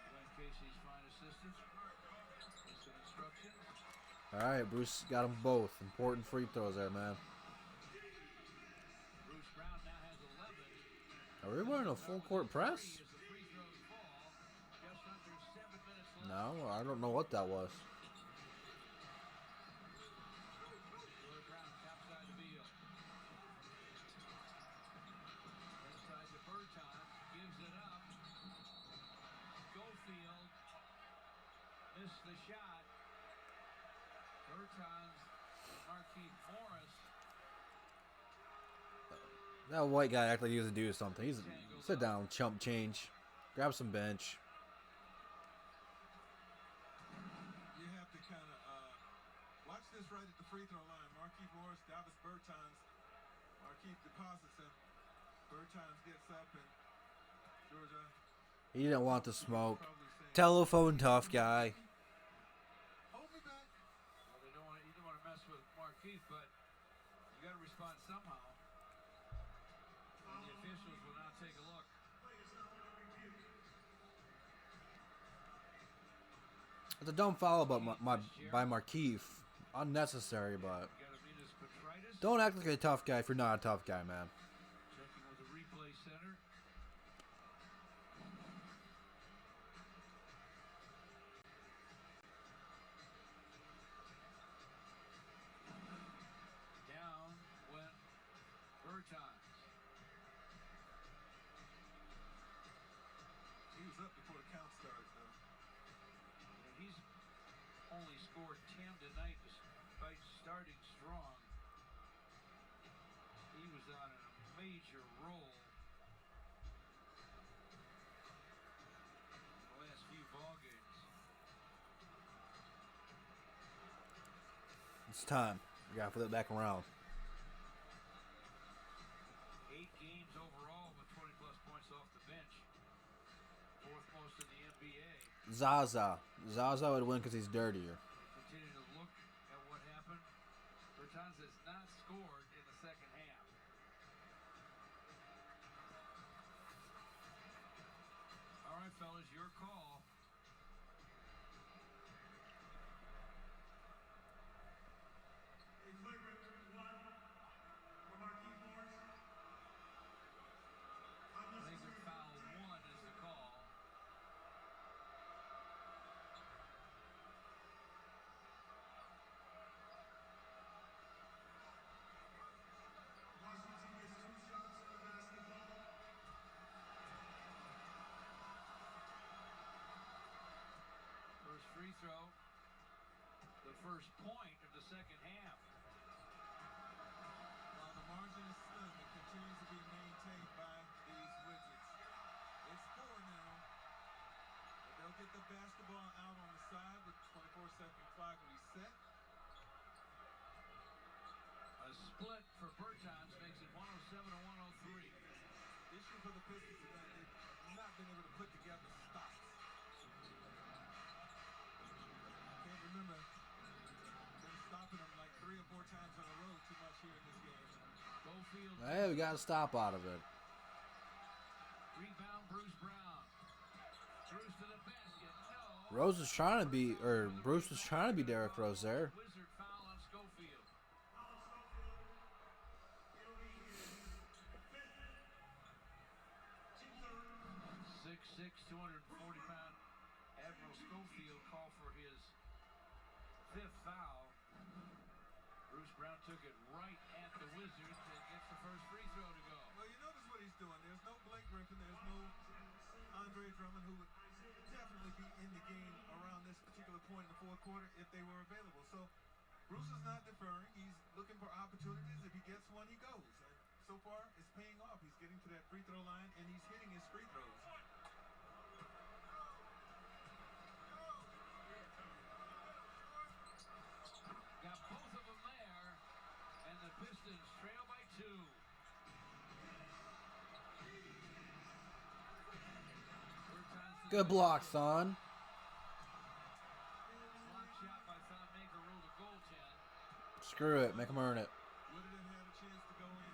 Glenn Casey's fine assistant. Instant instructions. All right, Bruce got them both. Important free throws there, man. Bruce Brown now has 11. Are we running a full court press? As the free throws fall, just under 7 minutes left. No, I don't know what that was. Troy Brown topside to Beal. Inside to Berton, gives it up. Schofield missed the shot. Bertans and Marquise Morris. That white guy acted like he was to do something. He's sit down, chump change. Grab some bench. You have to kind of watch this right at the free throw line. Marquise Morris, Davis Bertans. Marquise deposits him. Bertans gets up and Georgia He didn't want the smoke. probably saying, Telephone tough guy. hold me back. Well, you don't want to mess with Marquise, but you got to respond somehow. And the officials will now take a look. It's a dumb foul by Markeith. Unnecessary, but Got to meet his Petritis. don't act like a tough guy if you're not a tough guy, man. Checking with the replay center. Down went Bertans. He was up before the count started, though. He's only scored 10 tonight despite starting strong. He was on a major roll in the last It's time. We gotta flip it back around. 8 games overall with 20-plus points off the bench. 4th most in the NBA. Zaza. Zaza would win because he's dirtier. Continue to look at what happened. Bertans has not scored in the second half. All right, fellas, your call. Flagrant foul 1 is the call. First free throw. The first point of the second half. While the margin is slim, it continues to be maintained by these widgets. It's 4 now, but they'll get the basketball out on the side with 24-second clock reset. A split for Bertans makes it 107 to 103. Issue for the Pistons tonight, they've not been able to put together stops. I can't remember them stopping them like 3 or 4 times in a row too much here in this game. Schofield. Hey, we got to stop out of it. Rebound, Bruce Brown. Bruce to the basket. No. Rose was trying to be, or Bruce was trying to be Derrick Rose there. Wizard foul on Schofield. 6'6", 240-pound Admiral Schofield called for his 5th foul. Bruce Brown took it right at the Wizards and gets the first free throw to go. Well, you notice what he's doing. There's no Blake Griffin. There's no Andre Drummond, who would definitely be in the game around this particular point in the 4th quarter if they were available. So Bruce is not deferring. He's looking for opportunities. If he gets one, he goes. And so far, it's paying off. He's getting to that free throw line, and he's hitting his free throws. Got both of them there, and the Pistons trail by 2. Good block, son. Block shot by Thon Maker, ruled a goaltend. Screw it. Make him earn it. Would it have had a chance to go in?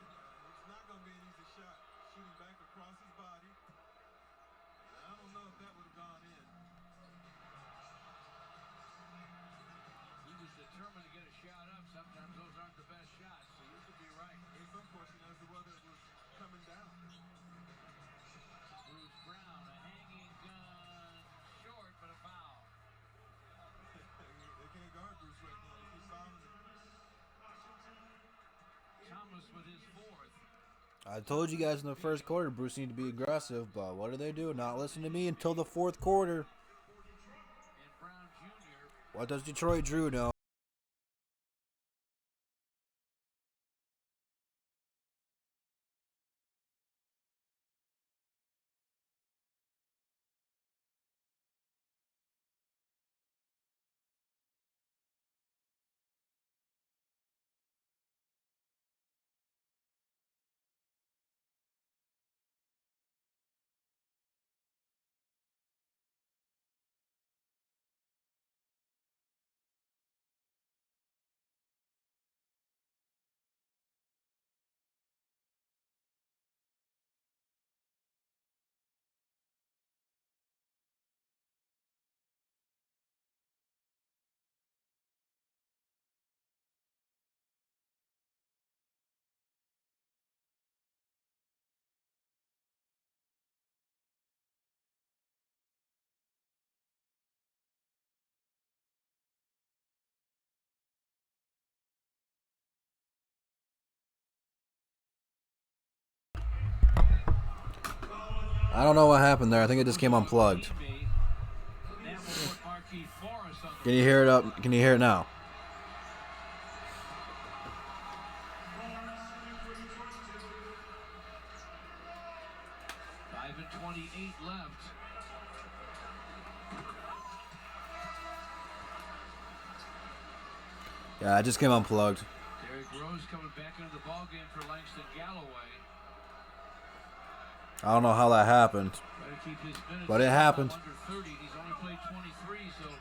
It's not going to be an easy shot. Shooting back across his body. I don't know if that would have gone in. He was determined to get a shot up. Sometimes those aren't the best shots, so you could be right. It's unfortunate as the weather was coming down. Bruce Brown, a hanging gun, short, but a foul. They can't guard Bruce right now. They keep fouling him. Thomas with his 4th. I told you guys in the first quarter Bruce needed to be aggressive, but what do? Not listen to me until the 4th quarter. And Brown Jr. What does Detroit Drew know? I don't know what happened there. I think it just came unplugged. Can you hear it up? Can you hear it now? Five and 28 left. Yeah, I just came unplugged. Derrick Rose coming back into the ballgame for Langston Galloway. I don't know how that happened, Try to keep his minutes but it happened. under 30. He's only played 23, so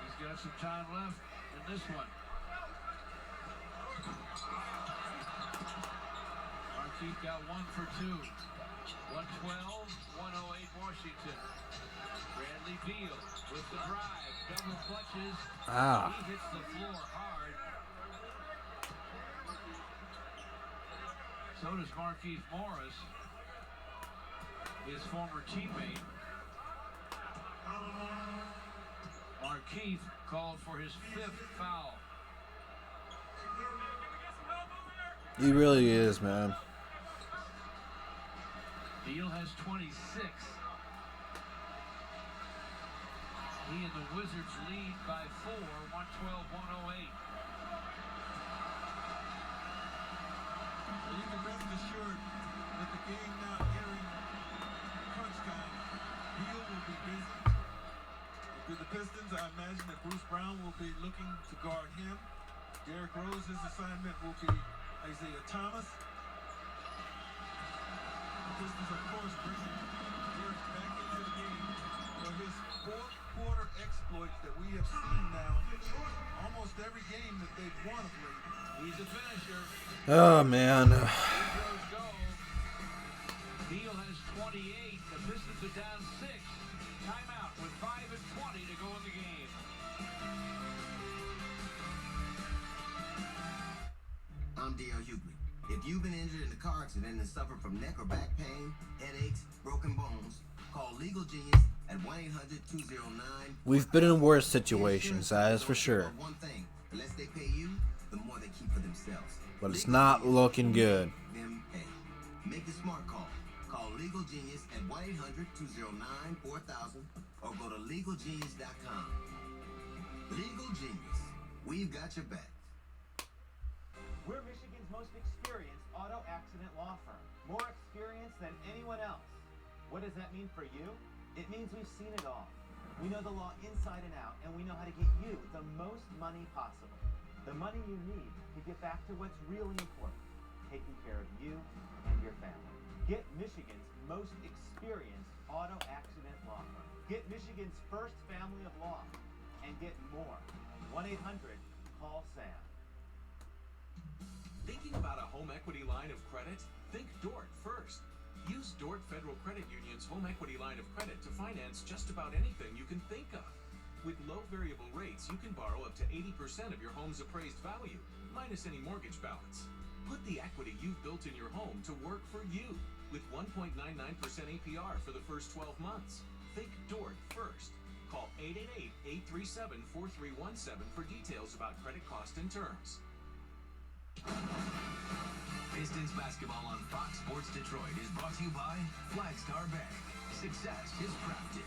he's got some time left in this one. Markeith got 1 for 2. 112, 108 Washington. Bradley Beal with the drive. Double clutches. Ah. He hits the floor hard. So does Markeith Morris, his former teammate. Markeith called for his 5th foul. He really is, man. Beal has 26. He and the Wizards lead by 4, 112-108. You can rest assured with the game now nearing crunch time, Beal will be busy. With the Pistons, I imagine that Bruce Brown will be looking to guard him. Derrick Rose, his assignment will be Isaiah Thomas. The Pistons, of course, bringing Derrick back into the game for his fourth quarter exploits that we have seen now almost every game that they've won of late. He's a finisher. Oh, man. Beal has 28. The Pistons are down 6. Timeout with 5:20 to go in the game. I'm D.L. Hughley. If you've been injured in a car accident and suffer from neck or back pain, headaches, broken bones, call Legal Genius at 1-800-209. We've been in worse situations, that is for sure. One thing, the less they pay you, the more they keep for themselves. But it's not looking good. Them pay. Make the smart call. Call Legal Genius at 1-800-209-4000 or go to LegalGenius.com. Legal Genius. We've got your back. We're Michigan's most experienced auto accident law firm. More experienced than anyone else. What does that mean for you? It means we've seen it all. We know the law inside and out, and we know how to get you the most money possible. The money you need to get back to what's really important, taking care of you and your family. Get Michigan's most experienced auto accident law firm. Get Michigan's first family of law, and get more. 1-800-CALL-SAM. Thinking about a home equity line of credit? Think Dort first. Use Dort Federal Credit Union's home equity line of credit to finance just about anything you can think of. With low variable rates, you can borrow up to 80% of your home's appraised value, minus any mortgage balance. Put the equity you've built in your home to work for you with 1.99% APR for the first 12 months. Think Dort first. Call 888-837-4317 for details about credit cost and terms. Pistons basketball on Fox Sports Detroit is brought to you by Flagstar Bank. Success is crafted.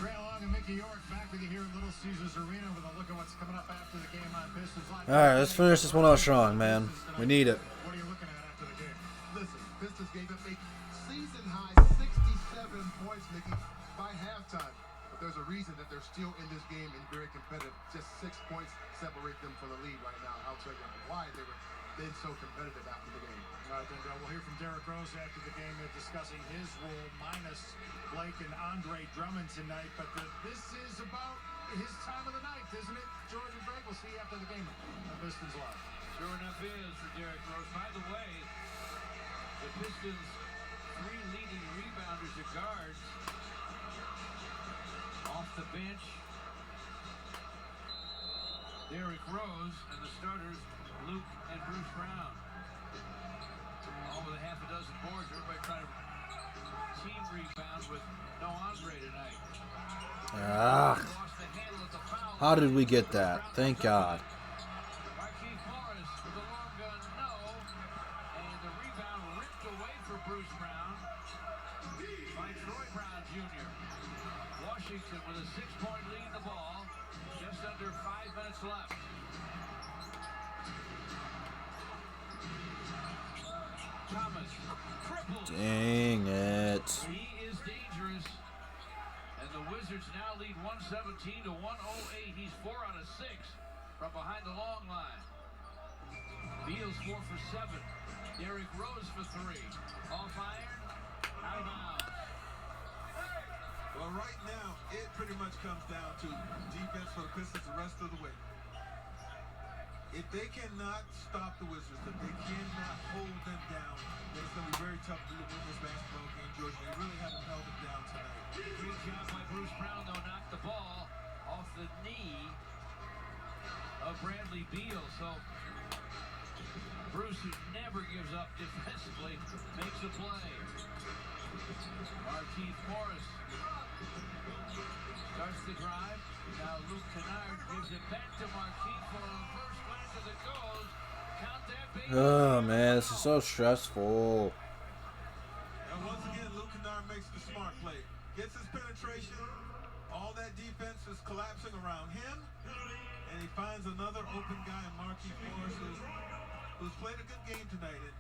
Grant Long and Mickey York back with you here at Little Caesars Arena with a look at what's coming up after the game on Pistons Live. Alright, let's finish this one out strong, man. We need it. What are you looking at after the game? Listen, Pistons gave up a season-high 67 points, Mickey, by halftime. But there's a reason that they're still in this game and very competitive. Just 6 points separate them from the lead right now. I'll tell you why they were then so competitive after the game. All right, then we'll hear from Derrick Rose after the game discussing his role minus Blake and Andre Drummond tonight. But this is about his time of the night, isn't it? George and Greg, we'll see you after the game on Pistons Live. Sure enough is for Derrick Rose. By the way, the Pistons' 3 leading rebounders are guards. Off the bench, Derrick Rose, and the starters, Luke and Bruce Brown. All with a half a dozen boards. Everybody trying to team rebound with no Andre tonight. Ah. How did we get that? Thank God. Markeith Morris with a long gun, no. And the rebound ripped away for Bruce Brown by Troy Brown Jr. Washington with a 6-point lead in the ball. Just under 5 minutes left. Thomas, triple. Dang it. He is dangerous. And the Wizards now lead 117 to 108. He's 4 out of 6 from behind the long line. Beal's 4 for 7. Derrick Rose for 3. Off iron, out of bounds. Well, right now, it pretty much comes down to defense for the Pistons the rest of the way. If they cannot stop the Wizards, if they cannot hold them down, then it's going to be very tough to win this basketball game, George. They really haven't held them down tonight. Great job by Bruce Brown, though, knocked the ball off the knee of Bradley Beal. So Bruce, who never gives up defensively, makes a play. Markieff Morris starts the drive. Now Luke Kennard gives it back to Markieff for the first glance as it goes. Count that, baby. Oh man, this is so stressful. And once again, Luke Kennard makes the smart play. Gets his penetration. All that defense is collapsing around him. And he finds another open guy in Markieff Morris who's played a good game tonight and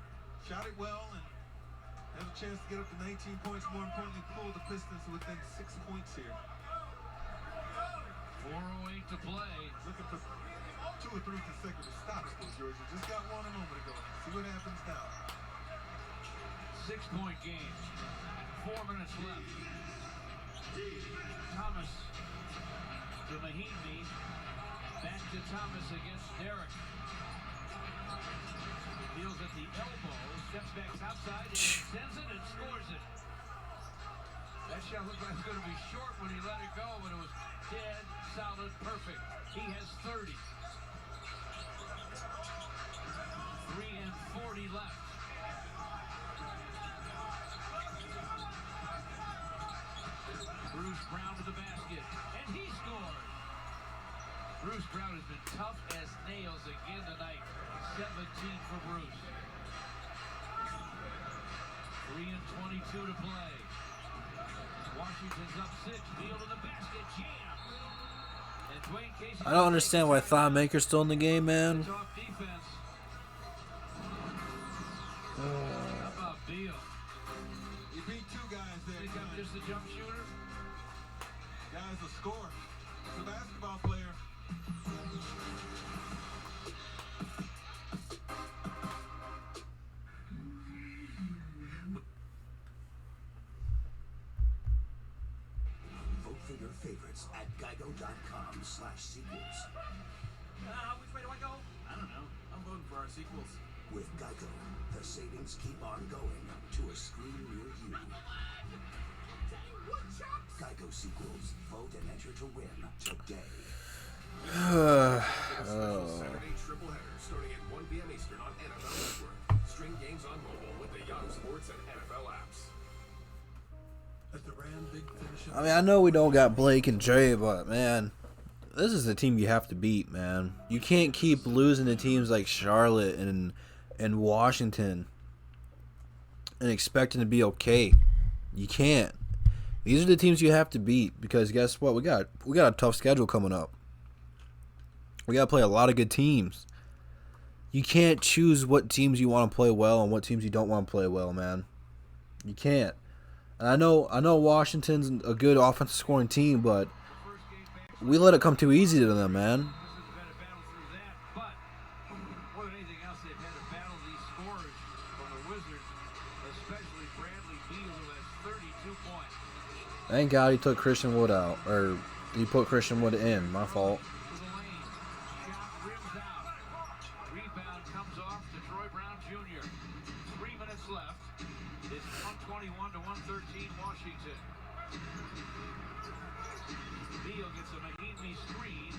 shot it well and has a chance to get up to 19 points. More importantly, pull the Pistons within 6 points here. 4:08 to play. Looking for 2 or 3 consecutive stops, though, Georgia. Just got one a moment ago. See what happens now. 6-point game. 4 minutes left. Thomas to Mahinmi. Back to Thomas against Derrick. Feels at the elbow. Steps back topside and sends it and scores it. That shot looked like it was going to be short when he let it go, but it was dead, solid, perfect. He has 30. 3:40 left. Bruce Brown to the basket, and he scored. Bruce Brown has been tough as nails again tonight. 17 for Bruce. 3:22 to play. Washington's up 6. Beal to the basket. Jam. And Dwayne Casey. I don't understand why Thon Maker's still in the game, man. Off defense. How about Beal? He beat 2 guys there. Think I'm just a jump shooter? Guy's a scorer. He's a basketball player. Vote for your favorites at geico.com/sequels. Which way do I go? I don't know. I'm voting for our sequels. With Geico, the savings keep on going to a screen near you. Geico sequels. Vote and enter to win today. Saturday triple header starting at 1 p.m. Eastern on NFL Network. Stream games on mobile with the Yahoo Sports and NFL apps. At the Ram Big Finish. I mean, I know we don't got Blake and Dre, but man, this is the team you have to beat, man. You can't keep losing to teams like Charlotte and Washington and expecting to be okay. You can't. These are the teams you have to beat because guess what? We got a tough schedule coming up. We got to play a lot of good teams. You can't choose what teams you want to play well and what teams you don't want to play well, man. You can't. And I know Washington's a good offensive scoring team, but we let it come too easy to them, man. Thank God he took Christian Wood out, or he put Christian Wood in. My fault. Rebound comes off to Troy Brown Jr. 3 minutes left. It's 121 to 113 Washington. Beal gets a Mahinmi screen.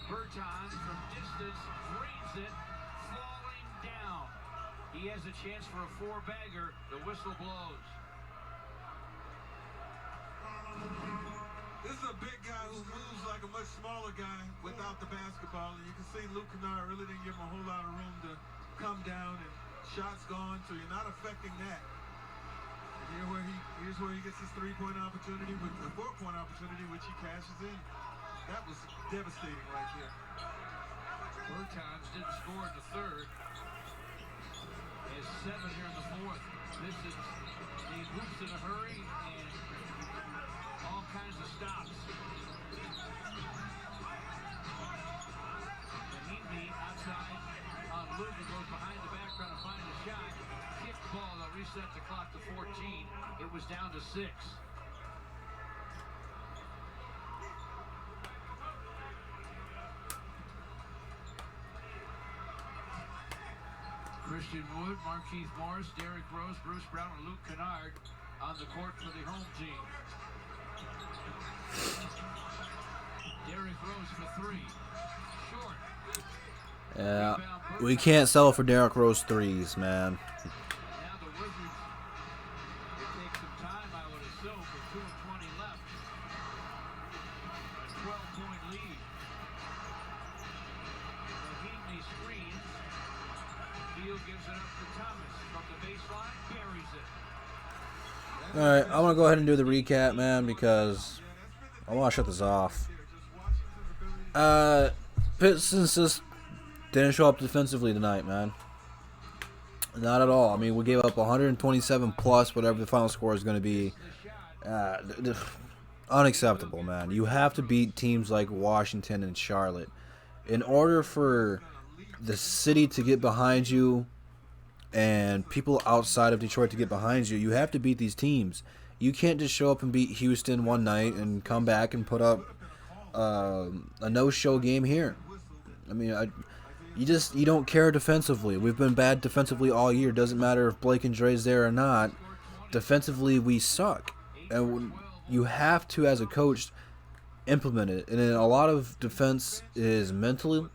Bertans from distance drains it, falling down. He has a chance for a 4-bagger. The whistle blows. This is a big guy who moves like a much smaller guy without the basketball. And you can see Luke Kennard really didn't give him a whole lot of room to come down, and shots gone, so you're not affecting that. And here's where he gets his 3-point opportunity, with the 4-point opportunity, which he cashes in. That was devastating right there. Bertans didn't score in the third. Has 7 here in the fourth. This is the hoops in a hurry, and all kinds of stops. Mahimi outside on Luke, who goes behind the back trying to find a shot. Kick ball, they'll reset the clock to 14. It was down to 6. Christian Wood, Marquise Morris, Derrick Rose, Bruce Brown, and Luke Kennard on the court for the home team. Derrick Rose for 3. Short. Yeah, we can't settle for Derrick Rose threes, man. And now the Wizards, it takes some time, I would assume, with 2:20 left. A 12-point lead. Mahimi screens. Beal gives it up to Thomas from the baseline, buries it. All right, I'm gonna go ahead and do the recap, man, because I want to shut this off. Pistons just didn't show up defensively tonight, man. Not at all. I mean, we gave up 127 plus whatever the final score is going to be. Unacceptable, man. You have to beat teams like Washington and Charlotte. In order for the city to get behind you and people outside of Detroit to get behind you, you have to beat these teams. You can't just show up and beat Houston one night and come back and put up a no-show game here. I mean, you don't care defensively. We've been bad defensively all year. Doesn't matter if Blake and Dre's there or not. Defensively, we suck, and you have to, as a coach, implement it. And then a lot of defense is mentally,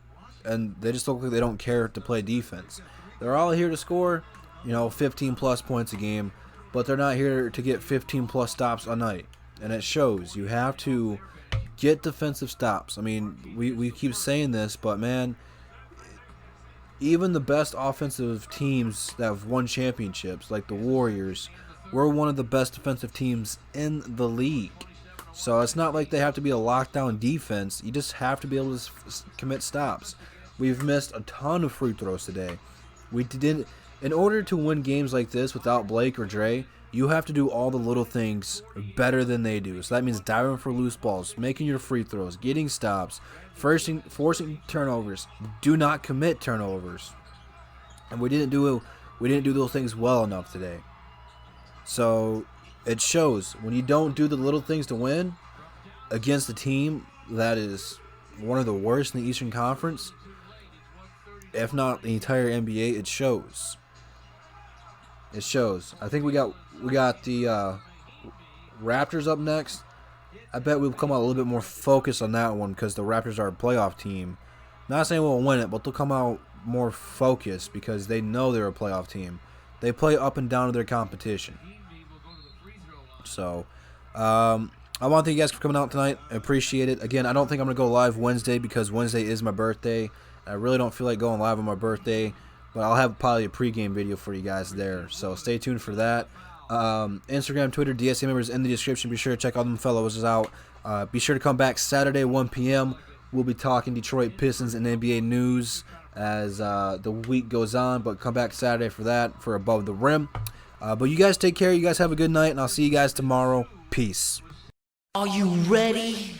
and they just look like they don't care to play defense. They're all here to score, 15 plus points a game, but they're not here to get 15 plus stops a night, and it shows. You have to get defensive stops. I mean, we keep saying this, but man, even the best offensive teams that have won championships, like the Warriors, we're one of the best defensive teams in the league. So it's not like they have to be a lockdown defense. You just have to be able to commit stops. We've missed a ton of free throws today. In order to win games like this without Blake or Dre, you have to do all the little things better than they do. So that means diving for loose balls, making your free throws, getting stops, forcing turnovers. Do not commit turnovers. And we didn't do those things well enough today. So it shows when you don't do the little things to win against a team that is one of the worst in the Eastern Conference, if not the entire NBA, it shows. It shows. I think we got the Raptors up next. I bet we'll come out a little bit more focused on that one because the Raptors are a playoff team. Not saying we'll win it, but they'll come out more focused because they know they're a playoff team. They play up and down to their competition. So, I want to thank you guys for coming out tonight. I appreciate it. Again, I don't think I'm going to go live Wednesday because Wednesday is my birthday. I really don't feel like going live on my birthday. But I'll have probably a pregame video for you guys there. So stay tuned for that. Instagram, Twitter, DSA members in the description. Be sure to check all them fellows out. Be sure to come back Saturday, 1 p.m. We'll be talking Detroit Pistons and NBA news as the week goes on. But come back Saturday for that, for Above the Rim. But you guys take care. You guys have a good night. And I'll see you guys tomorrow. Peace. Are you ready?